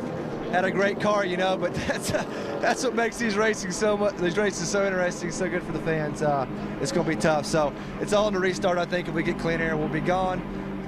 Had a great car, you know, but that's what makes these races so interesting, so good for the fans. It's going to be tough. So it's all in the restart. I think if we get clean air, we'll be gone.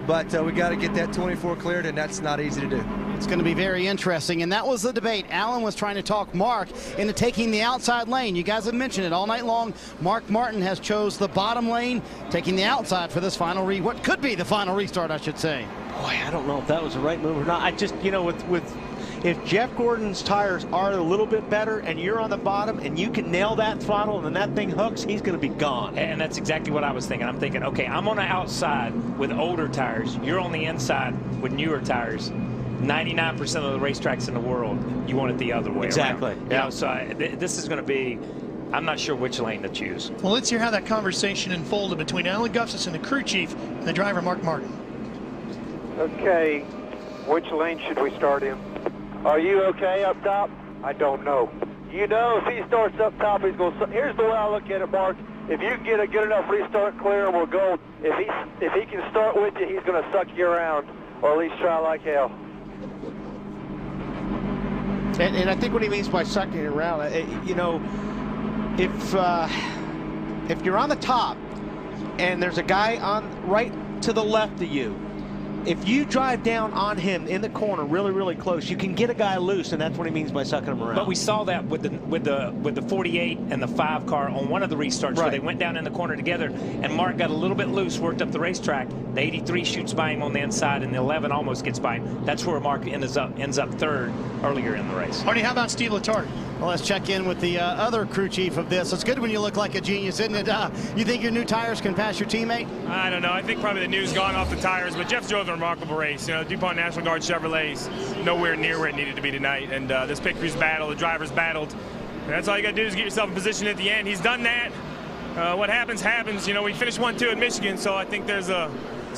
But we got to get that 24 cleared, and that's not easy to do. It's going to be very interesting, and that was the debate. Alan was trying to talk Mark into taking the outside lane. You guys have mentioned it all night long. Mark Martin has chose the bottom lane, taking the outside for this final what could be the final restart, I should say. Boy, I don't know if that was the right move or not. I just, you know, if Jeff Gordon's tires are a little bit better and you're on the bottom and you can nail that throttle and then that thing hooks, he's going to be gone. And that's exactly what I was thinking. I'm thinking, okay, I'm on the outside with older tires. You're on the inside with newer tires. 99% of the racetracks in the world, you want it the other way Exactly. around. Yeah. You know, so this is going to be, I'm not sure which lane to choose. Well, let's hear how that conversation unfolded between Alan Gustafson, the crew chief, and the driver, Mark Martin. Okay, which lane should we start in? Are you okay up top? I don't know. You know, if he starts up top, he's going to... Here's the way I look at it, Mark. If you get a good enough restart clear, we'll go. If he can start with you, he's going to suck you around, or at least try like hell. And I think what he means by sucking it around, you know, if you're on the top and there's a guy on right to the left of you, if you drive down on him in the corner really, really close, you can get a guy loose, and that's what he means by sucking him around. But we saw that with the 48 and the 5 car on one of the restarts where they went down in the corner together, and Mark got a little bit loose, worked up the racetrack. The 83 shoots by him on the inside, and the 11 almost gets by him. That's where Mark ends up third earlier in the race. Marty, how about Steve Letarte? Well, let's check in with the other crew chief of this. It's good when you look like a genius, isn't it? You think your new tires can pass your teammate? I don't know. I think probably the new's gone off the tires, but Jeff drove a remarkable race. You know, DuPont National Guard Chevrolet's nowhere near where it needed to be tonight, and this pit crew's battle, the drivers battled. And that's all you got to do is get yourself in position at the end. He's done that. What happens, happens. You know, we finished 1-2 at Michigan, so I think there's a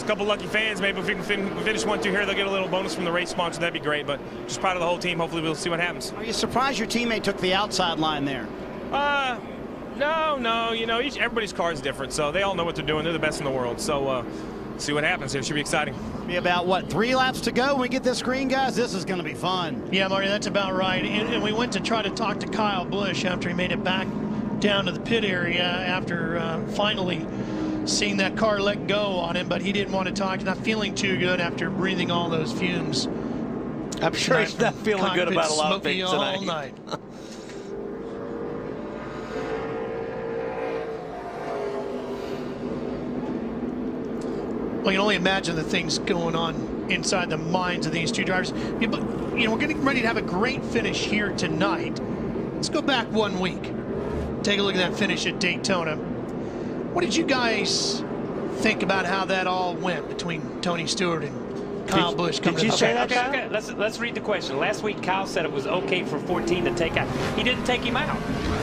couple lucky fans. Maybe if we can finish 1-2 here, they'll get a little bonus from the race sponsor. That'd be great, but just proud of the whole team. Hopefully we'll see what happens. Are you surprised your teammate took the outside line there? No. You know, everybody's car is different, so they all know what they're doing. They're the best in the world. So see what happens here. It should be exciting. Be about, what, 3 laps to go when we get this green, guys? This is going to be fun. Yeah, Marty, that's about right. And we went to try to talk to Kyle Busch after he made it back down to the pit area after finally seeing that car let go on him, but he didn't want to talk. Not feeling too good after breathing all those fumes. I'm sure he's not feeling good about a lot of things tonight. All night. Well, you can only imagine the things going on inside the minds of these two drivers. Yeah, but, you know, we're getting ready to have a great finish here tonight. Let's go back 1 week. Take a look at that finish at Daytona. What did you guys think about how that all went between Tony Stewart and Kyle Busch? Did you say that, Kyle? Okay. Let's read the question. Last week, Kyle said it was okay for 14 to take out. He didn't take him out,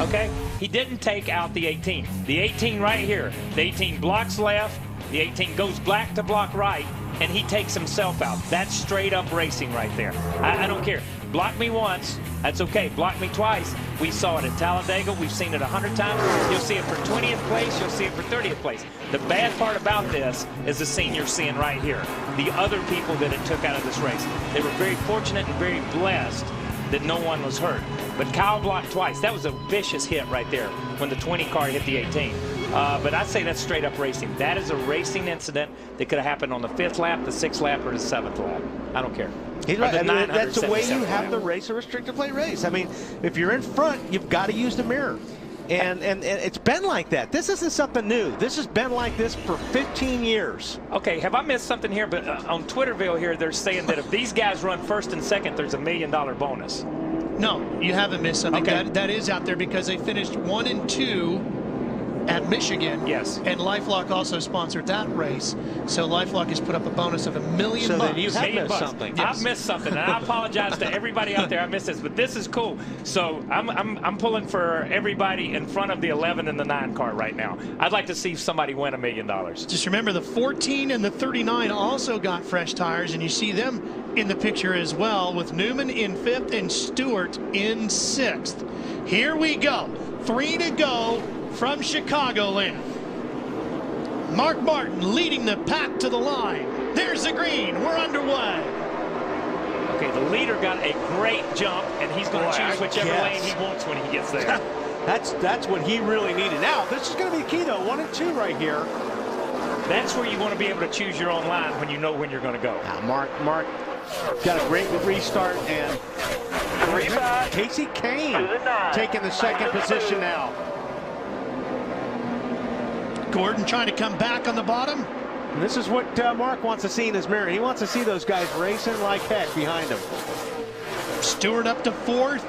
okay? He didn't take out the 18. The 18 right here. The 18 blocks left. The 18 goes black to block right, and he takes himself out. That's straight up racing right there. I don't care. Block me once, that's okay. Block me twice. We saw it at Talladega. We've seen it 100 times. You'll see it for 20th place. You'll see it for 30th place. The bad part about this is the scene you're seeing right here. The other people that it took out of this race. They were very fortunate and very blessed that no one was hurt. But Kyle blocked twice. That was a vicious hit right there when the 20 car hit the 18. But I'd say that's straight up racing. That is a racing incident that could have happened on the 5th lap, the 6th lap, or the 7th lap. I don't care. He's right. I mean, that's the way you have to race a restricted plate race. I mean, if you're in front, you've got to use the mirror. And it's been like that. This isn't something new. This has been like this for 15 years. Okay, have I missed something here? But on Twitterville here, they're saying that if these guys run 1st and 2nd, there's $1 million bonus. No, you haven't missed something. Okay. That is out there because they finished 1 and 2 at Michigan. Yes. And LifeLock also sponsored that race. So LifeLock has put up a bonus of $1 million. So then you bucks. have missed something. I've missed something, and I apologize to everybody out there. I missed this, but this is cool. So I'm pulling for everybody in front of the 11 and the 9 car right now. I'd like to see somebody win $1 million. Just remember the 14 and the 39 also got fresh tires, and you see them in the picture as well, with Newman in 5th and Stewart in 6th. Here we go. 3 to go from Chicagoland. Mark Martin leading the pack to the line. There's the green. We're underway. Okay, the leader got a great jump, and he's going to choose whichever lane he wants when he gets there. That's what he really needed. Now, this is going to be key, though. 1 and 2 right here. That's where you want to be able to choose your own line when you know when you're going to go. Now, Mark got a great restart, and Casey Kane taking the 2nd position now. Gordon trying to come back on the bottom. And this is what Mark wants to see in his mirror. He wants to see those guys racing like heck behind him. Stewart up to 4th.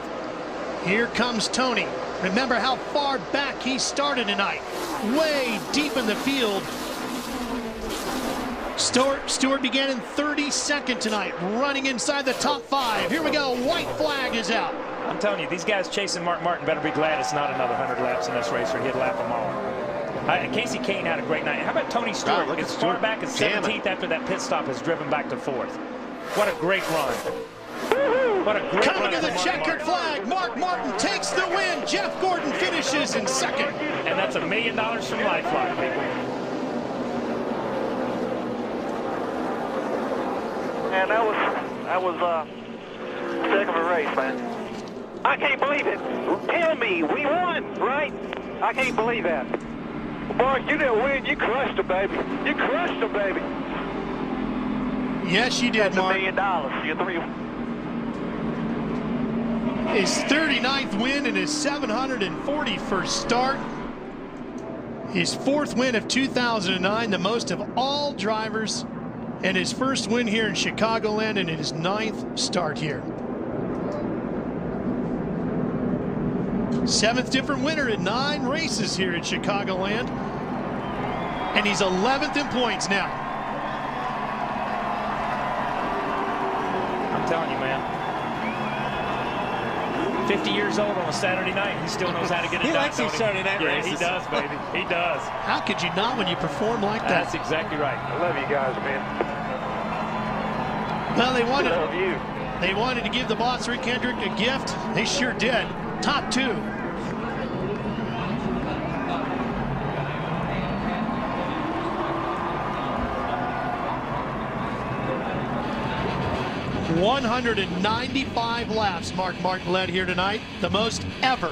Here comes Tony. Remember how far back he started tonight. Way deep in the field. Stewart began in 32nd tonight, running inside the top 5. Here we go. White flag is out. I'm telling you, these guys chasing Mark Martin better be glad it's not another 100 laps in this race, or he'd lap them all. Casey Kane had a great night. How about Tony Stewart? As far back as 17th after that pit stop has driven back to 4th. What a great run. What a great Coming run to the from Mark checkered Martin. flag. Mark Martin takes the win. Jeff Gordon finishes in 2nd. And that's $1 million from LifeLock, people. And that was a heck of a race, man. I can't believe it. Tell me, we won, right? I can't believe that. Mark, you didn't win. You crushed him, baby. You crushed him, baby. Yes, you did, Mark. $1 million. You're 3. His 39th win and his 741st start. His 4th win of 2009, the most of all drivers, and his first win here in Chicagoland and his 9th start here. 7th different winner in 9 races here at Chicagoland. And he's 11th in points now. I'm telling you, man. 50 years old on a Saturday night, he still knows how to get it done. He likes these Saturday night races. Yeah, he does, baby. He does. How could you not when you perform like that? That's exactly right. I love you guys, man. Well, they wanted, Love you. they wanted to give the boss, Rick Hendrick, a gift. They sure did. Top 2. $195 laps Mark Martin led here tonight, the most ever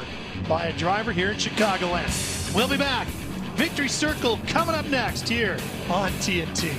by a driver here in Chicagoland. We'll be back. Victory Circle coming up next here on TNT.